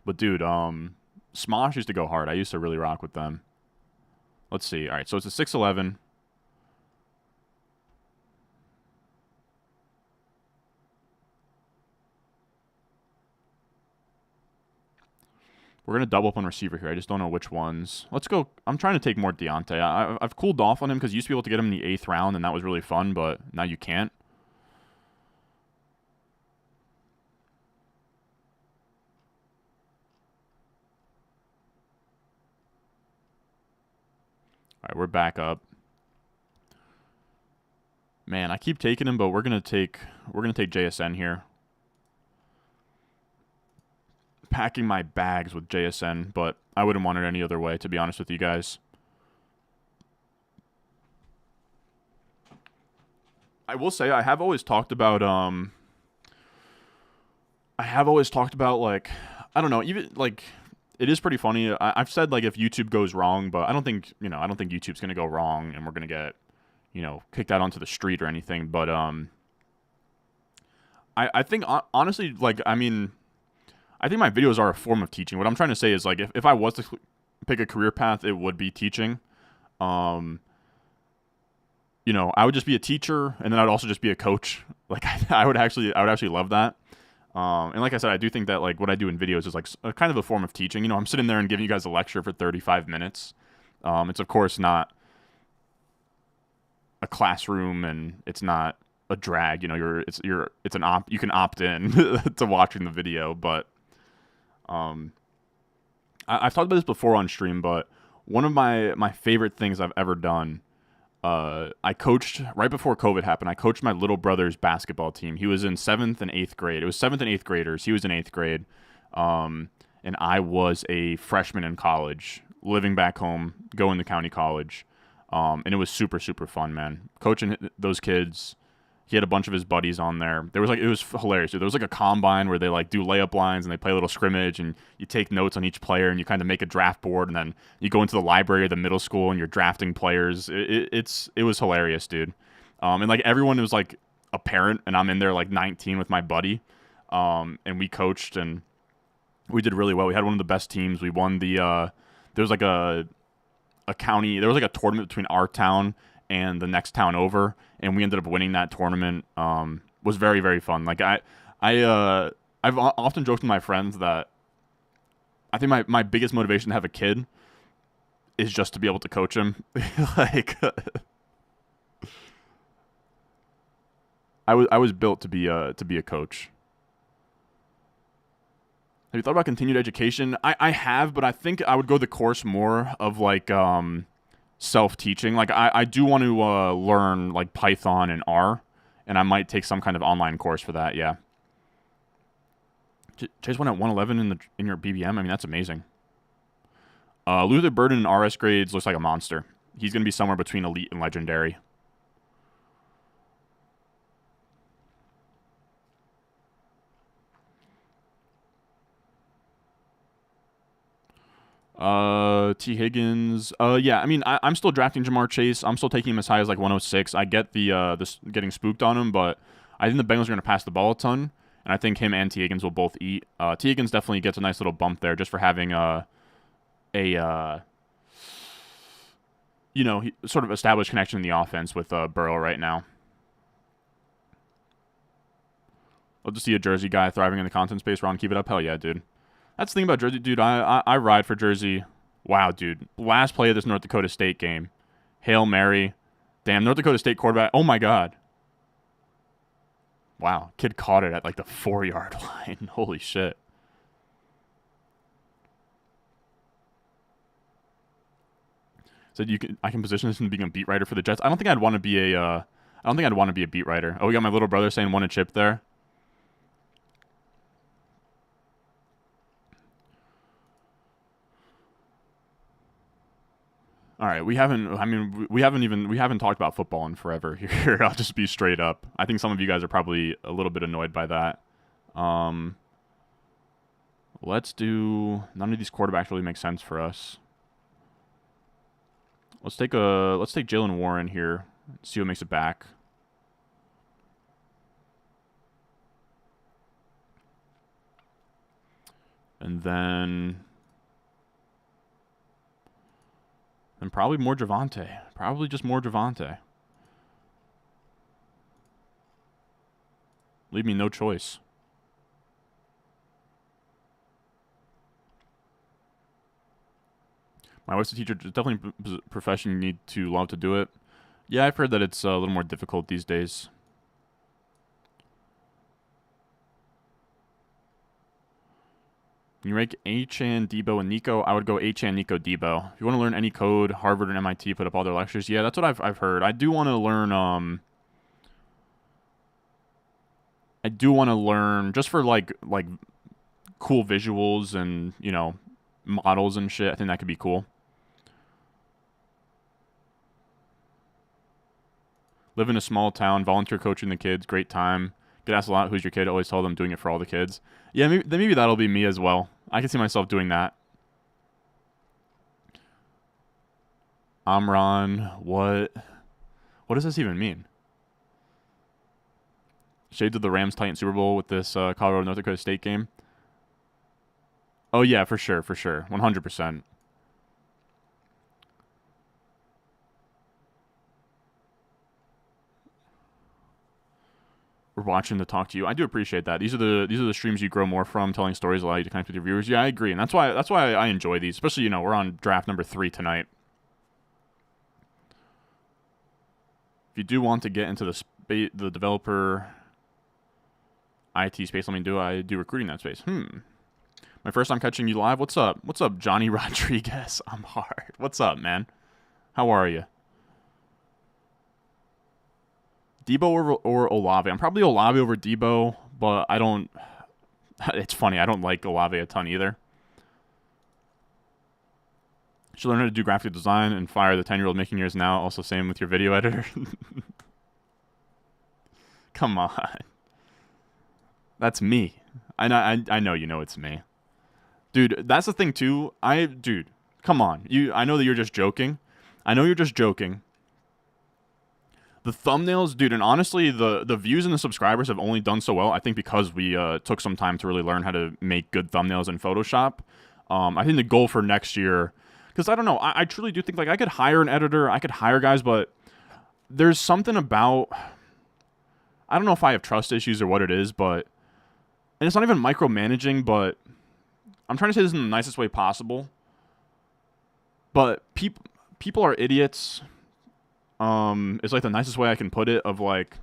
But dude, Smosh used to go hard. I used to really rock with them. Let's see. All right, so it's a 6'11". We're going to double up on receiver here. I just don't know which ones. Let's go. I'm trying to take more Deontay. I've cooled off on him because you used to be able to get him in the 8th round, and that was really fun, but now you can't. All right, we're back up. Man, I keep taking him, but we're gonna take JSN here. Packing my bags with JSN, but I wouldn't want it any other way, to be honest with you guys. I will say I have always talked about like I don't know, even like it is pretty funny. I've said like if YouTube goes wrong, but I don't think YouTube's gonna go wrong and we're gonna get kicked out onto the street or anything. But I think honestly, like I think my videos are a form of teaching. What I'm trying to say is like if I was to pick a career path, it would be teaching. I would just be a teacher, and then I'd also just be a coach. Like I would actually love that. And like I said, I do think that like what I do in videos is like a kind of a form of teaching. I'm sitting there and giving you guys a lecture for 35 minutes. It's of course not a classroom, and it's not a drag. It's an you can opt in to watching the video. But I've talked about this before on stream, but one of my favorite things I've ever done. I coached right before COVID happened. I coached my little brother's basketball team. He was in 7th and 8th grade. It was 7th and 8th graders. He was in 8th grade. And I was a freshman in college, living back home, going to county college. And it was super, super fun, man. Coaching those kids. He had a bunch of his buddies on there. It was hilarious, dude. There was like a combine where they like do layup lines and they play a little scrimmage, and you take notes on each player and you kind of make a draft board, and then you go into the library of the middle school and you're drafting players. It was hilarious, dude. And like everyone was like a parent, and I'm in there like 19 with my buddy, and we coached and we did really well. We had one of the best teams. We won the there was like a county. There was like a tournament between our town and the next town over, and we ended up winning that tournament. Was very, very fun. Like I've often joked with my friends that I think my biggest motivation to have a kid is just to be able to coach him. Like I was built to be a coach. Have you thought about continued education? I have, but I think I would go the course more of like self-teaching. Like I do want to learn like Python and R, and I might take some kind of online course for that. Yeah. Chase went at 111 in your BBM. I mean, that's amazing. Luther Burden in RS grades looks like a monster. He's going to be somewhere between elite and legendary. T. Higgins. Yeah, I mean, I'm still drafting Jamar Chase. I'm still taking him as high as like 106. I get the getting spooked on him, but I think the Bengals are going to pass the ball a ton, and I think him and T. Higgins will both eat. T. Higgins definitely gets a nice little bump there just for having he sort of established connection in the offense with Burrow right now. Love to see a Jersey guy thriving in the content space. Ron, keep it up. Hell yeah, dude. That's the thing about Jersey, dude. I ride for Jersey. Wow, dude. Last play of this North Dakota State game. Hail Mary. Damn, North Dakota State quarterback. Oh, my God. Wow. Kid caught it at like the 4-yard line. Holy shit. Said I can position this into being a beat writer for the Jets. I don't think I'd want to be a beat writer. Oh, we got my little brother saying want a chip there. All right, we haven't talked about football in forever here. I'll just be straight up. I think some of you guys are probably a little bit annoyed by that. Let's do, none of these quarterbacks really make sense for us. Let's take Jalen Warren here. See what makes it back. And then probably more Javonte. Probably just more Javonte. Leave me no choice. My wife's a teacher. It's definitely a profession you need to love to do it. Yeah, I've heard that it's a little more difficult these days. You rank Achan, Debo, and Nico. I would go Achan, Nico, Debo. If you want to learn any code, Harvard and MIT put up all their lectures. Yeah, that's what I've heard. I do want to learn just for like cool visuals and, models and shit. I think that could be cool. Live in a small town, volunteer coaching the kids, great time. Get asked a lot, who's your kid? Always tell them doing it for all the kids. Yeah, maybe that'll be me as well. I can see myself doing that. Amron, what does this even mean? Shades of the Rams Titan Super Bowl with this Colorado North Dakota State game. Oh yeah, for sure, 100%. watching to talk to you. I do appreciate that. These are the streams you grow more from, telling stories, allow you to connect with your viewers. Yeah, I agree, and that's why I enjoy these. Especially, we're on draft number 3 tonight. If you do want to get into the developer IT space, let me do. I do recruiting that space. My first time catching you live. What's up? What's up, Johnny Rodriguez? I'm hard. What's up, man? How are you? Debo or Olave? I'm probably Olave over Debo, but I don't. It's funny. I don't like Olave a ton either. Should learn how to do graphic design and fire the 10-year-old making yours now. Also, same with your video editor. Come on. That's me. I know you know it's me. Dude, that's the thing too. Dude, come on. I know that you're just joking. I know you're just joking. The thumbnails, dude, and honestly, the views and the subscribers have only done so well, I think, because we took some time to really learn how to make good thumbnails in Photoshop. I think the goal for next year, because I don't know, I truly do think, like, I could hire an editor, I could hire guys, but there's something about, I don't know if I have trust issues or what it is, but, and it's not even micromanaging, but I'm trying to say this in the nicest way possible, but people are idiots. It's like the nicest way I can put it, of like,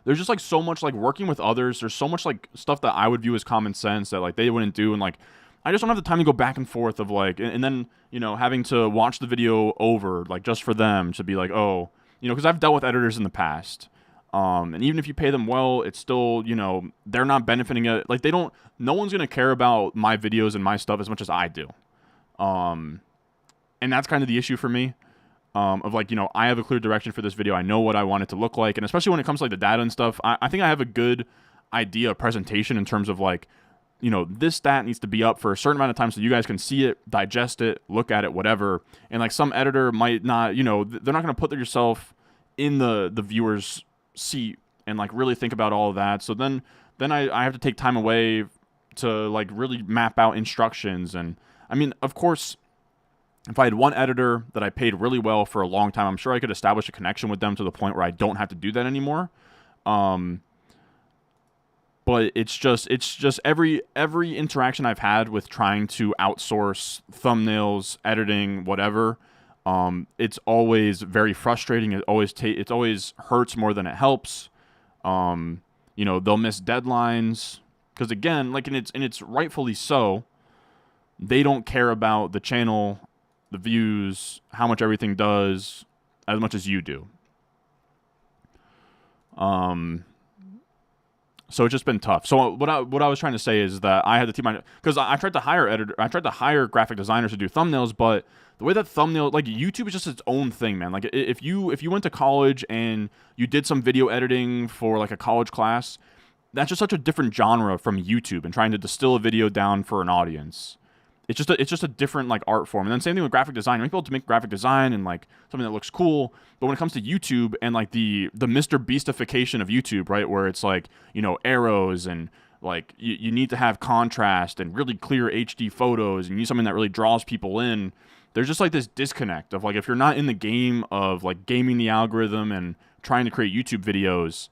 there's just like so much like working with others. There's so much like stuff that I would view as common sense that like they wouldn't do. And like, I just don't have the time to go back and forth of like, and then, having to watch the video over, like just for them to be like, oh, cause I've dealt with editors in the past. And even if you pay them well, it's still, they're not benefiting it. Like no one's going to care about my videos and my stuff as much as I do. And that's kind of the issue for me. Of like, I have a clear direction for this video. I know what I want it to look like. And especially when it comes to like the data and stuff, I think I have a good idea of presentation in terms of like, this stat needs to be up for a certain amount of time so you guys can see it, digest it, look at it, whatever. And like some editor might not, they're not going to put yourself in the viewer's seat and like really think about all of that. So then I have to take time away to like really map out instructions. And I mean, of course, if I had one editor that I paid really well for a long time, I'm sure I could establish a connection with them to the point where I don't have to do that anymore. But it's just every interaction I've had with trying to outsource thumbnails, editing, whatever, it's always very frustrating. It always hurts more than it helps. They'll miss deadlines because, again, like, and it's rightfully so. They don't care about the channel, the views, how much everything does, as much as you do. So it's just been tough. So what I was trying to say is that I had to keep my, because I tried to hire graphic designers to do thumbnails, but the way that thumbnail, like, YouTube is just its own thing, man. Like, if you went to college and you did some video editing for like a college class, that's just such a different genre from YouTube and trying to distill a video down for an audience. It's just a different like art form. And then same thing with graphic design. You're able to make graphic design and like something that looks cool. But when it comes to YouTube and like the Mr. Beastification of YouTube, right, where it's like, arrows and like you need to have contrast and really clear HD photos and you need something that really draws people in. There's just like this disconnect of like, if you're not in the game of like gaming the algorithm and trying to create YouTube videos,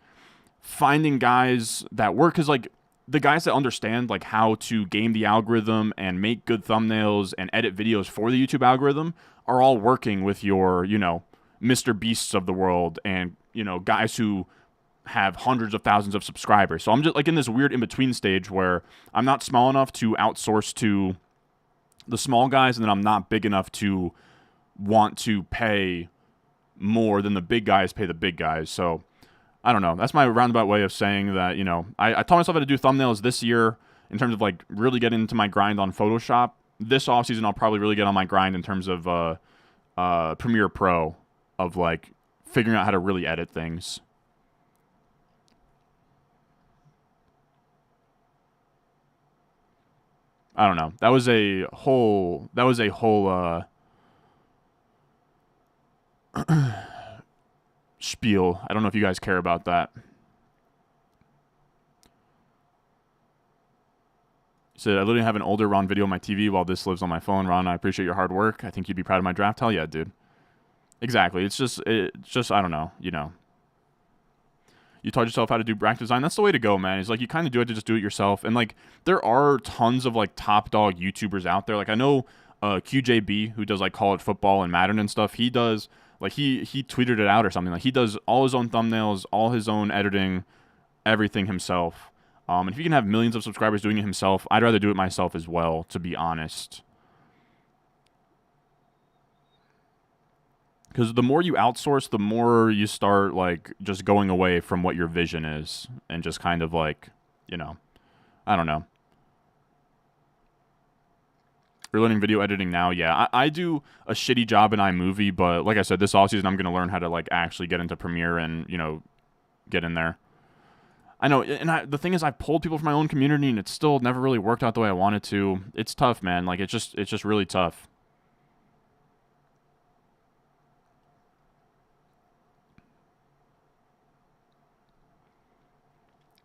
finding guys that work, because like, the guys that understand like how to game the algorithm and make good thumbnails and edit videos for the YouTube algorithm are all working with your, Mr. Beasts of the world and, guys who have hundreds of thousands of subscribers. So I'm just like in this weird in-between stage where I'm not small enough to outsource to the small guys, and then I'm not big enough to want to pay more than the big guys pay the big guys. So I don't know. That's my roundabout way of saying that, I taught myself how to do thumbnails this year in terms of like really getting into my grind on Photoshop. This offseason, I'll probably really get on my grind in terms of Premiere Pro, of like figuring out how to really edit things. I don't know. That was a whole spiel. I don't know if you guys care about that. He said, I literally have an older Ron video on my TV while this lives on my phone. Ron, I appreciate your hard work. I think you'd be proud of my draft. Hell yeah, dude. Exactly. It's just I don't know, You taught yourself how to do graphic design. That's the way to go, man. It's like you kind of do it to just do it yourself. And like there are tons of like top dog YouTubers out there. Like I know QJB, who does like college football and Madden and stuff. He does like he tweeted it out or something. Like he does all his own thumbnails, all his own editing, everything himself. And if he can have millions of subscribers doing it himself, I'd rather do it myself as well, to be honest. Because the more you outsource, the more you start, like, just going away from what your vision is. And just kind of, like, you know, I don't know. You're learning video editing now? Yeah, I do a shitty job in iMovie, but like I said, this offseason I'm going to learn how to, like, actually get into Premiere and, you know, get in there. I know, and the thing is, I've pulled people from my own community, and it's still never really worked out the way I wanted to. It's tough, man. Like, it's just really tough.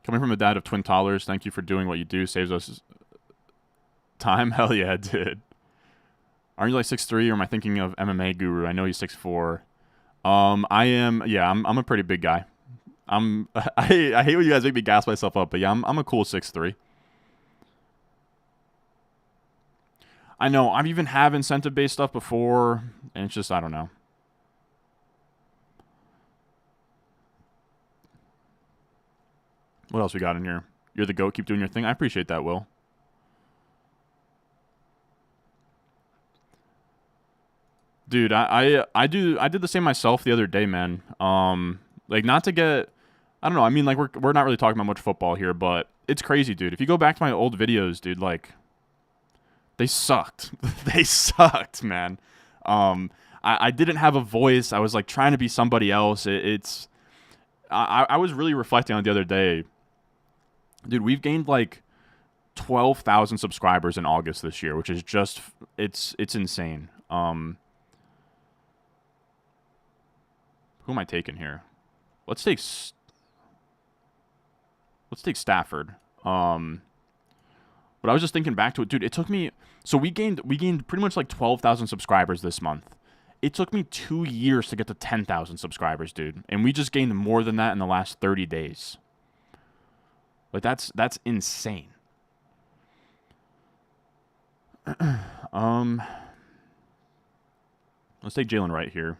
Coming from a dad of twin toddlers, thank you for doing what you do. Saves us time. Hell yeah, it did. Aren't you like 6'3", or am I thinking of MMA Guru? I know he's 6'4". I am. Yeah, I'm a pretty big guy. I hate when you guys make me gas myself up, but yeah, I'm a cool 6'3". I know, I've even have incentive-based stuff before, and it's just, I don't know. What else we got in here? You're the GOAT, keep doing your thing. I appreciate that, Will. Dude, I did the same myself the other day, man. Like, not to get, I don't know, I mean, like, we're not really talking about much football here, but it's crazy, dude. If you go back to my old videos, dude, like, they sucked. They sucked, man. I didn't have a voice. I was, like, trying to be somebody else. I was really reflecting on it the other day. Dude, we've gained, like, 12,000 subscribers in August this year, which is just, it's insane. Who am I taking here? Let's take Stafford. But I was just thinking back to it, dude. It took me, so we gained pretty much like 12,000 subscribers this month. It took me 2 years to get to 10,000 subscribers, dude, and we just gained more than that in the last 30 days. Like that's insane. Let's take Jalen Wright here.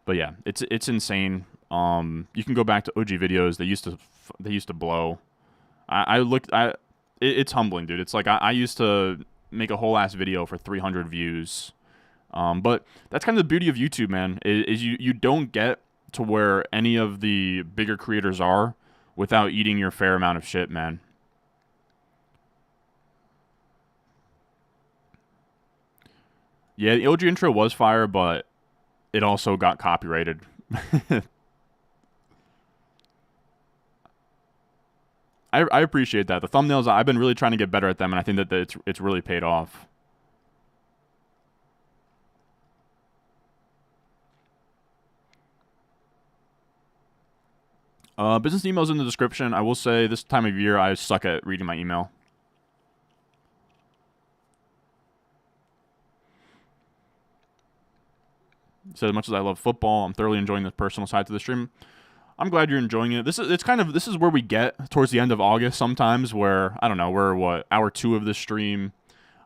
But yeah, it's insane. You can go back to OG videos. They used to blow. It's humbling, dude. It's like I used to make a whole ass video for 300 views. But that's kind of the beauty of YouTube, man. Is you don't get to where any of the bigger creators are without eating your fair amount of shit, man. Yeah, the OG intro was fire, but it also got copyrighted. I appreciate that. The thumbnails, I've been really trying to get better at them, and I think that it's really paid off. Business emails in the description. I will say this time of year, I suck at reading my email. So as much as I love football, I'm thoroughly enjoying this personal side to the stream. I'm glad you're enjoying it. This is where we get towards the end of August sometimes, where I don't know, we're hour 2 of the stream.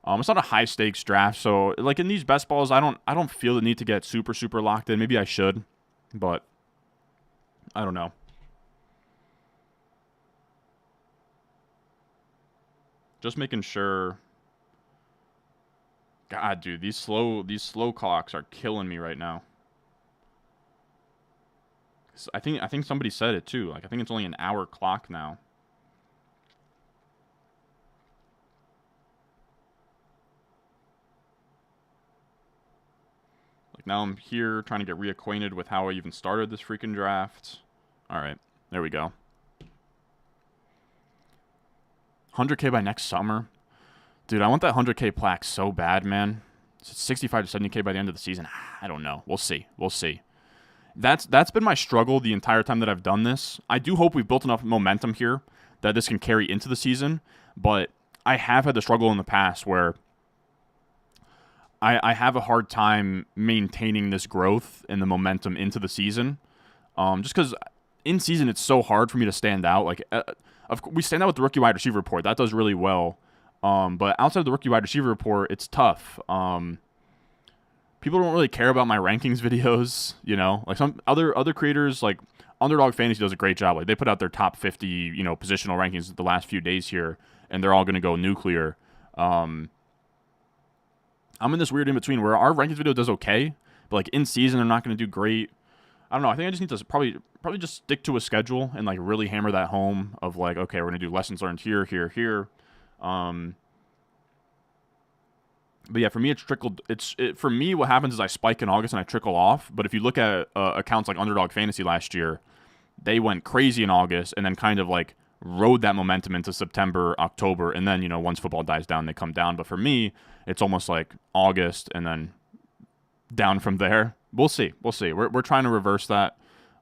It's not a high stakes draft, so like in these best balls, I don't feel the need to get super locked in. Maybe I should, but I don't know. Just making sure. God, dude, these slow clocks are killing me right now. I think somebody said it too. Like I think it's only an hour clock now. Like now I'm here trying to get reacquainted with how I even started this freaking draft. All right, there we go. 100K by next summer. Dude, I want that 100K plaque so bad, man. It's 65 to 70K by the end of the season. I don't know. We'll see. We'll see. That's been my struggle the entire time that I've done this. I do hope we've built enough momentum here that this can carry into the season, but I have had the struggle in the past where I have a hard time maintaining this growth and the momentum into the season. Just because in season, it's so hard for me to stand out. Like, we stand out with the rookie wide receiver report. That does really well. But outside of the rookie wide receiver report, it's tough. People don't really care about my rankings videos, you know. Like some other creators, like Underdog Fantasy does a great job. Like they put out their top 50, you know, positional rankings the last few days here, and they're all going to go nuclear. I'm in this weird in between where our rankings video does okay, but like in season, they're not going to do great. I don't know. I think I just need to probably just stick to a schedule and like really hammer that home of like, okay, we're going to do lessons learned here, here, here. But yeah, for me, it's trickled. For me, what happens is I spike in August and I trickle off. But if you look at accounts like Underdog Fantasy last year, they went crazy in August and then kind of like rode that momentum into September, October, and then, you know, once football dies down, they come down. But for me, it's almost like August and then down from there. We'll see. We're trying to reverse that.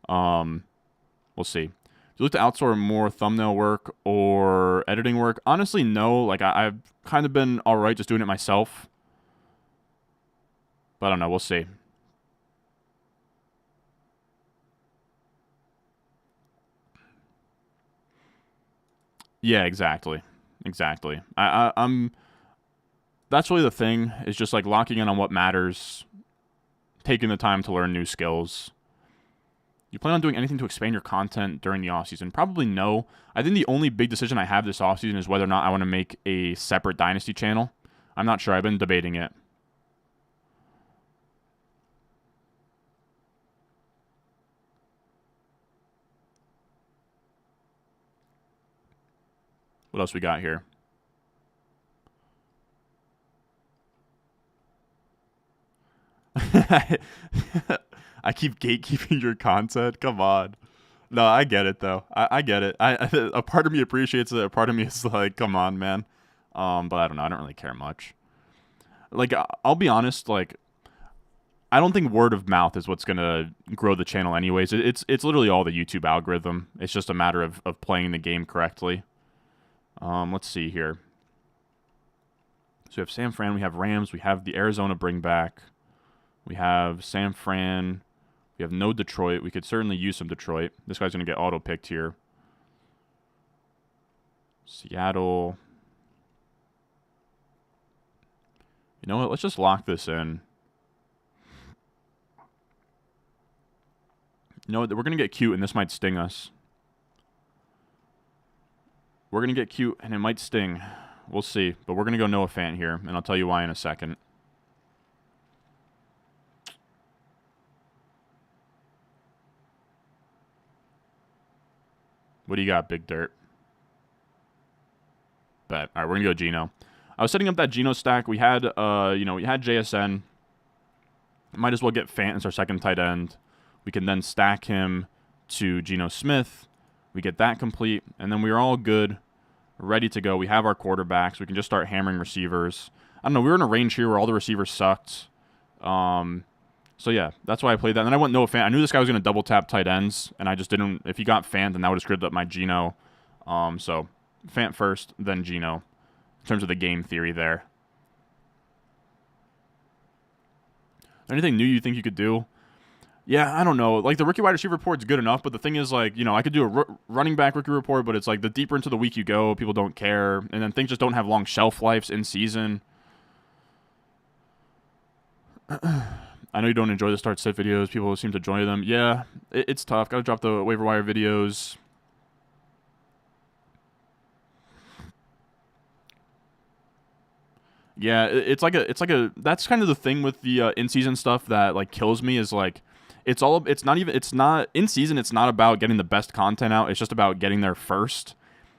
We'll see. Do you look to outsource more thumbnail work or editing work? Honestly, no. Like I've kind of been all right just doing it myself. But I don't know. We'll see. Yeah, exactly. I'm. That's really the thing. Is just like locking in on what matters, taking the time to learn new skills. You plan on doing anything to expand your content during the offseason? Probably no. I think the only big decision I have this offseason is whether or not I want to make a separate Dynasty channel. I'm not sure. I've been debating it. What else we got here? I keep gatekeeping your content. Come on. No, I get it though. I get it. A part of me appreciates it. A part of me is like, come on, man. But I don't know. I don't really care much. Like, I'll be honest. Like, I don't think word of mouth is what's gonna grow the channel, anyways. It's literally all the YouTube algorithm. It's just a matter of playing the game correctly. Let's see here. So we have San Fran. We have Rams. We have the Arizona bring back. We have San Fran. We have no Detroit. We could certainly use some Detroit. This guy's going to get auto-picked here. Seattle. You know what? Let's just lock this in. You know what? We're going to get cute, and this might sting us. We're going to get cute, and it might sting. We'll see. But we're going to go Noah Fant here, and I'll tell you why in a second. What do you got, Big Dirt? Bet. All right, we're going to go Geno. I was setting up that Geno stack. We had, we had JSN. Might as well get Fant as our second tight end. We can then stack him to Geno Smith. We get that complete, and then we're all good, ready to go. We have our quarterbacks. We can just start hammering receivers. I don't know. We were in a range here where all the receivers sucked. So, yeah, that's why I played that. And then I went Noah Fant. I knew this guy was going to double tap tight ends, and I just didn't. If he got Fant, then that would have screwed up my Geno. So, Fant first, then Geno, in terms of the game theory there. Anything new you think you could do? Yeah, I don't know. Like, the rookie wide receiver report is good enough, but the thing is, like, you know, I could do a running back rookie report, but it's like the deeper into the week you go, people don't care, and then things just don't have long shelf lives in season. I know you don't enjoy the start-sit videos. People seem to enjoy them. Yeah, it's tough. Got to drop the waiver wire videos. Yeah, it's like a. That's kind of the thing with the in-season stuff that like kills me is like, it's not in season. It's not about getting the best content out. It's just about getting there first.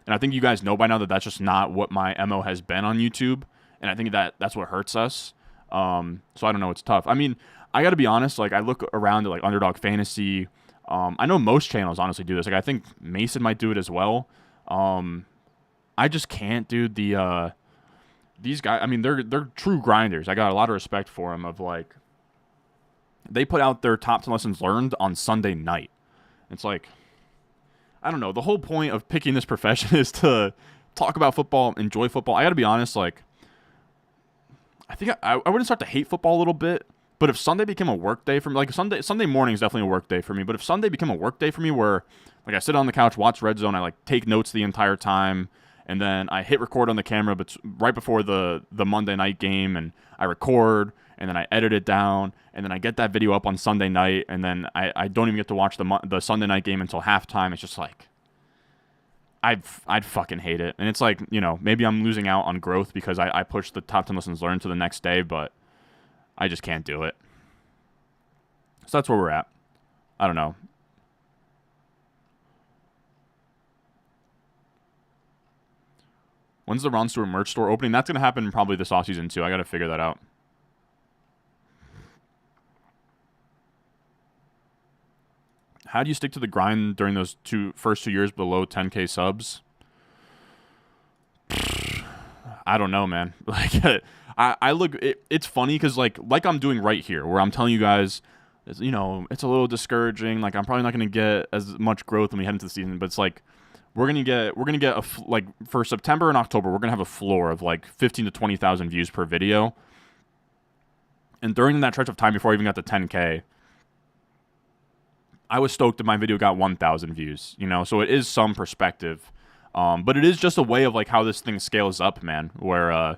And I think you guys know by now that that's just not what my MO has been on YouTube. And I think that's what hurts us. So I don't know. It's tough. I mean, I got to be honest. Like I look around at like Underdog Fantasy. I know most channels honestly do this. Like I think Mason might do it as well. I just can't, dude. These guys, I mean, they're true grinders. I got a lot of respect for them. Of like, they put out their top 10 lessons learned on Sunday night. It's like, I don't know. The whole point of picking this profession is to talk about football, enjoy football. I got to be honest. Like, I think I wouldn't start to hate football a little bit, But if Sunday became a work day for me, like Sunday morning is definitely a work day for me. But if Sunday became a work day for me, where like I sit on the couch, watch Red Zone, I like take notes the entire time, and then I hit record on the camera, but right before the Monday night game, and I record, and then I edit it down, and then I get that video up on Sunday night, and then I don't even get to watch the Sunday night game until halftime. It's just like I'd fucking hate it. And it's like, you know, maybe I'm losing out on growth because I pushed the top 10 lessons learned to the next day, but I just can't do it. So that's where we're at. I don't know. When's the Ron Stewart merch store opening? That's going to happen probably this offseason too. I got to figure that out. How do you stick to the grind during those first 2 years below 10K subs? I don't know, man. Like, I look. It's funny because like I'm doing right here, where I'm telling you guys, you know, it's a little discouraging. Like I'm probably not going to get as much growth when we head into the season, but it's like we're gonna get like for September and October, we're gonna have a floor of like 15 to 20,000 views per video. And during that stretch of time before I even got to 10K, I was stoked that my video got 1,000 views, you know, so it is some perspective. But it is just a way of like how this thing scales up, man, where,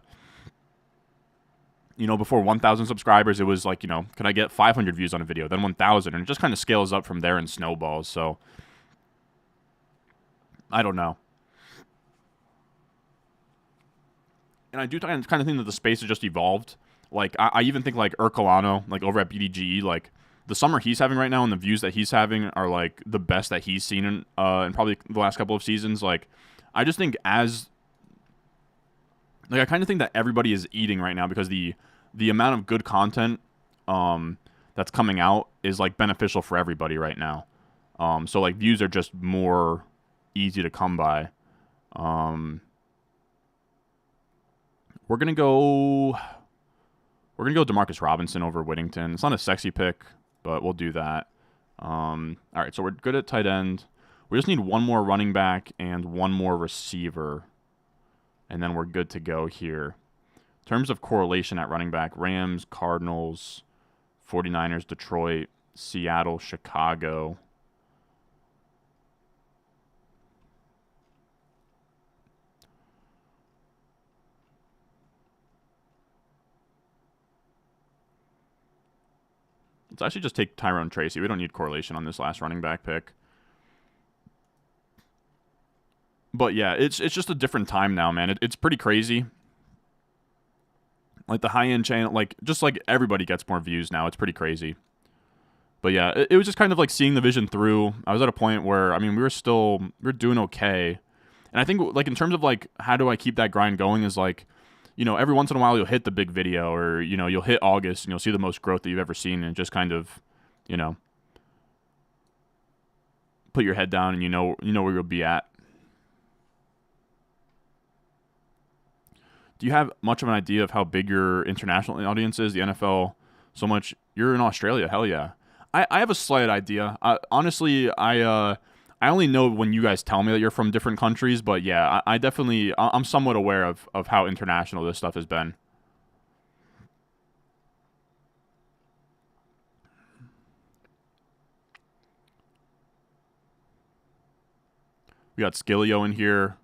you know, before 1,000 subscribers, it was like, you know, could I get 500 views on a video, then 1,000, and it just kind of scales up from there and snowballs. So I don't know. And I do kind of think that the space has just evolved. Like, I even think like Ercolano, like over at BDGE, like, the summer he's having right now and the views that he's having are like the best that he's seen in probably the last couple of seasons. Like, I just think I kind of think that everybody is eating right now because the amount of good content that's coming out is like beneficial for everybody right now. So like views are just more easy to come by. We're gonna go Demarcus Robinson over Whittington. It's not a sexy pick, but we'll do that. All right, so we're good at tight end. We just need one more running back and one more receiver, and then we're good to go here. In terms of correlation at running back, Rams, Cardinals, 49ers, Detroit, Seattle, Chicago. Let's actually just take Tyrone Tracy. We don't need correlation on this last running back pick. But yeah, it's just a different time now, man. It's pretty crazy. Like the high-end channel, like just like everybody gets more views now. It's pretty crazy. But yeah, it was just kind of like seeing the vision through. I was at a point where, I mean, we were doing okay. And I think like in terms of like how do I keep that grind going is like, you know, every once in a while you'll hit the big video, or, you know, you'll hit August and you'll see the most growth that you've ever seen, and just kind of, you know, put your head down and you know where you'll be at. Do you have much of an idea of how big your international audience is? The NFL, so much. You're in Australia. Hell yeah. I have a slight idea. Honestly, I only know when you guys tell me that you're from different countries, but yeah, I'm somewhat aware of how international this stuff has been. We got Skillio in here.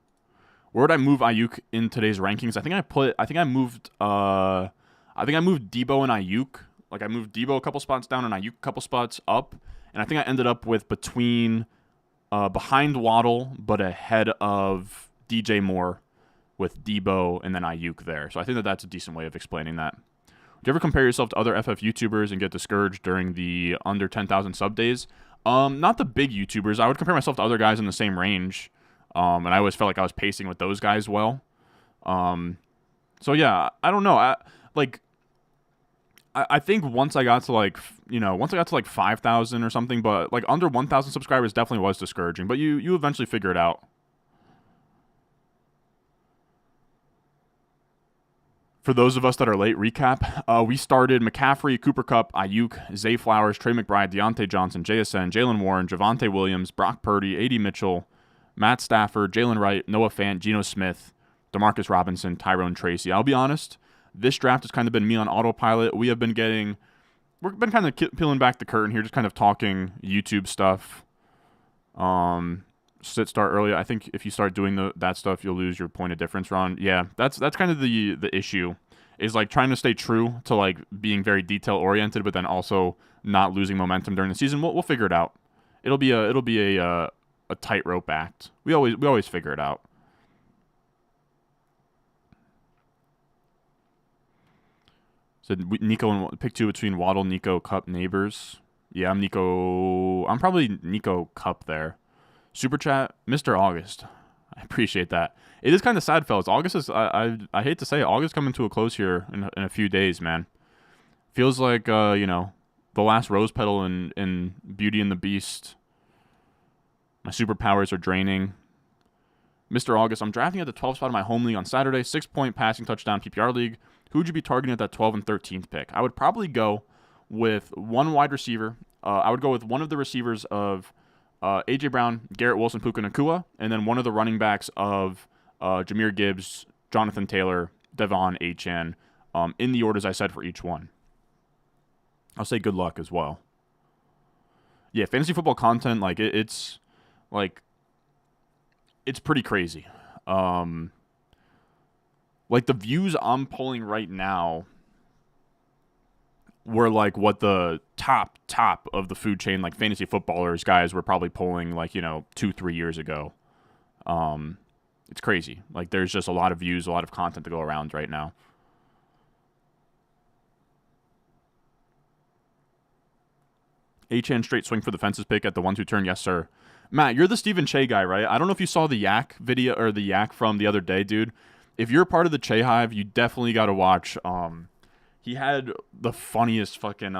Where would I move Aiyuk in today's rankings? I think I moved Debo and Aiyuk. Like I moved Debo a couple spots down and Aiyuk a couple spots up, and I think I ended up with behind Waddle but ahead of DJ Moore with Debo and then Aiyuk there. So I think that's a decent way of explaining that. Do you ever compare yourself to other FF YouTubers and get discouraged during the under 10,000 sub days? Not the big YouTubers. I would compare myself to other guys in the same range. And I always felt like I was pacing with those guys well. So yeah, I don't know. I think once I got to like 5,000 or something, but like under 1,000 subscribers definitely was discouraging, but you eventually figure it out. For those of us that are late, recap. We started McCaffrey, Cooper Kupp, Aiyuk, Zay Flowers, Trey McBride, Deontay Johnson, JSN, Jalen Warren, Javonte Williams, Brock Purdy, A.D. Mitchell, Matt Stafford, Jalen Wright, Noah Fant, Geno Smith, Demarcus Robinson, Tyrone Tracy. I'll be honest, this draft has kind of been me on autopilot. We have been getting we've been kind of peeling back the curtain here, just kind of talking YouTube stuff. Sit start early. I think if you start doing that stuff, you'll lose your point of difference run. Yeah, that's kind of the issue, is like trying to stay true to like being very detail oriented, but then also not losing momentum during the season. We'll figure it out. It'll be a tightrope act. We always figure it out. So Nico and pick 2 between Waddle, Nico, Cup, Neighbors. Yeah, I'm Nico. I'm probably Nico Cup there. Super chat, Mr. August. I appreciate that. It is kind of sad, fellas. August is, I hate to say it, August coming to a close here in a few days, man. Feels like, the last rose petal in Beauty and the Beast. My superpowers are draining. Mr. August, I'm drafting at the 12th spot of my home league on Saturday. 6-point passing touchdown PPR league. Who would you be targeting at that 12th and 13th pick? I would probably go with one wide receiver. I would go with one of the receivers of A.J. Brown, Garrett Wilson, Puka Nacua, and then one of the running backs of Jahmyr Gibbs, Jonathan Taylor, Devon Achane, in the orders I said for each one. I'll say good luck as well. Yeah, fantasy football content, like it's pretty crazy. Like the views I'm pulling right now were like what the top of the food chain, like fantasy footballers guys were probably pulling like, 2-3 years ago. It's crazy. Like there's just a lot of views, a lot of content to go around right now. HN straight swing for the fences pick at the 1-2 turn. Yes, sir. Matt, you're the Stephen Che guy, right? I don't know if you saw the Yak video or the Yak from the other day, dude. If you're part of the Che Hive, you definitely got to watch. He had the funniest fucking,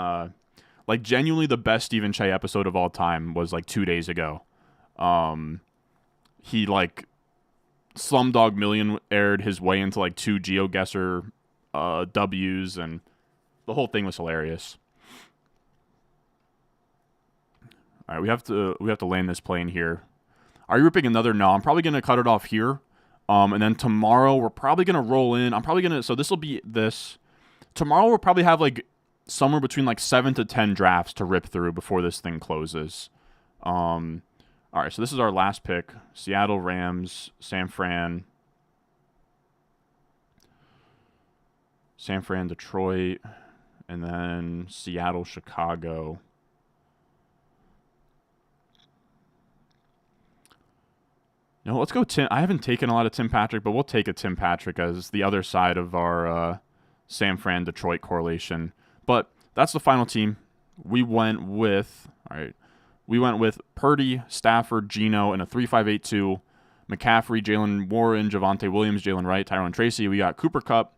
like genuinely the best Stephen Che episode of all time was like 2 days ago. He like Slumdog Millionaire his way into like 2 GeoGuessr W's, and the whole thing was hilarious. All right, we have to land this plane here. Are you ripping another? No, I'm probably gonna cut it off here. And then tomorrow we're probably gonna roll in. So this will be this. Tomorrow we'll probably have like somewhere between like 7 to 10 drafts to rip through before this thing closes. All right, so this is our last pick: Seattle Rams, San Fran, Detroit, and then Seattle, Chicago. Let's go Tim. I haven't taken a lot of Tim Patrick, but we'll take a Tim Patrick as the other side of our San Fran Detroit correlation. But that's the final team. We went with Purdy, Stafford, Geno in a 3-5-8-2. McCaffrey, Jalen Warren, Javonte Williams, Jalen Wright, Tyrone Tracy. We got Cooper Kupp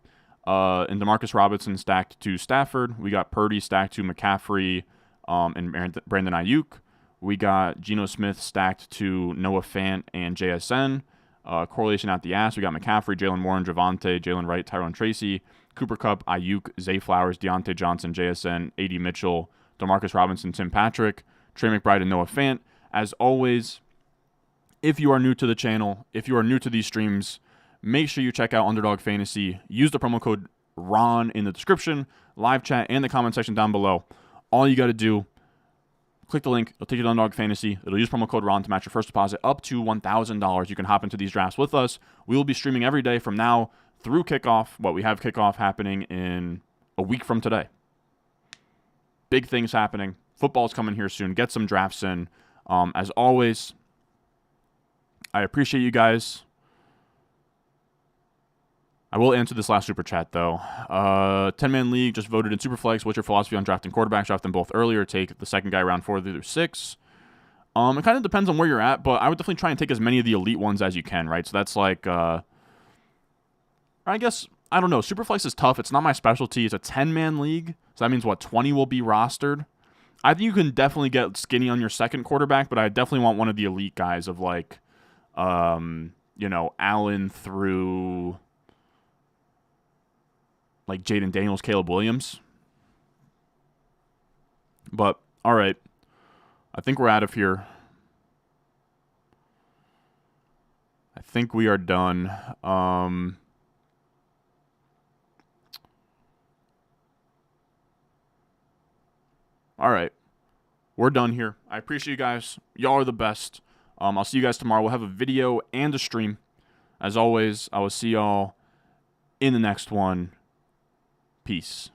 and Demarcus Robinson stacked to Stafford. We got Purdy stacked to McCaffrey and Brandon Aiyuk. We got Geno Smith stacked to Noah Fant and JSN. Correlation out the ass. We got McCaffrey, Jalen Warren, Javonte, Jalen Wright, Tyrone Tracy, Cooper Kupp, Aiyuk, Zay Flowers, Deontay Johnson, JSN, A.D. Mitchell, Demarcus Robinson, Tim Patrick, Trey McBride, and Noah Fant. As always, if you are new to the channel, if you are new to these streams, make sure you check out Underdog Fantasy. Use the promo code RON in the description, live chat, and the comment section down below. All you got to do, click the link. It'll take you to Underdog Fantasy. It'll use promo code RON to match your first deposit up to $1,000. You can hop into these drafts with us. We will be streaming every day from now through kickoff. We have kickoff happening in a week from today. Big things happening. Football's coming here soon. Get some drafts in. As always, I appreciate you guys. I will answer this last super chat, though. 10-man league, just voted in Superflex. What's your philosophy on drafting quarterbacks? Draft them both earlier. Take the second guy round 4 through 6. It kind of depends on where you're at, but I would definitely try and take as many of the elite ones as you can, right? So that's like, I guess, I don't know. Superflex is tough. It's not my specialty. It's a 10-man league. So that means, 20 will be rostered? I think you can definitely get skinny on your second quarterback, but I definitely want one of the elite guys of like, Allen through like Jaden Daniels, Caleb Williams. But, all right. I think we're out of here. I think we are done. All right. We're done here. I appreciate you guys. Y'all are the best. I'll see you guys tomorrow. We'll have a video and a stream. As always, I will see y'all in the next one. Peace.